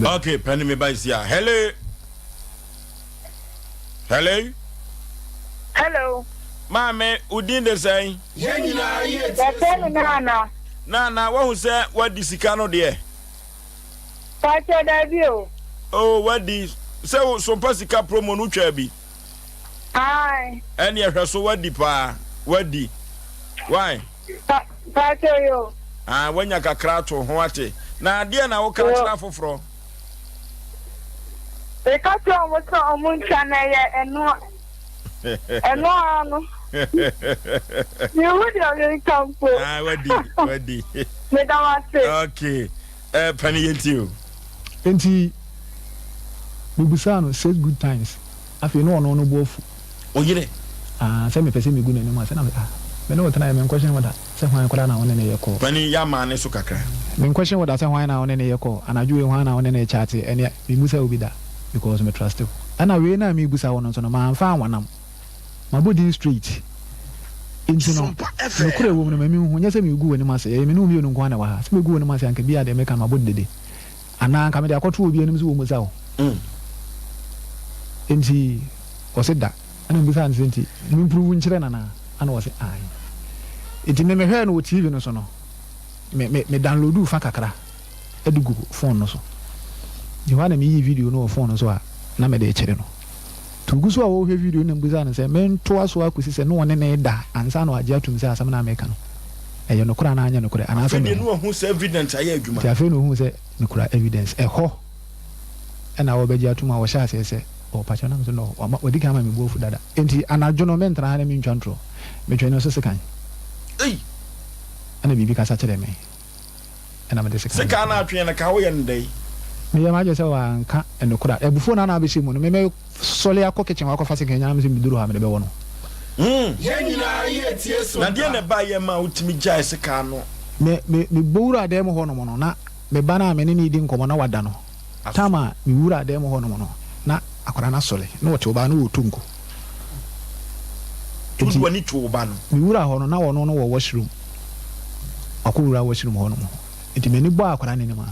okay penny me by sia hello mame udin de say Yenina ye nana what who say what the sikano de Pacho Davio. Oh, what this? So Sompa promo no twa bi. Aye. Any so what di pa? What di? Why? Pacho yo. Ah, when ya kakra to ho ate. Na de na wo ka kra foforo. E ka to mo so omuncha na ye eno. Eno anu. You would have come for. Ah, what di? Me da wa say. Okay. Penny you. Enti Bubusano says good times. Afi no no bofu. Oyire. Say me pese me gu n'anim ase na me me no tana me question wada say hwan kwara na won ne yeko. Penny ya ma ne so kakra. Me question wada say hwan na won ne yeko. Anaju e hwan na won ne chat ene me busa obi da because me trust you. Ana we na me busa won so no ma amfa wanam. Ma body straight. Enti no. No kure wo no me hu nya say me gu wani ma say me no mi no nkwa na wa. Say me gu wani ma say anka bia de me ka ma body dede. Ana nka me de akoto obi anim so wo mu za wo. Enti oseda ana mbusa nsenti me improve nchire na ana wose ai enti me hwe no TV no so no me download fa kakra edugu phone no so Johanna me yi video no phone no so a na me de kire no tugu so a wo hwe video na mbusa na se me nto aso akosi se no wone na da ansa na waje atum se asam na America no eyo no kura na anya no kura ana se no hu se evidence aye adwuma ti afi no hu se no kura evidence ho na wo beji atuma wo sha se o pacha na mzo no wadi kama me bofu dada enti anajo no mentra na me ntwantro me twene so sekan ana bibi kasa kire me ana me de sekan na atwe na ka wo ye ndai me ya majo se wa nka enokura ebufo na na abesi mu no me sole akọ kitchen wa akọ fa sekan nya me se biduru ha me de be wo no yenina ye tie so na de na ba ye ma utimi jai sekan no me bowura de mo ho no mo no na me bana me ni di nkomo na wada no tama me wura de mo ho no mo no na akwara na sole no wote oba no wotunko tudu wani tu oba no mi wura ho no na wono no wo washroom akowura washroom ho no mo enti meni bo akwara ne ma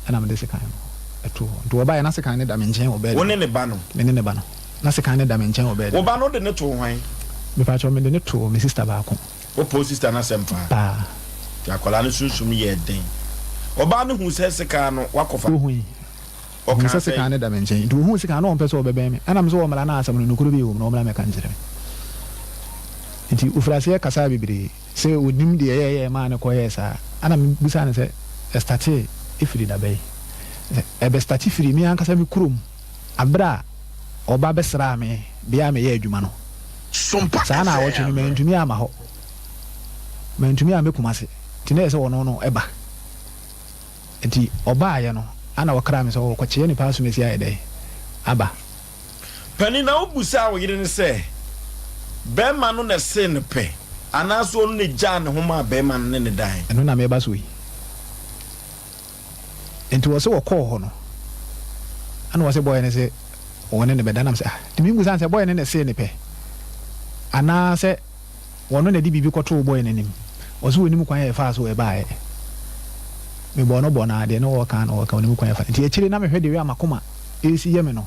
ana me de sekan no eto do oba ya na sekan ne da me nchen oba woni ne ba no me ne ba no na sekan ne da me nchen oba oba no de ne to hwan me pa cho me de ne to me sister ba ko o po sister na sempa pa ya akwara ne sunsum ye den oba no hu se sekan no wakofa okay so sekan ne da me nchen do hu sekan no on pese obebe me ana me so o mala na asam no nukuru bi wo no mala me kan jere enti ufrase kasa bibiri se onim de ye ma ne ko ye sa ana me busa ne se starte ifiri da bay e be starte firi mi ankasa mi kurom abra oba besra me bia me ye adwuma no Sompa sa na wo twini me ntumi ama ho me ntumi amekumase tine se wono no eba enti oba ye no ana wakra me so ko kye ni paso me si ayede aba pani na obusa wo yire ne se be ma no na se ne pe anaso no ne ja ne homa be ma ne ne dan eno na me ba so yi enti wo se wo ko ho no ana wo se boy ne se wone ne be danam se timi ngusa se boy ne se ne pe ana se wono ne di bibi ko to boy ne nim wo se woni mu kwan e fa so e ba e me bono bona de no waka na waka woni mu kwan e fa nti e chire na me hwede wi amakoma esi ye me no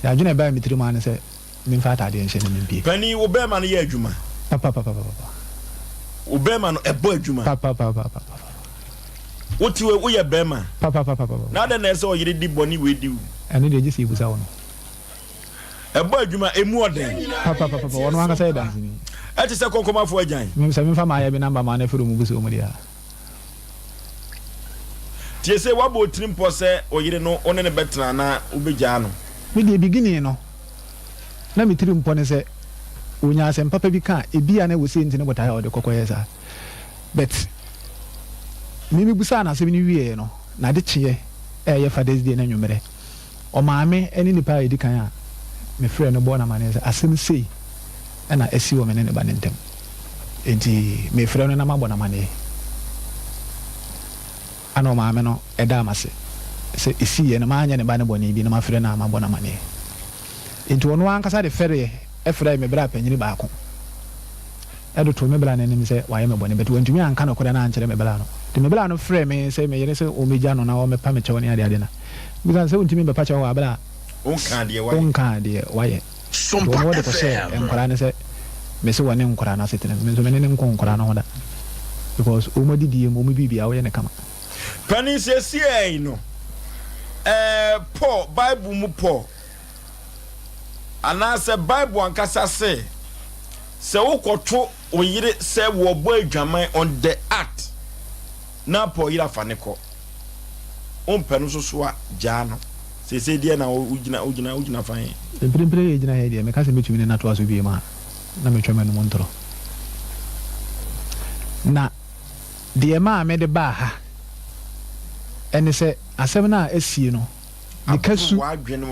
ya adwene ba mi tiri ma ne se mi fa ta de enhye ne mbie pani wo be ma no ye adwuma papa wo be ma no e bo adwuma papa woti wo ye be ma papa na de na se o yire di boni we di ene de jisi ibusa wono e bo adwuma emu oden papa wono anga say dance ni e ti se konkoma fo agyan mi se mi fa ma ya bi namba ma na furu mu busa o mu dia tie se wa bo trimpo se o yire no one ne betra na ubegya no mi de beginning no na mi trimpo ne se unya asem papa bi ka ebia na wo se ntine bota ya o de kokoye sa but mimi busa na asem ni wie no na de kye ye Father's Day na nwumere o maame eni nipa edi kan a me frɛ no bo na mane asem sei na esi wo me ne ba ne ntem enti me frɛ no na mabɔ na mane ana o maame no eda amase se esi ye na ma anya ne ba ne bɔ ne bi na ma frɛ na mabɔ na mane enti ono ankasa de fere efra me bra panyini ba ko edo to me bra na nim se waye me bɔ ne beto wantumi anka no koda na ankyere me bra no te me bra no frɛ me se me yere se o me gya no na o me pa me kyɛw ne ade na bisa se untimi be pa kyɛw wa bra onka de waye Sompa no de ko se enkora ne se me se wone nkora na setene me so me ne nkora na hoda because o mo didi mo bibia wo ye ne kama pani se sie no Paul Bible mu Paul anase Bible ankasa se wokoto oyire se wo bo adwaman on the act na Paul yira faneko ompenu so a jano se die na ugina fan empire ejina he die me ka se metumi na to aso bi ma na metwa manu montro na die ma me de ba ha ene se asem na asie no ne kasu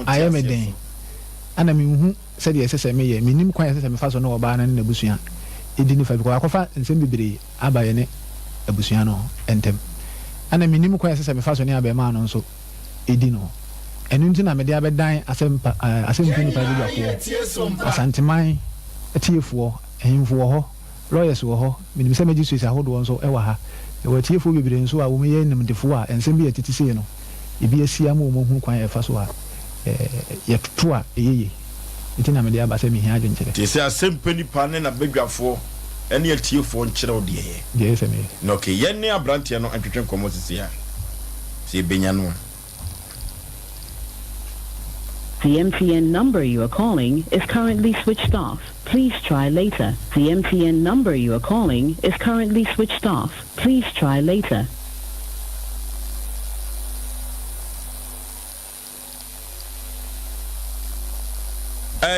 ayemeden ana mi hu se de sese me ye minim kwan sese me fa so no oba na na busua edi ni fa bi ko akofa nsem bibire abaye ne abusua no entem ana minim kwan sese me fa so ne abaye ma no nso edi no enu nti na me de abedan asem Mpe Nipa bi afo asanteman etiefo ehimfo ho lawyers wo ho minim se magistrates ahodo nso e wa ha e wa tiefo bibire nso a wo me ye nimdefo a ensem bi etiti sei no ebi asia ma wo hu kwan e fa so a yetutu a eyeye nti na me de aba se mi hia adwenkyere ti se Asem Mpe Nipa ne na badwafo ene etiefo nkyere wo de ye je se me no ke ye ne abrante no antwetwe nkomo sisi a se benya no. The MTN number you are calling is currently switched off. Please try later. The MTN number you are calling is currently switched off. Please try later.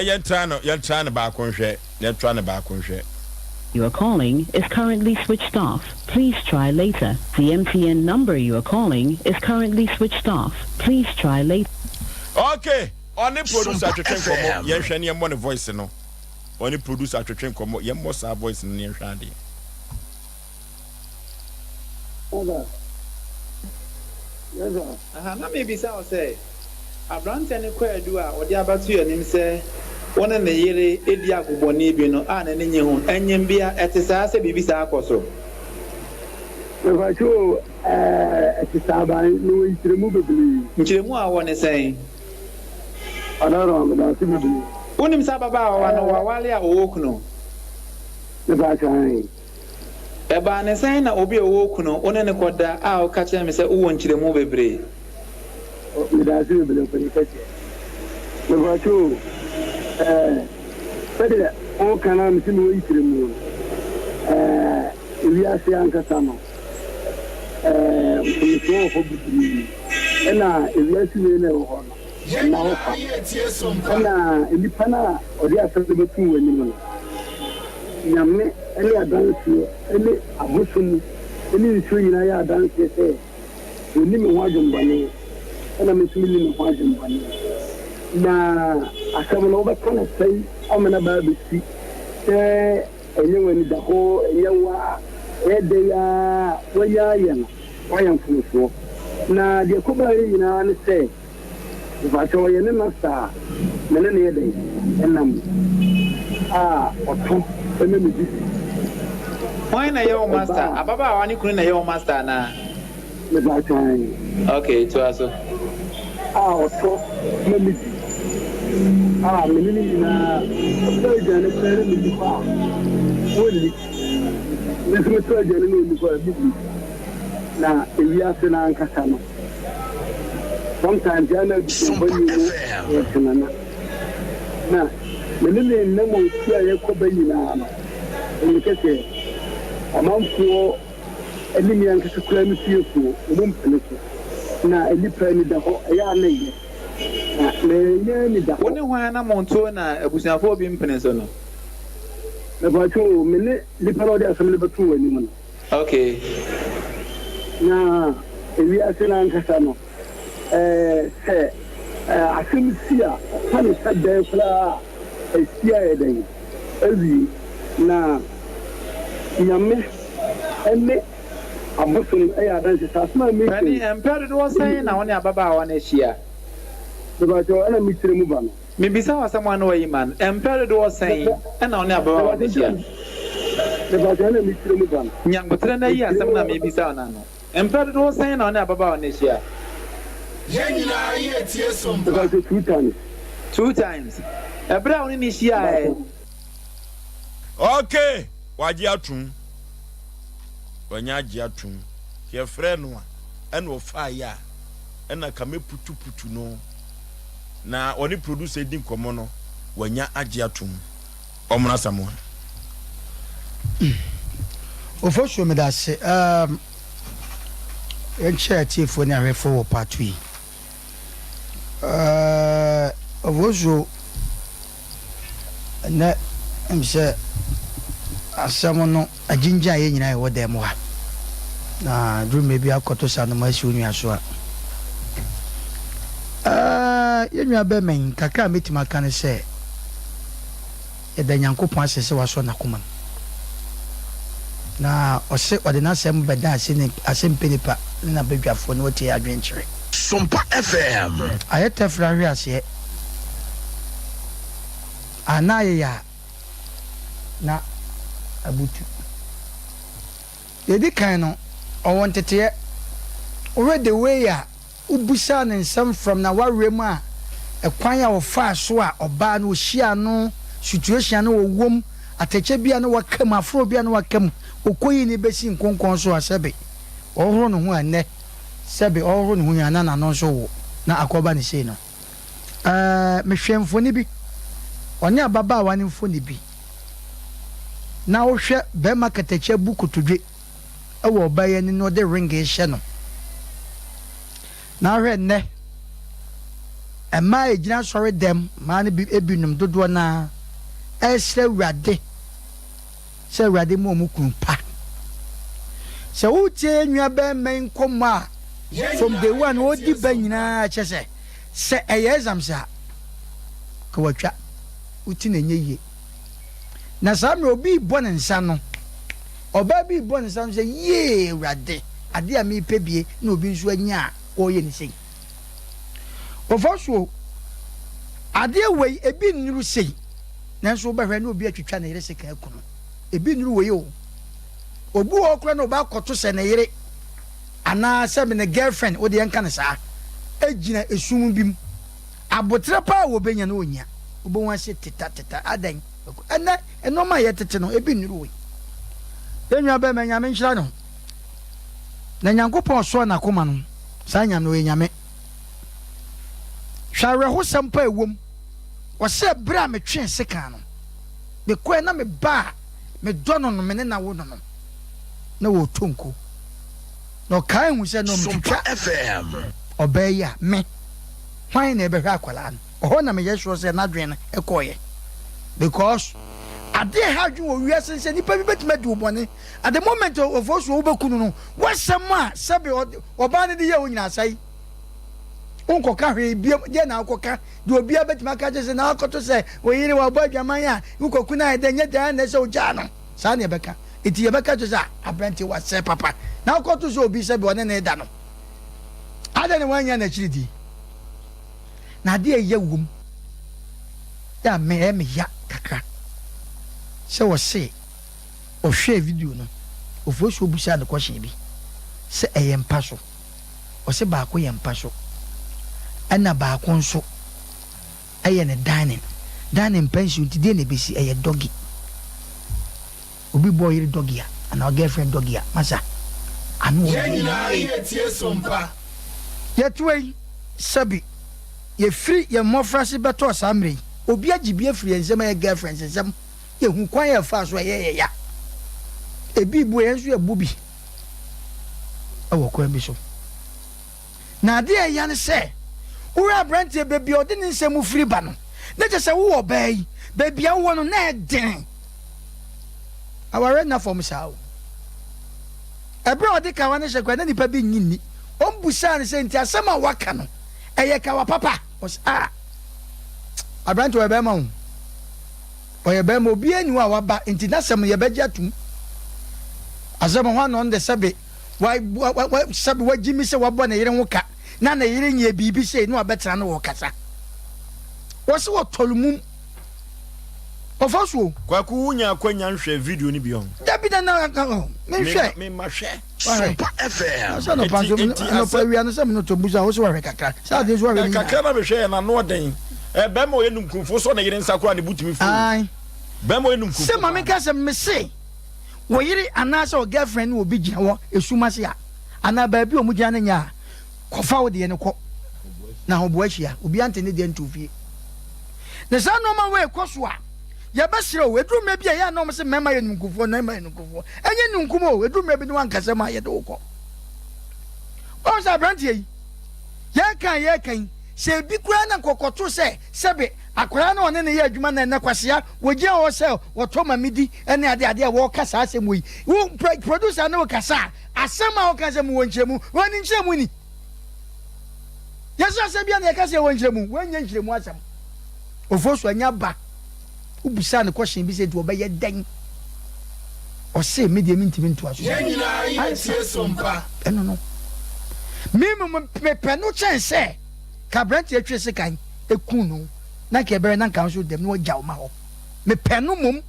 You're trying to You are calling is currently switched off. Please try later. The MTN number you are calling is currently switched off. Please try later. Okay. Only producer atwetwe nkomo ye hwe ne mo ne voice no only producer atwetwe nkomo ye mo sa voice no ne hwe ade na maybe say say abrante ne kwadu a odi abatu yanim say wona ne yere edi aguboni bi no a na ne nye hu enyem bia etisa se bibi sa akoso Evacho etisa ba no ntiremu bebele ntiremu a wona say Adaro na sibibi unim sababa wa no wawale a owokuno Evacho eba ne sai na obi owokuno one ne koda a o ka kire me say uwo ntiremu bebre me da sibibi ko ni kace Evacho pede o kana mi sinu ntiremu ewi ase anka samo mi so ho bibi ena ewi ase we ne ho no na ofa na nipa na odi asase betu wani mu nyame ele adanse ele abosun ele nsu nyina ya adanse se oni me hwajombane ena me sumili me hwajombane na asam no ba kana sai amana ba bisi enye wani da ho enyewa ede ya waya yana wayan fuso na de ko ba nyina ne se Vacho yene masta mene ne yede enam oto ene mi bi why na Yaw master ababa awani kunu na Yaw master na me vacho okay to aso oto me mi mene ni na oto jane pere mi bi fa woli ne so to jane ni mi fa bi na ewi ase na ankasa no sometimes I know somebody na mene ne mo tia ye ko ba nyina no en kete amanfo elimi an kete kula mi tiefo mo mpene so na elipa ni da ho ya na ye na ye ni da woni hwan na monto na abusuafo bi mpene so no about you, minute, the parody assembly between women. Okay. Now, if we are still on Casano, say, I think see a funny said there for a CIA day. Every now, Yammy, and me, I'm Muslim, I dance as my meeting. And Perry was saying, I want to Baba one this year. About your enemy, Mr. Muban. Maybe someone way, man. And Perry was saying, and I never want this year. About your enemy, Mr. Muban. Young, but then a year, some maybe sound. And Perry was saying, I never Baba this year. About 2 times. 2 times. A brown in this year. Okay, Wajiatum. Wanyajiatum. Your friend one, and will fire, and I come putu no. Na oni produce edin komono wanya agiatum omna samoa Oforisuo me da se enche tifo ni arefo part 2 Oforisuo na mse asamo no aginja ye nyina e wode mo ha na drum me bi akoto sa no ma si onu aso a yenwa be men kakra metima kan se e da Nyankopon asese waso na koma na ose ode na sem be da Asem Mpe Nipa na bedwafo no tie adwenkyere Sompa FM ayeta frahwe ase anaya na abutu yedi kan no owon already way ya ubusa ne nsam from na warem a ekwan ya ofa so a oba na ohia no situation no wom atache bia no wakam afro bia no wakam okoyi ne besi nkonkon so asebe ohoro no ho ane sebe ohoro no ho yana na no so wo na akoba ne sei no mehwemfo ni bi onye ababa wa ne mfo ni bi na ohwe be makatache bukutudwe ewo obaye ni no de ring e hye no na hwe ne ema ejina sori dem ma ne bi ebinum dodo na esre wade se wade mo mu kunpa se utie nwa be men koma from the one odi ba nyina chese se eyezam sa ko watwa uti na nyeye na sa me obi bɔ ne nsa no oba bi bɔ ne nsa no se ye wade ade a me pebie na obi nso anya oye ni sei Oforisuo ade wei ebi nuru sei nanso obahwe na obi atwitwa na yere seka akuno ebi nuru wei o obu okra na oba akoto se na yere ana se me ne girlfriend o de enka ne saa ejina esum bim abotre pa wo benya na onya obo wan se teta adan ena enoma ye tete no ebi nuru wei enwa ba menya me nhyira no na Nyankopon so na koma no sanya no enyame hware ho sampa ewom wo se bra me twen seka no me ko na me ba me dono no me ne na wo no na wo tonko no kai hu se no me twa FM obeya me hwan na ebe hwa akwala no ho na me yesho se na dwen ekoye because ade hadwu wo wiase se nipa bi betima du bone at the moment of Oforisuo wo bekunu no wasama sabe oba ne de ye wo nyina sai unko ka hwe bia de na akoka de obi abetima ka je se na akoto se wo yiri wa Aboagyaman ya unko kuna de nye da na se oja no sa ne beka eti ye beka je sa abranti wa se papa na akoto so obi se be one na da no ada ne wanya na chiridi na de ye wum ya me ya kakra se wo se o hwe video no Oforisuo busa de question bi se eyempa so o se ba ko yempa so ana ba ko nso eye ne dining pension ti de ne besi eye doggy obi boy ire doggy a ana girlfriend doggy a masa anu yenina ye tie Sompa ye tuwe sabi ye free ye mofrase beto samre obi agibie free enzem ye girlfriend enzem ye hu kwan ye fa so ye ya ebi bu ye so ye bubi awo ko bi so na de ya ne se ura brand e bebi odi ni nsem free ba no na je se wo obai bebi a wo no na den aware na form sao ebro de ka wane hye na nipa bi nyinni ombusa ne se nti asema waka no eye ka wa papa os abranto we be ma hu oye be ma obi anu a waba nti na sem ye beje atum asema ho no nde sebe wa sebe wa jimi se wabo na yire ho ka na yire nye bibi se no abetra no wo kasa wose wo tolumum Oforisuo kwaku unya kwanya nhwe video ni bi on dabi na me hwe me ma hwe Sompa FM so no panzo no pa wi anse me no to buza wo so wa kakra sa de so wa ni kakra na me hwe na no den be mo yenum kunfo so na yire nsakwa ne butumi fu ai be mo yenum kunfo se mama ka se me se wo yire anase o girlfriend wo bi gina wo esuma se a ana ba bi o mu gina na nya kofa wo de ne ko na ho bo ahia obi ante ne de ntufie ne sa no ma we koso a ya basira o edru me bia ya no se mema ye nunkufo na mema ye nunkufo enye nunkumo edru me bi no ankasa ma ye de wokọ o sa brantie yi ye kan se bi kura na kokoto se sebe akora na one ne ye adwuma na ne kwasea wogia o se wo to mamidi ene ade wo kasa asem yi wo producer na wo kasa asema wo kasa mu wo nchemu woni nchemu ni yeso asem bia na ye kasa wo nchemu wonye nchemu asem Oforisuo anya ba ubusa ne question bi se do obeye dan Osei media mintimi nto aso ai Sompa no me penu chense ka branch etwe se kan ekun no na ke bere na kan so dem no jaw ma ho me penu mum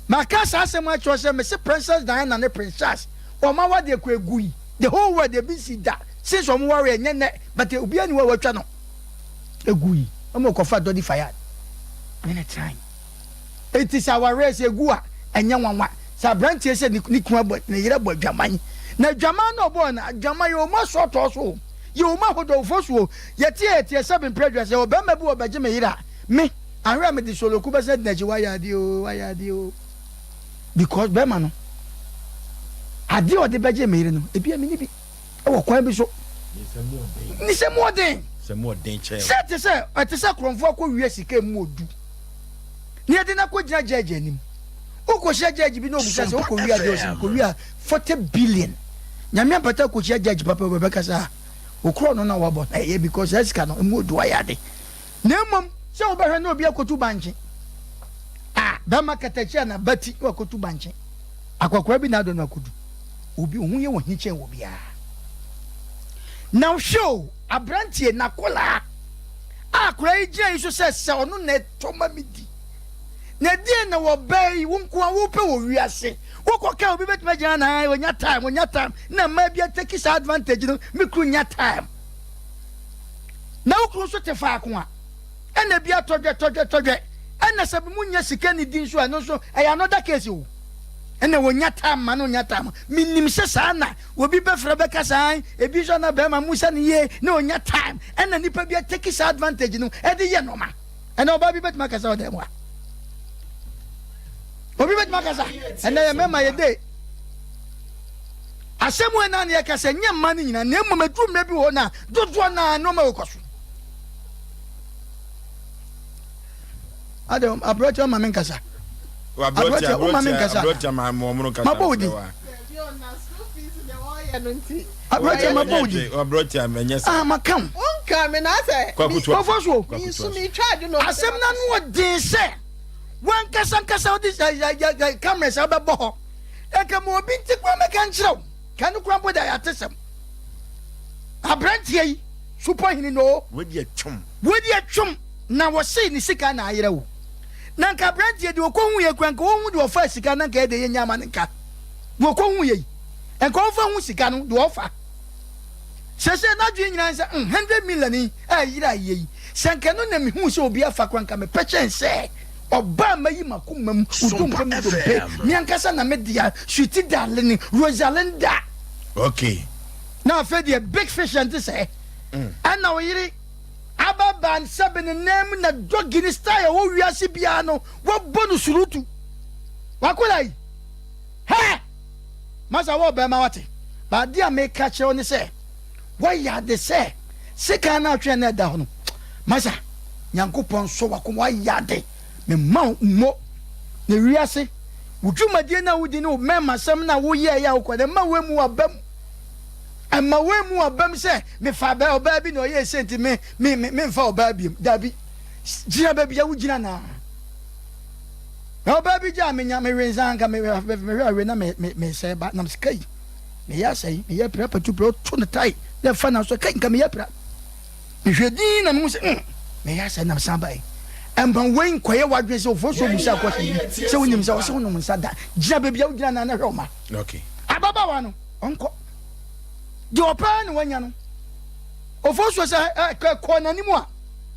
makasa asem a cho se me se Princess Diana ne Princess o ma wa de ko egui the whole world dey be see that since o mo worry enye but obi ani wa watwa no egui o mo ko fa dodi fire many time it is our race egua enya wanwa sa branch se ni kun ne yire bo dwaman na dwaman no bo na dwaman yo ma so to so yo ma hodo Oforisuo yetie 7 prejudice o be ma bi o beje me yira me anwe me di solo ku be se na ji wayade o because be ma no ade o de beje me yire no e bia me ni bi e wo kwan bi so ni se mo den che se kronfo ko wie sika mu odu ni ade na ko gina judge anim o ko hye judge bi no obusa se o ko wi ade o se ko wi 40 billion nyame apata ko hye judge papa we bekasa o kro no na wabo na because esika no mu odu ayade na mom se o behwe na obi akotu banche ba makatachi na bati akotu banche akwakwa bi na do na kudu obi ohun ye wo hichen wo bia now show abrantie na kola akura ije iso se onu na toma midi na die na wo bai wonko a wo pe wo wiase wo ko ka obi betuma gina na wonya time na ma bia take this advantage no me kru nya time na wo kru so te fa ko a ena bia todwe ena sabi munya sika ni din so ano so e another case wo ena wonya time ma no nya time minim se sa na obi be fra be kasa ebi so na be ma musa ni ye na wonya time ena nipa bia take this advantage no e de ye no ma ena oba bi betuma kasa o dem wa obi bet makasa ena ye mema ye de asemu ena ne kasa nye mani nyina na emu medru mrebi ho na dodo na no ma okoso ade abrocha ma men kasa abrocha ma mo kasa mabodi abrocha mabodi abrocha menye makam onka me na se Oforisuo insumi charge no asem na no de se wan kasa odi cameras abebo ho ekamo obi ntikwa meka nchrew kan kura boda ya tesem abrantie yi super hini no wedi atwom na wo sei ni sika na ayere wo na nka abrantie de okohu ye kwanka wo hu de ofa sika na nka de ye nyama nka wo kohu ye enka ofa hu sika no de ofa sese na dwe nyina nsa 100 million ayira ye senka no na mi hu se obi afa kwanka me pechense oba mayi makumam udum do be mi ankasa na media sweetie darling Rosalinda okay now for the big fish and this and now yiri ababan 7 name na dogini style wo wiase bia no wo bonus rutu wakolai he masa wo be ma wate ba dia make catch on say why ya de say sika na atwe na da ho no masa nyankopon so wakom why ya de me ma mo ne wiase wudwumadie na wudi no mema sam na wo ye ya wo de ma we mu abam ama we mu abam se me fa ba oba bi no ye senti me fa oba bi dabi jina ba bi ya wugina na oba bi ja me nya me renzanga me na me se ba na skai me ya sai me ya pra patu pro to na tai na fa na so kai ka me ya pra me hwedi na me se me ya sai na samba e amba wen koye wadwe se ofo so busa kwa se wonim se wo se wonom sada jina ba bi ya wugina na hwoma okay ababa wa no onko de opa ne wanya no ofo so se ko na nimu a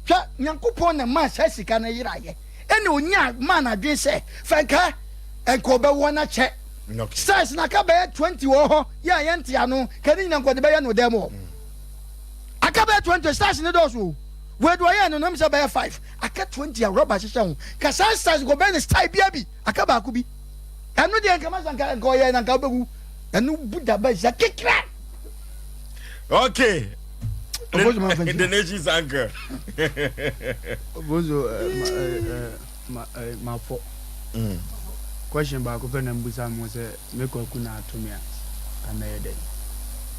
hwa nyankopon na ma sa sika na yiraye ene onya ma na dwen se fanka enko be wona che size na ka be 20 wo ho ya yente ano kani na nko de be ya no demo aka be 20 size ne do so we do ya no no se be 5 aka 20 a rubber hye ho ka size go be ne style bia bi aka ba ku bi anu de nka ma sanka nko ye na nka obewu anu buda ba ja kekra. Okay. The nation's anchor. Bozo ma for. Question ba ko fena mbusa mo se me ko ku na atomia kana yede.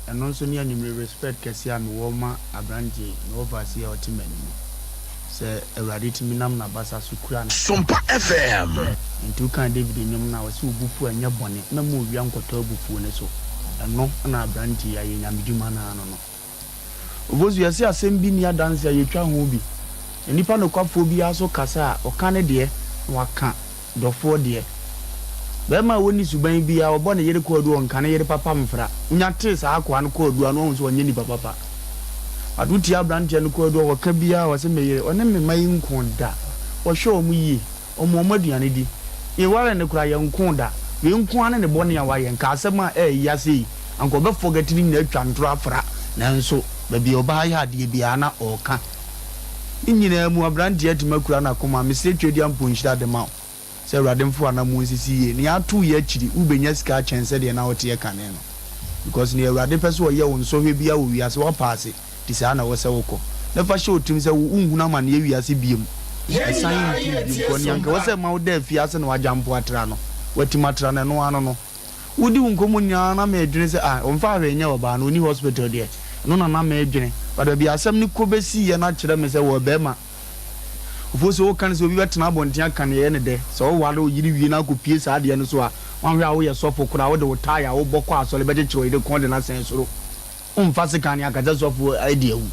Eno nso ni anyim respect kesi am wo ma abranje no oversee otimani. Se Ewrade timinam na basa sukura na. Sompa FM. Ntu kan David nyom na wase obufu anya bone na mo wi ankoto obufu ne so. Eno na abranje ya nyameduma na no no. Obozu yase asem bi ni adanse ayetwa ho bi. Nipa no kwafo bi aso kasa o kan de waka dofo de. Be ma woni suban bi a obo ne yere ko adu on kan yere papa mfra. Nya te sa akwa no ko adu anu so onye ni papa. Aduti abrante no ko adu o ka bia o se meyere one me mai nkonda. O hwe o mu yi o mo maduane di. E ware ne kura ye nkonda. We nkoane ne bone ya wa ye nka asem a yase anko be forget ni na atwa ntro afra. Nanso baby oba ya de bia na oka nyina mu abrante atimakura na koma me se twedi ampo nhira de ma se Ewrade mfo ana mu nsisi ye ni atu ye chiri ubenya sika chense de na wote ye kane no because ni Ewrade pese wo ye wo nso hwe bia wo wiase wo paase ti sa na wo se woko na fa she otim se wo unhu na ma na ye wiase biem esan ti ko ni anka wo se ma wo da fiase na wajampo atra no watimatra na no ano no wodi unkomo nya na ma edwene se omfa hwenya oba na oni hospital de no na ma edwene but bi asem ni ko besi ye na kire me se wo be ma ofoso wo kan se obi betena abontia kan ye ne de so wo wale o yiri wie na ko pie sa de no so a wan hwe a wo ye sofo kura wo de wo taya wo bokọ asole be de kire de kon de na sen soro umfa se kan ya kaza sofo ide awu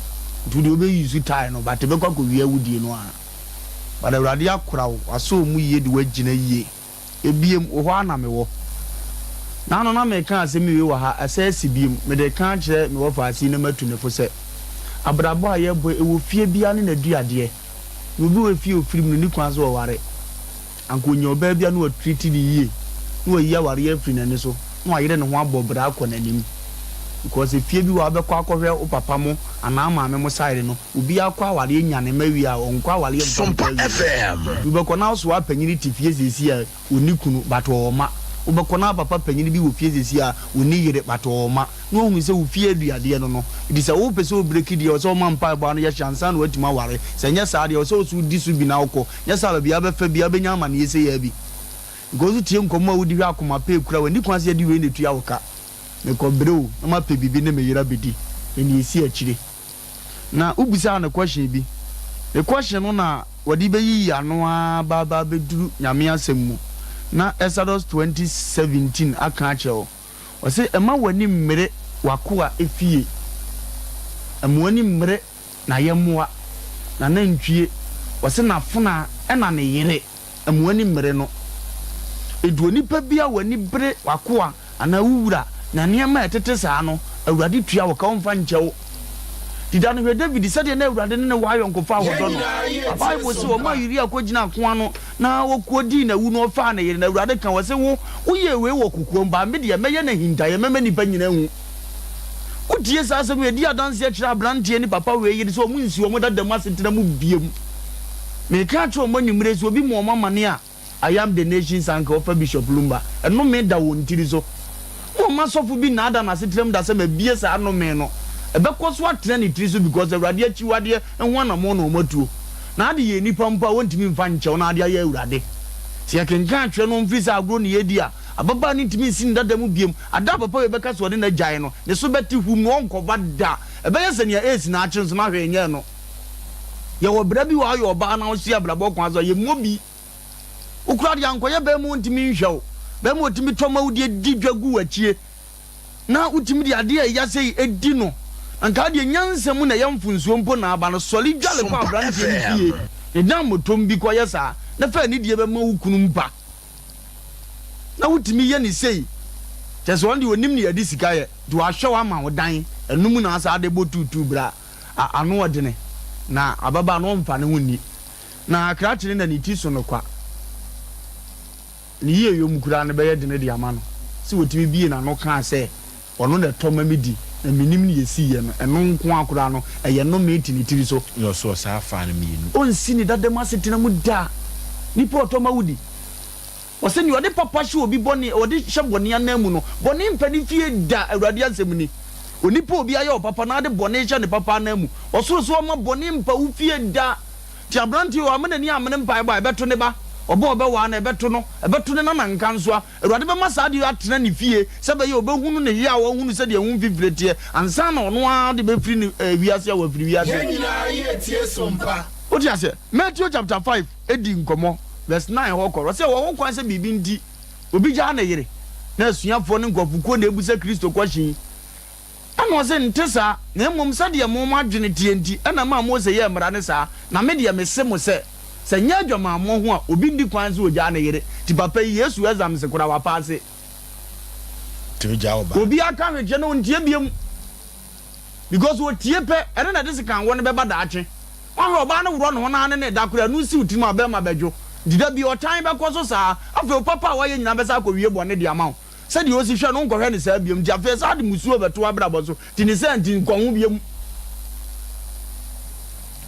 tu de obe use taya no but be kwa ko wie awudie no a but Ewrade akura wo aso mu ye de wagina yie ebiem wo ho ana me wo na no na me kan asem wi wo ha asesi biem me de kan kire me wo faasi na matu ne fo se abrabo aye bo ewo fie bia ne na duade obi we fie ofirim no ni kwan so ware ankonyo oba bia no treat ni yie no yi aware afri na ne so no ayere ne ho abobra akọ nanim because fie bi wa abekọ akọhwe o papa mo ana maame mo side no obi akọ aware nya ne mawi a onkọ aware Sompa FM ubekọ na so apanyini ti fie sesi a onikunu bato ma ubekọ na papa panyini bi wo fie sesi a oni yere bato ma no hu se wo fie aduade no no it is a wo pese o break di o so man pa ba no ye chansa no watima ware se nya sa de o so su di su bi na okọ nya sa ba bia be fa bia be nya ma ne yese ya bi gozu tie nkomo wudi hwa akoma pe kura wani kwanse ya di we ne tua woka me ko brew na ma pe bibi ne me yira bedi eni esi akire na ubusa na question bi the question no na wadi be yi ano a ba be duru nyame asem mu na Exodus 2017 aka achewo o se ema wani mmere wakoa efie amwani mmere na yemoa na nantwie o se na fona na ne yere amwani mmere no eduoni pa bia wani bere wakoa ana wura na niema etete saa no Ewrade tua wo ka wonfa nchewo dida no David said na Ewrade ne wayo nkofa hodo no Bible say o ma yiri akogina koa no na wokodi na wu no fa na yiri na Ewrade kan wo se wo ye we wo kukuo mba me de meye na hintaye meme nipa nyina hu odie sa se we di adanse akira abrante ni papa we yiri so mu nsi wo mo dada mu asetena mu biem me ka cho mo nyimre so obi mo mama ne a I am the nation's anchor of Bishop Lumba and no me da won tiri so o ma sofu bi na ada na setrem da se ma bie sa no me no e be koso atre ni tiri so because Ewrade achiwade enwa na mo no matuo na ade ye nipa mpa wontimi mfa nche na ade ya Ewrade ti akenkan twa no mfiri sa agro ne yedi a ababa ne ntimi sin dada mu biem ada papa we beka so de na gyae no ne so beti hu no onkoba da ebeye se ne esi na akyen so ma hwe enye no ye wo bra bi wa yo oba na wo sia bra bo kwa so ye mobi ukura de ankoye be mu ntimi nhwew be mu otimi toma wudi di dwagu wachie na utimi de ade ya sei edi no anka de nyansam na yamfunsuo mpo na aba no soli dwale kwa brante ni fie e dan motom bi ko yesa na fa ni die be ma wukunu mpa na wutimi ye ni sei just one de onim ne yadi sika ye do ahwe wa ma wodan enum na asa de botutu bra ano odene na ababa no mfa ne honni na akratire na ni ti so no kwa ni ye yom kura ne be ye de ne de ama no si wotimi bie na no kan se ono na toma midi na minim ne yesi ye no eno nko akura no eye no meti ni tiri so yo so sa fa ne mienu onsi ni dade masetina mu da ni po toma wudi ose ni ode papa hwe obi boni ode hye boni anamu no boni mpani fie da awurade ansem ni onipa obi aye papa na ade boni hye ne papa anamu osoro so ma boni mpa wo fie da ti abranti o amene ni amene mpa ba ebeto ne ba obo wa na ebeto ne na nanka nso a awurade be masa ade atena ne fie se be ye obehunu ne ye a wo hunu se de hu fifretie ansa na ono a de be firi ne wiase a wa firi wiase nyina ye tie sompa o ti ase Matthew chapter 5 edi nkomo verse 9 hokoro se wo kwan se bibi ndi obi ja na yire na asuafo ne nkofuko na ebusa Kristo kwahyin ana se ntesa na emom sa de mo adwene tie nti ana ma mo se ye mra ne sa na me de me se mo se nya adwama mo ho a obi ndi kwan se oja na yire ti papa Yesu azam se kura wa paase ti ja oba obi aka hweje no ntie biem because wo tie pe ene na de se kan wo ne be ba daatwe wa oba na wuro no na ne da kura nu si utim aba ma bedwo dida bi o time be koso sa afa papa wa ye nyina be sa ko wie bo ne de ama se de o si hwe no nkohwe ne sa biem ja fe sa de musuo beto abrabo so ti ni se nti nkonhu biem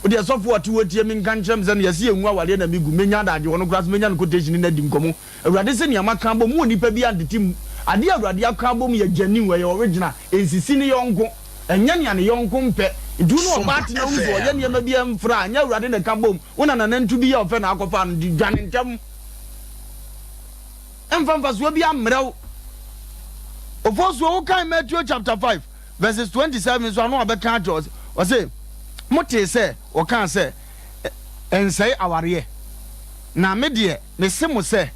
odi asofo atu otie min kanchem ze ne yesi enwu awale na migu menya daje wono kras menya no quotation na di nkomo awurade se ne amaka bo mu nipa bi andetim ade awurade aka bo mu ye genuine we original ensisi ne yonko enya ne yonko mpe du no obati na uzo ye ne ma bi amfra anya awurade ne ka bom wona na nantu bi ye ofe na akofa no di dwane ntem emfa so bi amrew ofoso wo kan Matthew chapter 5 verses 27 so anu abeka George o say mote se o kan se ensai aware na me de me se mo se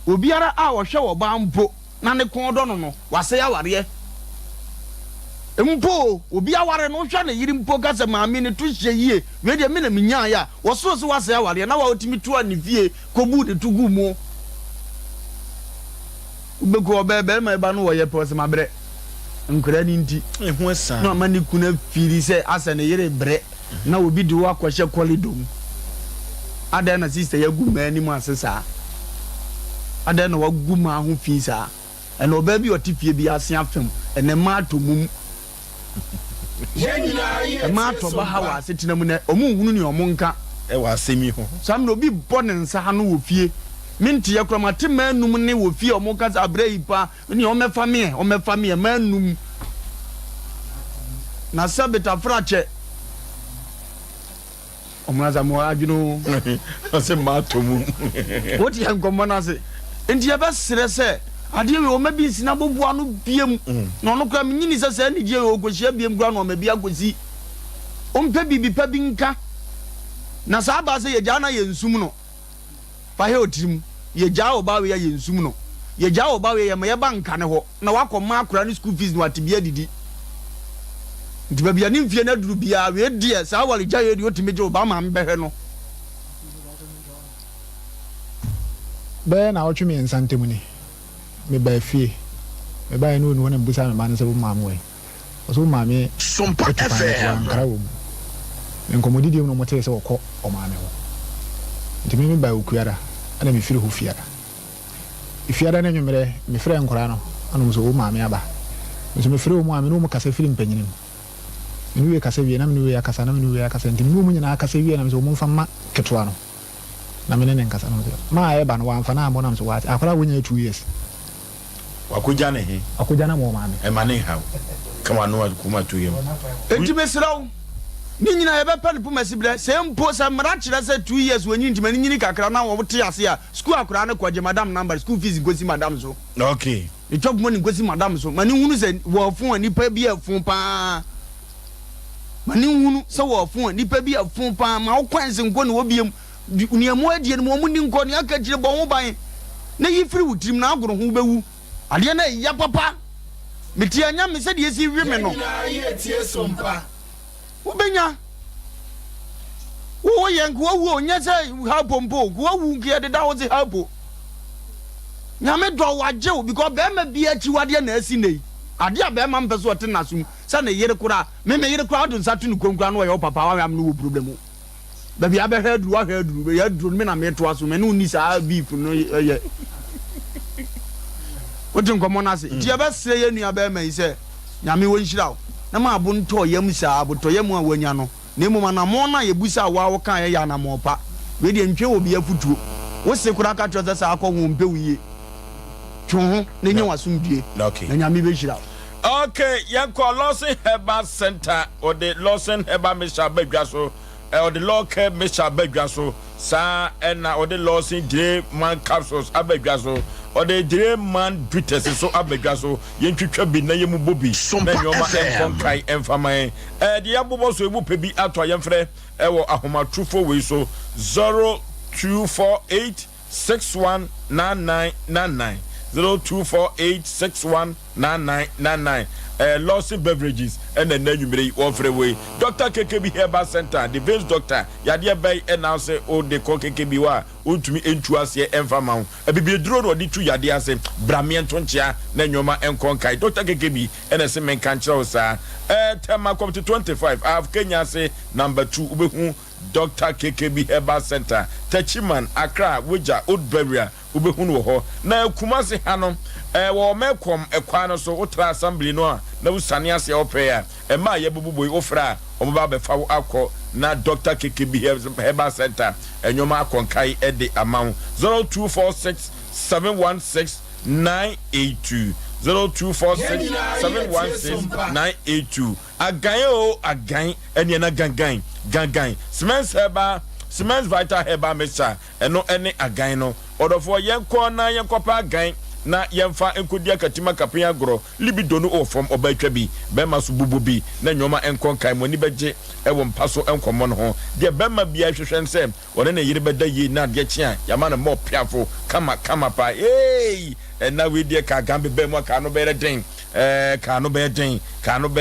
obiara a wo hwe wo ba mpo na ne kon do no wase aware mpo obi aware no hwe na yiri mpo ka se maami ne to hye yie we de me na minya ya wo so so wase aware na wa otimi to ani vie kobu de tugu mu ubeko obebe ma ba no wo ye po se mabre nkura ni nti ehu asa no amani kuna firi se asa ne yire bre na obi di wa kwahye kolidom ada na sister ya gu mani mu asesa ada na wagu ma ho fi sa ena oba bi otifie bi ase afem ena ma to mum ma to ba ha wa setina mu na omu hunu ni omu nka e wa asemi ho sam no obi bone nsa ha no wo fie minti ya kromate manum ne wo fie omu ka abrei pa ni omefa me manum na sabeta frache omunaza mo adwino ase matomu woti ya nkombo na se enti ya besere se ade we o mabi sina bobu anu biem no no kwa minyini se ni je o gohia biem gura no mabi agosi ompe bibi pa bi nka na sa ba se ye ja na ye nsum no fa he otirim ye ja o ba we ye nsum no ye ja o ba we ye ma ye banka ne ho na wakoma akura ni school fees no atibia didi nti babia ni mfie na duru bia we die sa wale ja ye di otimeje Obama mbehwe no be na otwemi ensantemu ni me ba fie me ba no no na busa me ba no se bu mamu we oso maame Sompa FM nkara wo nkomodidi no mote se wokọ omame ho nti me ba okuara ana me firi ho fiara ifiara na nwumere me fira nkora no ana mo so wo maame aba so me firi wo maame no mo kasa firi mpanyinim niwe kasa wie na niwe akasa na niwe akasa nti niwe munyina akasa wie na so mo mfa ma ketwa no na me ne nkasa no ma eba no wamfa na abona so wati akora wonya 2 years wakuja ne he akuja na mo maame e mane ha kama no kuma 2 years enti mesraw ni nyina ye be pa ne pumasi bre se mpo sa mra kire se 2 years woni ntima ni nyini kakra na wo te ase a school akura ne kwaje madam number school fees gosi madam so okay e top money gosi madam so mani hunu se wo fun ani pa bi afun pa mani hunu se wo fun ani pa bi afun pa ma wo kwanse nko ne wo biem ni amo adie ne mo ni nko ne aka kire bo ho ban na yi firi wutrim na agoro ho bewu ade na ya papa meti anya me se de esi wi me no na ye tie sompa ubenya wo yen ko wo nya se ha pompo ko wu nkia de da wo se ha po nyame do waje wo because be ma bi achi wade na asi nei ade a be ma mpeso ote na sum se na yere kura me yere kura do nsa tu ni konkra no yo papa wa am no wo problem ba bi abe ha duru wa ha duru be ya duru me na me to aso me no ni sa beef no ye wotin komo na se ti ebe se ye nua be ma yi se nyame wo nhira wo na ma abo nto yam sa abo to yam a wanya no na emu na mo na ye busa wa wo kan ye ya na mo pa we de ntwe obi afutuo wo se kura ka troza sa akọ wo mpe wiye twon na nye wasumdie okay na nyame be nhira okay yanko Lawson Herbal Center or the Lawson Herbal Mr. Abagye or the local Mr. Abagye sa na or the Lawson Day Man capsules Abagye or the Day Man bitters so Abagye yentwitwa bi na yemu bobi na nyoma enkonkai emfama the abobo so ebu pebi ato yemfre ewo ahomatrufo we so 0248619999 0248619999 Lawson Beverages and the number offer away Dr. KKB Herbal Center the base doctor yade bay announce o de KKB wa untumi entu ase emfama e bibie duro no de tu yade ase bramiento nchia na nyoma enkonkai Dr. KKB and se menkan chiro sa tema come to 25 I have Kenya say number 2 ubehu Dr. KKB Herbal Center Techiman Accra Wija Old Barrier ubehunu ho na Kumasi hanom wo mekom ekwa no so ultra assembly no a na usane ase opea e ma ye bububoy ofra o ba be fa akọ na Dr. KKB Herbal Center enyoma akonkai e de amount 0246716982 0246716982 again ene na gangan Cement Vital Herbal Mixture eno ene again no odofo yenko na yenkopa again na yemfa enkodia katima kapia gro libido no ofom obatwa bi bema so bubu bi na nyoma enkonkai moni beje ewo mpaso enkomo no ho de bema bia hwehwen sem one na yire beda yi na de chia yama na mo piafo kama pa and now we de ka gambe bema ka no bere den ka no bere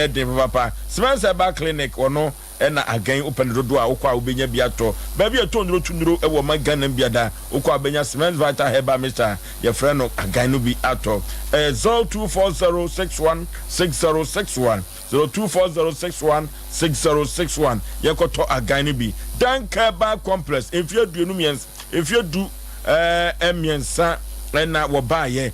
den papa Cement Herbal Clinic ono ena again open rodo a ukwa obenya biato ba bia to nduro ewo magana biada ukwa obenya Cement Vital Herbal Mixture your friend no again no bi ato 0240616061 0240616061 yekoto again bi Dankaba Complex if you do emiensa na wobaye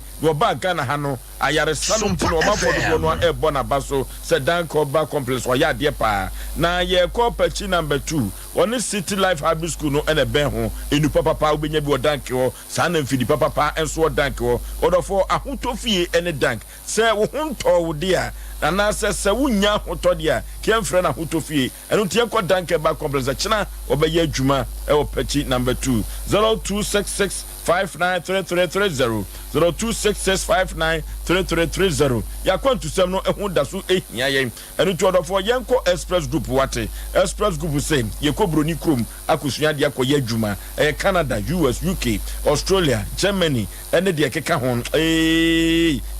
Ghana hano ayare sanu ti no mafodo no e bona baso se Dankaba Complex wa ya de pa na ye ko pachi number 2 one City Life High School no ene ben ho enu papa obenya bi odanke ho sa na mfidi papa enso odanke ho odofo ahotofie ene dank se wo honto wo dia na se wunya hoto dia kemfre na hotofie enu tie ko Dankaba Complex achina obeye adwuma e wo pachi number 2 0266593330 0266593330 ya kwantu sem no ehun da so ehia yen enu to odofo yenko Express Group wate Express Group say ye ko broni krom akosua de akoye adwuma Canada US UK Australia Germany ene de keka hon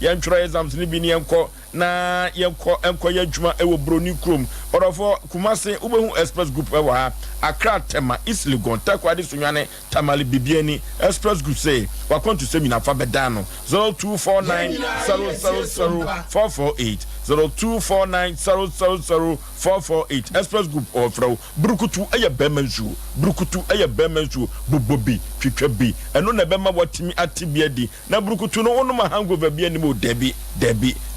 yen try exams ni bi ni yenko na yenko ye adwuma ewo broni krom odofo Kumase ubehu Express Group ewa ha Accra Tema East Legon takwade sunwane tamale bibiani Express Group say wa kwantu sem na fa bedano 0249000448 0249000448 Express Group ofro brukutu eye bemanju bobobi twitwabi eno na bema watimi atibiadi na brukutu no onuma hangover bi anim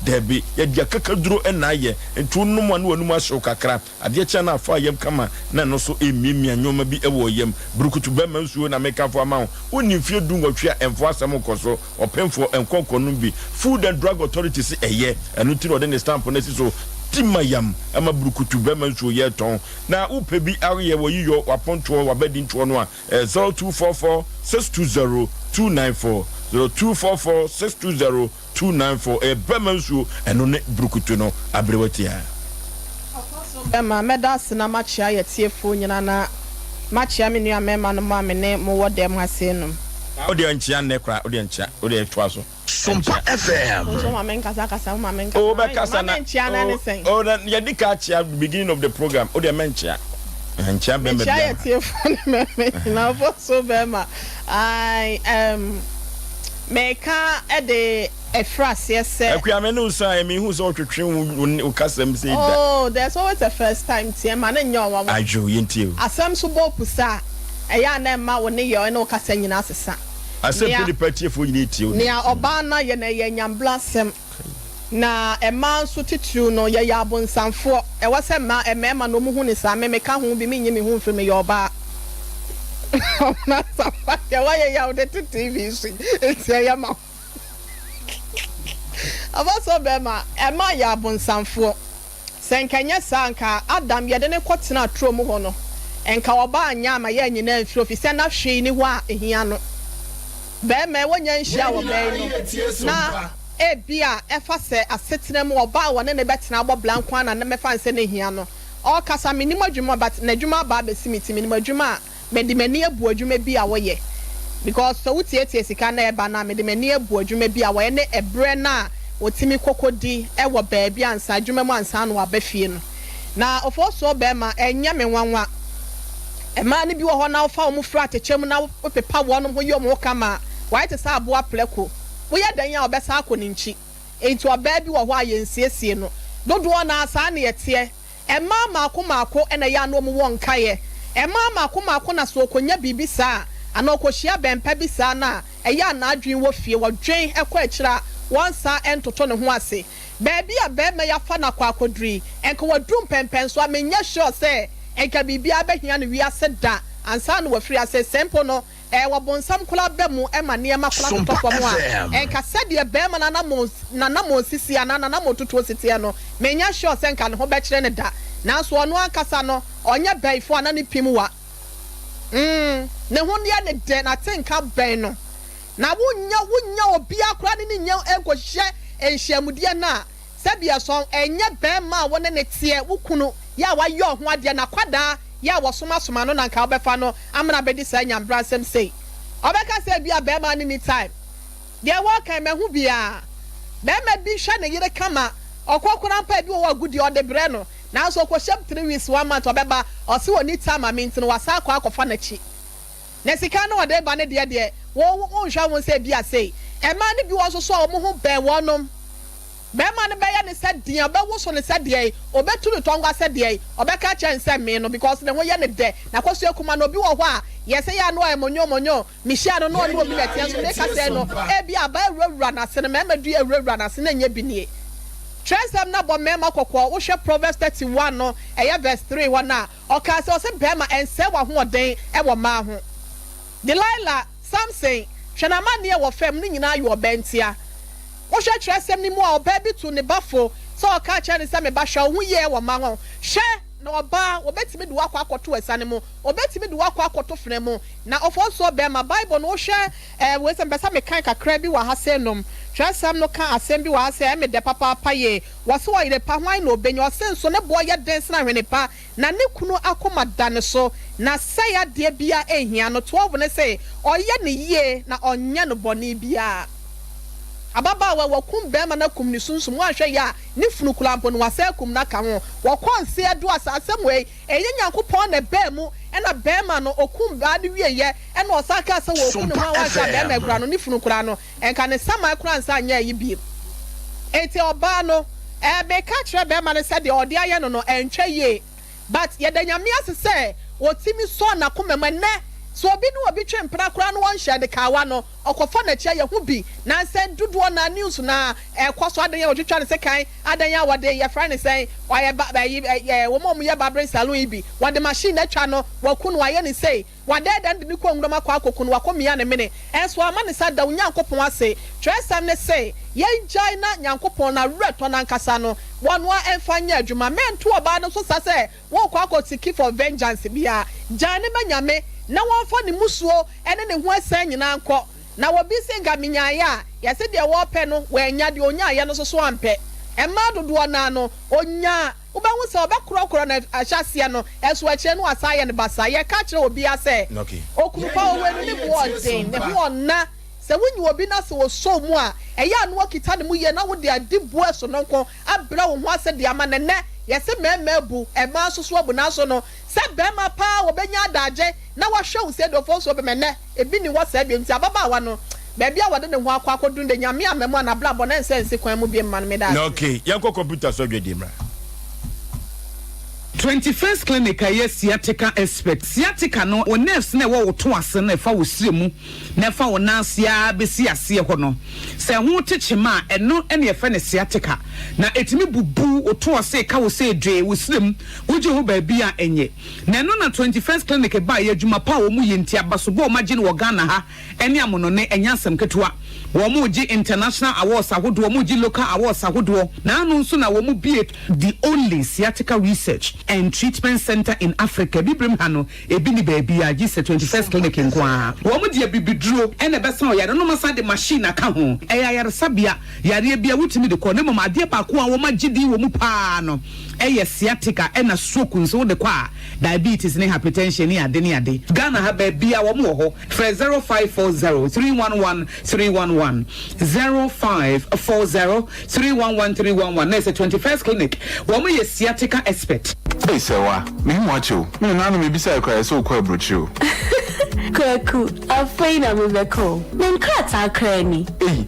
debi ye dia kakaduro enaye entu num anu anum asho kakra ade cha na afa yem kama na no so emimia nyoma bi ewo yem brukutu bemanju na mekafo ama oni fie du ngotwe emfo asem koso opemfo enkonko no bi Food and Drug Authority si eye enu ti no de stamp na si so timayam ama brukutu bema nso ye ton na upe bi ariye wo yiyo waponto wabedi nto no a 0244 620 294 0244 620 294 bema nso eno ne brukutu no abrewatia bema medas na machia ye tiefo nyina na machia me nua mema no ma me ne mo wodem ase no odi anchia ne kra odi anchia odi etwa so Sompa FM. So mama nkasa kasa mama nkasa. Oh, bekasa na. Oh, then you did catch at the beginning of the program. Oh, the mencha. And champion. Mencha telephone me. Now for so bema. I meka e de a phrase yes. Ekwamenu say me who's all to train ukasem say that. Oh, there's always a first time tie man enyo wa. Ajo yenti. Asem so bo pusa. Eya na ma woni yo na ukasa nyina asesa. Asem Mpe Nipa tiefo nyina tie. Nia oba na ye na ye nyamblasem. Na ema nso titru no ye ya abonsamfo. E wase ma emema no mu hu ni sa me meka hu bi me nyi me hu mfiri me ye oba. Na safa ye wa ye ya de TV si. Enti ya ma. Abaso bema ema ya abonsamfo. Senkanya sanka Adam ye de ne kwotena atro mu ho no. Enka oba anya ma ye nyina mfiri ofise na hwe ni ho a ehia no. Be me wonya nhia wo be no na ebia efa se asetena mu oba wone ne betena abo blanko na ne mefa nse ne hia no o kasa minim adwuma but na adwuma ba be simiti minim adwuma me de mani abu adwuma bi a wo ye because so wutie sika na eba na me de mani abu adwuma bi a wo ye ne ebre na otimi kokodi e wo ba bia ansa adwuma mu ansa no abafie no na ofo so be ma enya me nwanwa e ma ne bi wo ho na ofa wo fra atechem na pepa wo no ho yo mo kama why to say aboa pleko wo ya dan ya obesa akoninchi enti oba bi wo ho ayensiesie no dodo na asa na yete e ma maako ena ya no mo won kaye e ma maako na so okonya bibisa ana okohia bempa bisa na e ya na adwen wo fie wo dwen ekọ akira wonsa entoto ne ho ase baabi a be me ya fa na kwa akodri enko wadum pempen so amenya sure say enka bibia behia no wi ase da ansa no wafiri ase sempo no wabonsam kula bemu ema niema kula tutofo mu a enka sede be ma na mo sisi ana na mo tutu sisi no menya sure se nka ne ho be kire ne da na so ono ankasa no onye baifo ana ne pimuwa ne ho ne ne de na tenka ben no na wunya obi akura ne nya enkohye enhyiamudie na sebia so enye be ma wone ne tie wukunu ya wa yo ho ade na kwada ya wasoma no na nka obefa no amna bedi sa nyambra sem sei obeka se bia be ma ni time de wa kan mehu bia be ma bi hwa ne yire kama okokora mpa bi wo agudi ode bre no na so ko shep 3 weeks 1 month obeba o se woni time amint no wasa akwa na chi na sika no ode ba ne de wo hwa won se bia sei e ma ni bi wo so o mo ho ben wonom be ma ne be ya ne sadia be wo so ne sadia obetu ne tongwa sadia obeka cha nse me no because ne ho ye ne de na kwaso ekuma no bi wo ho a yese ya no emonyo mihia no no obi na tia so ne ka se no e bi aba ewura na se ne me du ewura na se na nya bi nie Tresem na bo mema kokko wo hwe Proverbs 31 no eye verse 3 wana o ka se o se be ma ense wa ho oden e wo ma ho Delilah Samson hwena ma ne wo fam ni nyina yo bentia wo hwe Tresem ni mu a oba bi to ne bafo so o ka cha ne se me ba hwa ho ye wo ma ho hwe na oba obetimi de wakọ akoto esane mu obetimi de wakọ akoto fene mu na ofo be ma Bible no hwe we se mpesa me kan kakra bi wa ha se nom Tresem no kan asem bi wa se e me de papa paye wo se wo ire pa hwan na obenyo se nso ne boy ye dance na hwene pa na ne kunu akoma dane so na se ya de bia ehia no 12 ne se oye ne yie na onye no boni bia ababa wa kum be ma na kum ni sunsum wa hwe ya ni funu kulampo no wasa kum na ka ho wo konse adu asasem we enye nyankopon na be mu ena be ma no okum ba de wieye ena osaka se wo kum no wa hwa be ma gura no ni funu kura no enka ne sama kura nsa anya yi bi enti oba no be ka kire be ma ne se de ode aye no no entwe ye but ye da nyame asese otimi so na komema ne so obi no obi twe mpra kora no won hye de kawa no okofa na chia ye hu bi na nsen dodo na news na ekoso adan ye otwetwa ne sekan adan ya wade ye fra ne sen waye wo mom ye babrin salon ibi wade machine na twa no wakunu waye ne sei wade dan de ko ngdoma kwa akokunu wakomia ne mene enso ama ne sada unyankopon ase tresam ne sei ye jai na nyankopon na reto na nkasa no wonwa emfanya adwuma mento oba no so sase won kwa akotiki for vengeance bia jane manyame na won fa ne musuo ene ne ho asan nyina nkọ na wobi singa minyaya ya se de wo pe no wanya de onya ya no so ampe emma dodo na no onya uba hu se obekoro na ahyase no eso akyere no asaye ne basa ye ka kire obi ase okurupa owe no ne bo den ne ho na se wunyi obi na se wo so mu a eya no okita ne mu ye na wo de adibu eso no nko abra wo ho ase de ama ne ne yesi meme bu ema soso abu na so no se bema pa obenya adaje na wa hwe wo se do fo so be mene ebi ni wo se bi nti ababa wa no baabi a wade ne ho akwa akodun de nyame amemo na bla bo na nsense kwan mu bi man me da okay yanko computer so dwedi mra 21st clinic aye sciatica expert sciatica no o nerves na wo to ase na fa wo siremu na fa wo nansia besi ase ho no se ho techema eno ene ye fa ne sciatica na etimi bubu o to ase ka wo se dwe wo sirem wo je ho ba bia enye na eno na 21st clinic ba ye adwuma pa wo mu yenti abaso bo magine wo Ghana ha ene amono ne enyasem ketewa wo mu ji international awards ahodo wo mu ji local awards ahodo na anu nso na wo mu be the only sciatica research and treatment center in Africa bibrim hano ebi ni baby a gi 21st clinic nkwa wo mu de bibiduro ene besa o yare no masa de machine aka ho yare sabia yare bia wutimi de ko ne mama ade pa ko a wo magidi wo mu pa no sciatica ena stroke nso de kwa diabetes ne hypertension ne ade Ghana ha baby a wo mu ho 0540 311 311 0540 311 311 na 21st clinic wo mu ye sciatica expert. Hey sewa me mwacho me na no me bisa kwa so kwa brochu Kwaku afina me beko men krata krani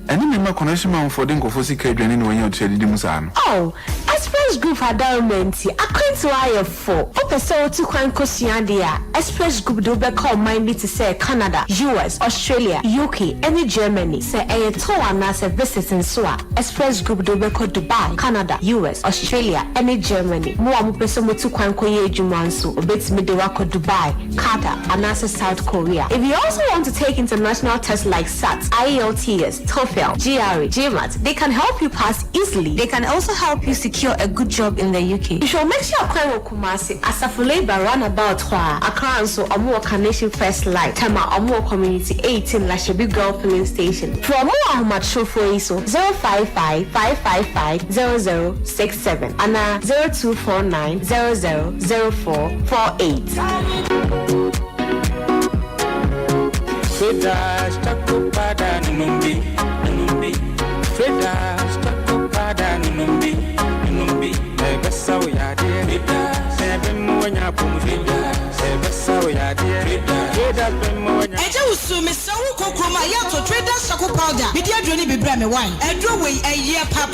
eni me ma connection man for den kofo sika adwane ne wonya otedi di musa no oh Express Group adalmenti akwenti wa for opese otu kwan kosua dia Express Group do beko mind to say Canada US Australia UK and Germany say e to ana say visiting so Express Group do beko Dubai Canada US Australia and Germany mo amupese motu kwan koye adwuma nso obetimi de wako Dubai Qatar and South Korea. If you also want to take international tests like SAT, IELTS, TOEFL, GRE, GMAT, they can help you pass easily. They can also help you secure a good job in the UK. You should make sure you Kumasi Asafule Roundabout Accra and so Omo Carnation First Light, Tama Omo Community 18 Lashabi Girl Filling Station. For more much show for ISO 055 555 0067 and 0249 000448. Freda stako pada numbi Freda stako pada numbi besa o ya de ebe mo nya pomu besa o ya de Freda be mo nya eje usu me sawu kokroma ya to trader stako powder bi dia droni bi bra me wine edro we eye pa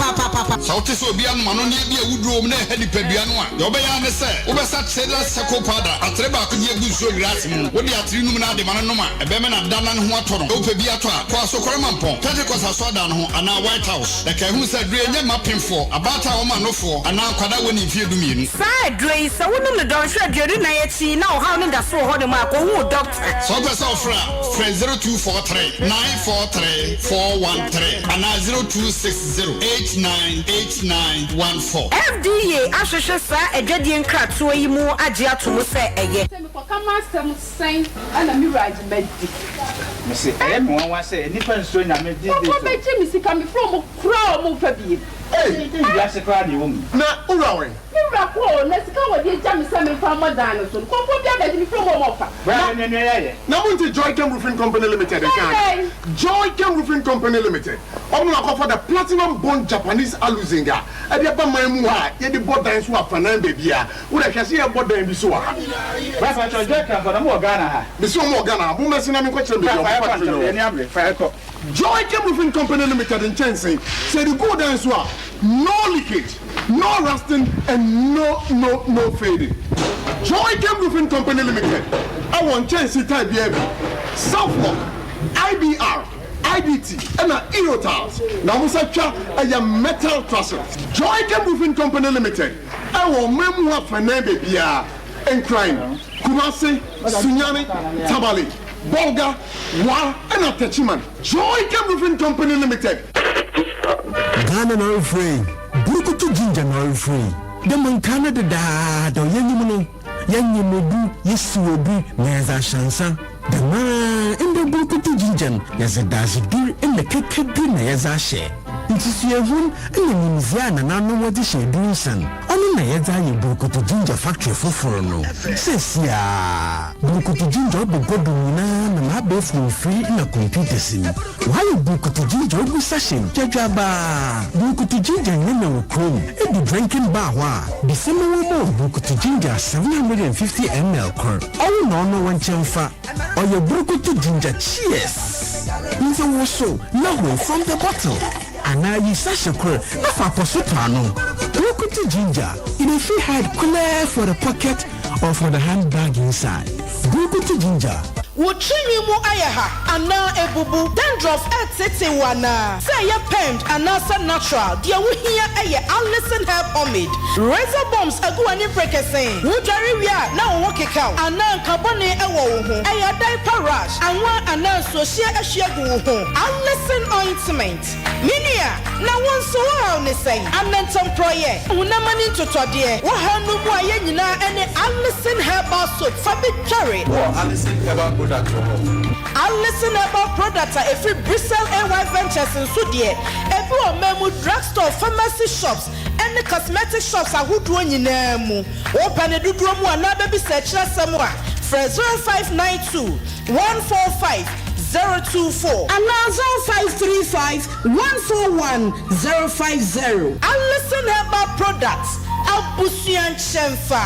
sauti so bia no mano ne bia wudro na hadi padua no a ye obeya ne se obesa trader stako powder atreba ko die guso grass mu wodi atri num na de mano no ma ebe me na dana no ho atoro ope bi ato a kwa so korema mpon tete ko sa so da no ho ana White House e ka hu se dre nya mapemfo abata wo manofo ana kwada woni fie dumienu sa dre sa wonum ne don hwe dre na ye chi na o ha no da so ho de ma ko hu doctor so pesa ofra 0243 943 413 ana 0260898914 FDA ahwehwe sa adwadie nkratoa yi mu age atomo se eye se me ko kama sem sen ana mi ride medi me se eye me wan wa se nipa nso nya me di ko be che mi sika mi from kro mo fa bi ya se kwa ni wo na urawe mi ra ko na sika wo di ja mi se me fa modan no so ko bia be mi from mo fa ba ne ye na mo nti Joy Chem Roofing Company Limited kan Joy Chem Roofing Company Limited omo na for the platinum bond Japanese aluzinga e de ba man mu ha ye de bodan so afanan be bia wo da hwese ye bodan bi so ha ba sa Joy Chem for na mo Ghana ha bi so mo Ghana mo mesina mi ko kire be Joy Chem Roofing Company Limited in Chensing say the good dance so no leakage, no rusting, and no fading. Joy Game Roofing Company Limited. I want chance to type here. Southlock, IBR, IDT, and Erotiles. Now, Musacha, I am metal trusses. Joy Game Roofing Company Limited. I want Memoir Fanabe Bia and Crime. Kumasi, Sunyani, Tabali, Bolga, Wa, and Atachiman. Joy Game Roofing Company Limited. Ghana no free. Burukutu ginger no free. The man Canada da do yenyimuno. Yenyimudu yesuobi neza shansa. The man in the burukutu ginger yeze dazibir in the kekebi na yeza she. Ntisi ehun ene nimzia na nanu wadi she dunsan. Oni na yeza ye burukutu ginger factory foforo no. Sesia burukutu ginger obogodu na mabe free na computer sim. Why burukutu ginger obu session jajaba. Burukutu ginger nyeme wo chrome. E be drinking bar wa. The same wo burukutu ginger 750 ml kor. Owo no wanchenfa. Oye burukutu ginger cheers. Nzo wo so na ho from the bottle. Ana yi sasha kor na fa posotano. Burukutu ginger in a free hide clear for the pocket or for the handbag inside. Burukutu ginger. Wuchini mu ayaha ana ebubu dandruff etete wana say ya pend anasa natural dia wuhia eye Alison herb pomade razor bombs aguani prekesen wudari wia na wo kekau ana kabone ewo wo ho eye diaper rash anwa ana sosia ehyiagu wo ho Alison ointment minia na wonso wa ne say anentom proye unamani totode wo hanu mu aye nyina ene Alison herbal soap fabi carry Alison herbal product. Alison about product a free Bristol AY Ventures in Sudie. Every on memu drugstore, pharmacy shops, and the cosmetic shops are who do any name. Open a do mu and baby search somewhere. For 0592 145 024 and now 0535 141 050. Alison about products. Albusian Shenfa.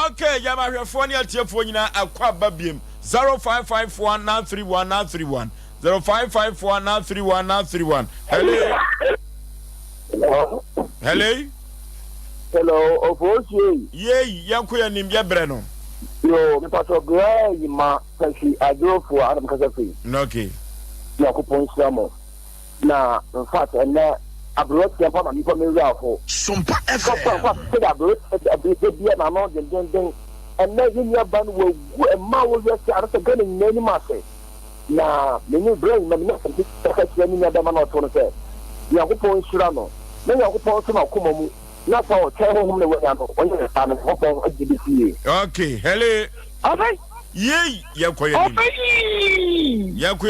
Okay, Yama phone ya phone na akwa babiem 0554931931 0554931931. Hello. Hello. Hello, Oforisuo. Ye, yankuya nim ye bre no. Yo, me paso gwa yima kashi adrofo adam kasafi. Okay. Ya kupon samo. Na in fact na abroad ya pa mi ko me ria fo. Sompa FM. What say abroad bia na no den and na yin ya ban wo ma wo ya sa arsa ganin ne ni ma sai. Na me ni brain na me na santi ka shi ni na da ma no to no sai. Ya kupon shira no. Na ya kupon so na kuma mu. Na fa o che ho ne wo ya no. O ye sa na ko pon agibisi. Okay, hello. Okay. Ye, yakoya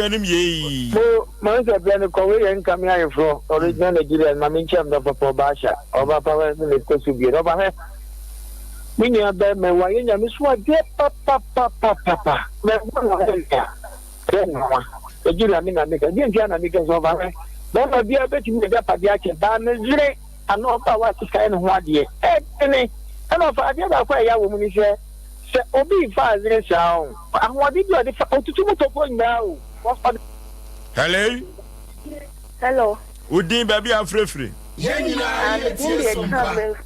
nim ye. So, man said, Ben, Korean coming out from original Nigerian, Mammy Cham, the Papa Basha, over power and the coast to be over here. When you are there, my wife, and Miss What, dear Papa, the Julian, I make a dear Jana because over here. Then I'll be a bit in the Padiachi, Banner, and no power to kind of one year. And of I did a fire woman is here. Obi faze sound. And what did you do to now? Hello. Hello. Udin baby afrefre.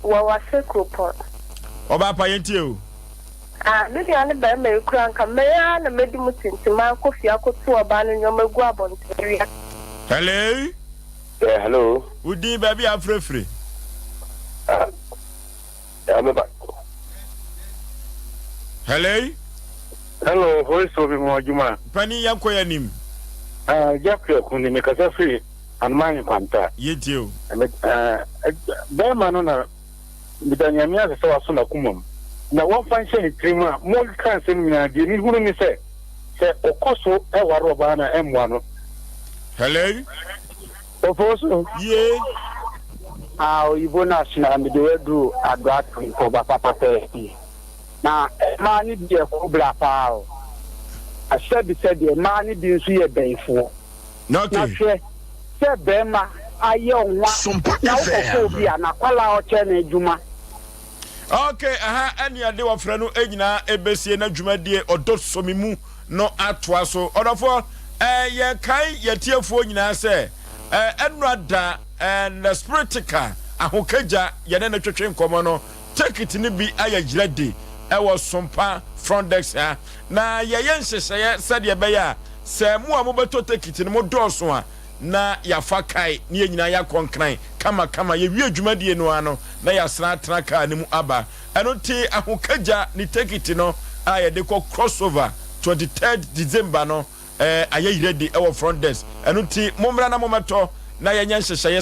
Wa sekropot. Oba pa yenti o. Bibi ane ba me kura nka me ya na medi mutintima kofi akoto oba no nyomegu abonteria. Hello. Yeah, hello. Udin baby afrefre. I'm back. Hello. Hello, voice of Mojuma. Pani yankoya nim. Jacques kundi mekasa free and mine kwanta. Yetio. Be manu na bidanyamia se so na kumom. Na one function trima mo kan se mina di ni hunu mi se okoso e waro ba na emwa no. Hello. Ofoso. Ye. Oyibo na sina mi de wedu adwa ko ba papa se. Na mani die ko bla pa. I said the money being see a bay for. Not se bema ayo nwa. Na ko bi ana kwala o che na ejuma. Okay, any ade wa fra no enyina ebesie na dwumadie odosomimu no atoa so. Odofo ye kai ye tiefo nyina se enrada and spiritica ahokaja ye na twetwe nkomo no ticket ni bi ayɛ ready ɛwɔ Sompa front desk ha na yɛyɛ nhyehyɛ sɛdeɛ bɛyɛ sɛ mo a mobɛtɔ ticket no mo dɔɔso a na yafa kai ni nyina ya konkran kama ye wie adwumadie no ano na yasra traka ne mu aba ɛno ti ahokaja ni ticket no a yɛde kɔ crossover 23rd December no ayɛ ready ɛwɔ front desk ɛno ti mommra na mometo na yɛnyɛ nhyehyɛ sɛdeɛ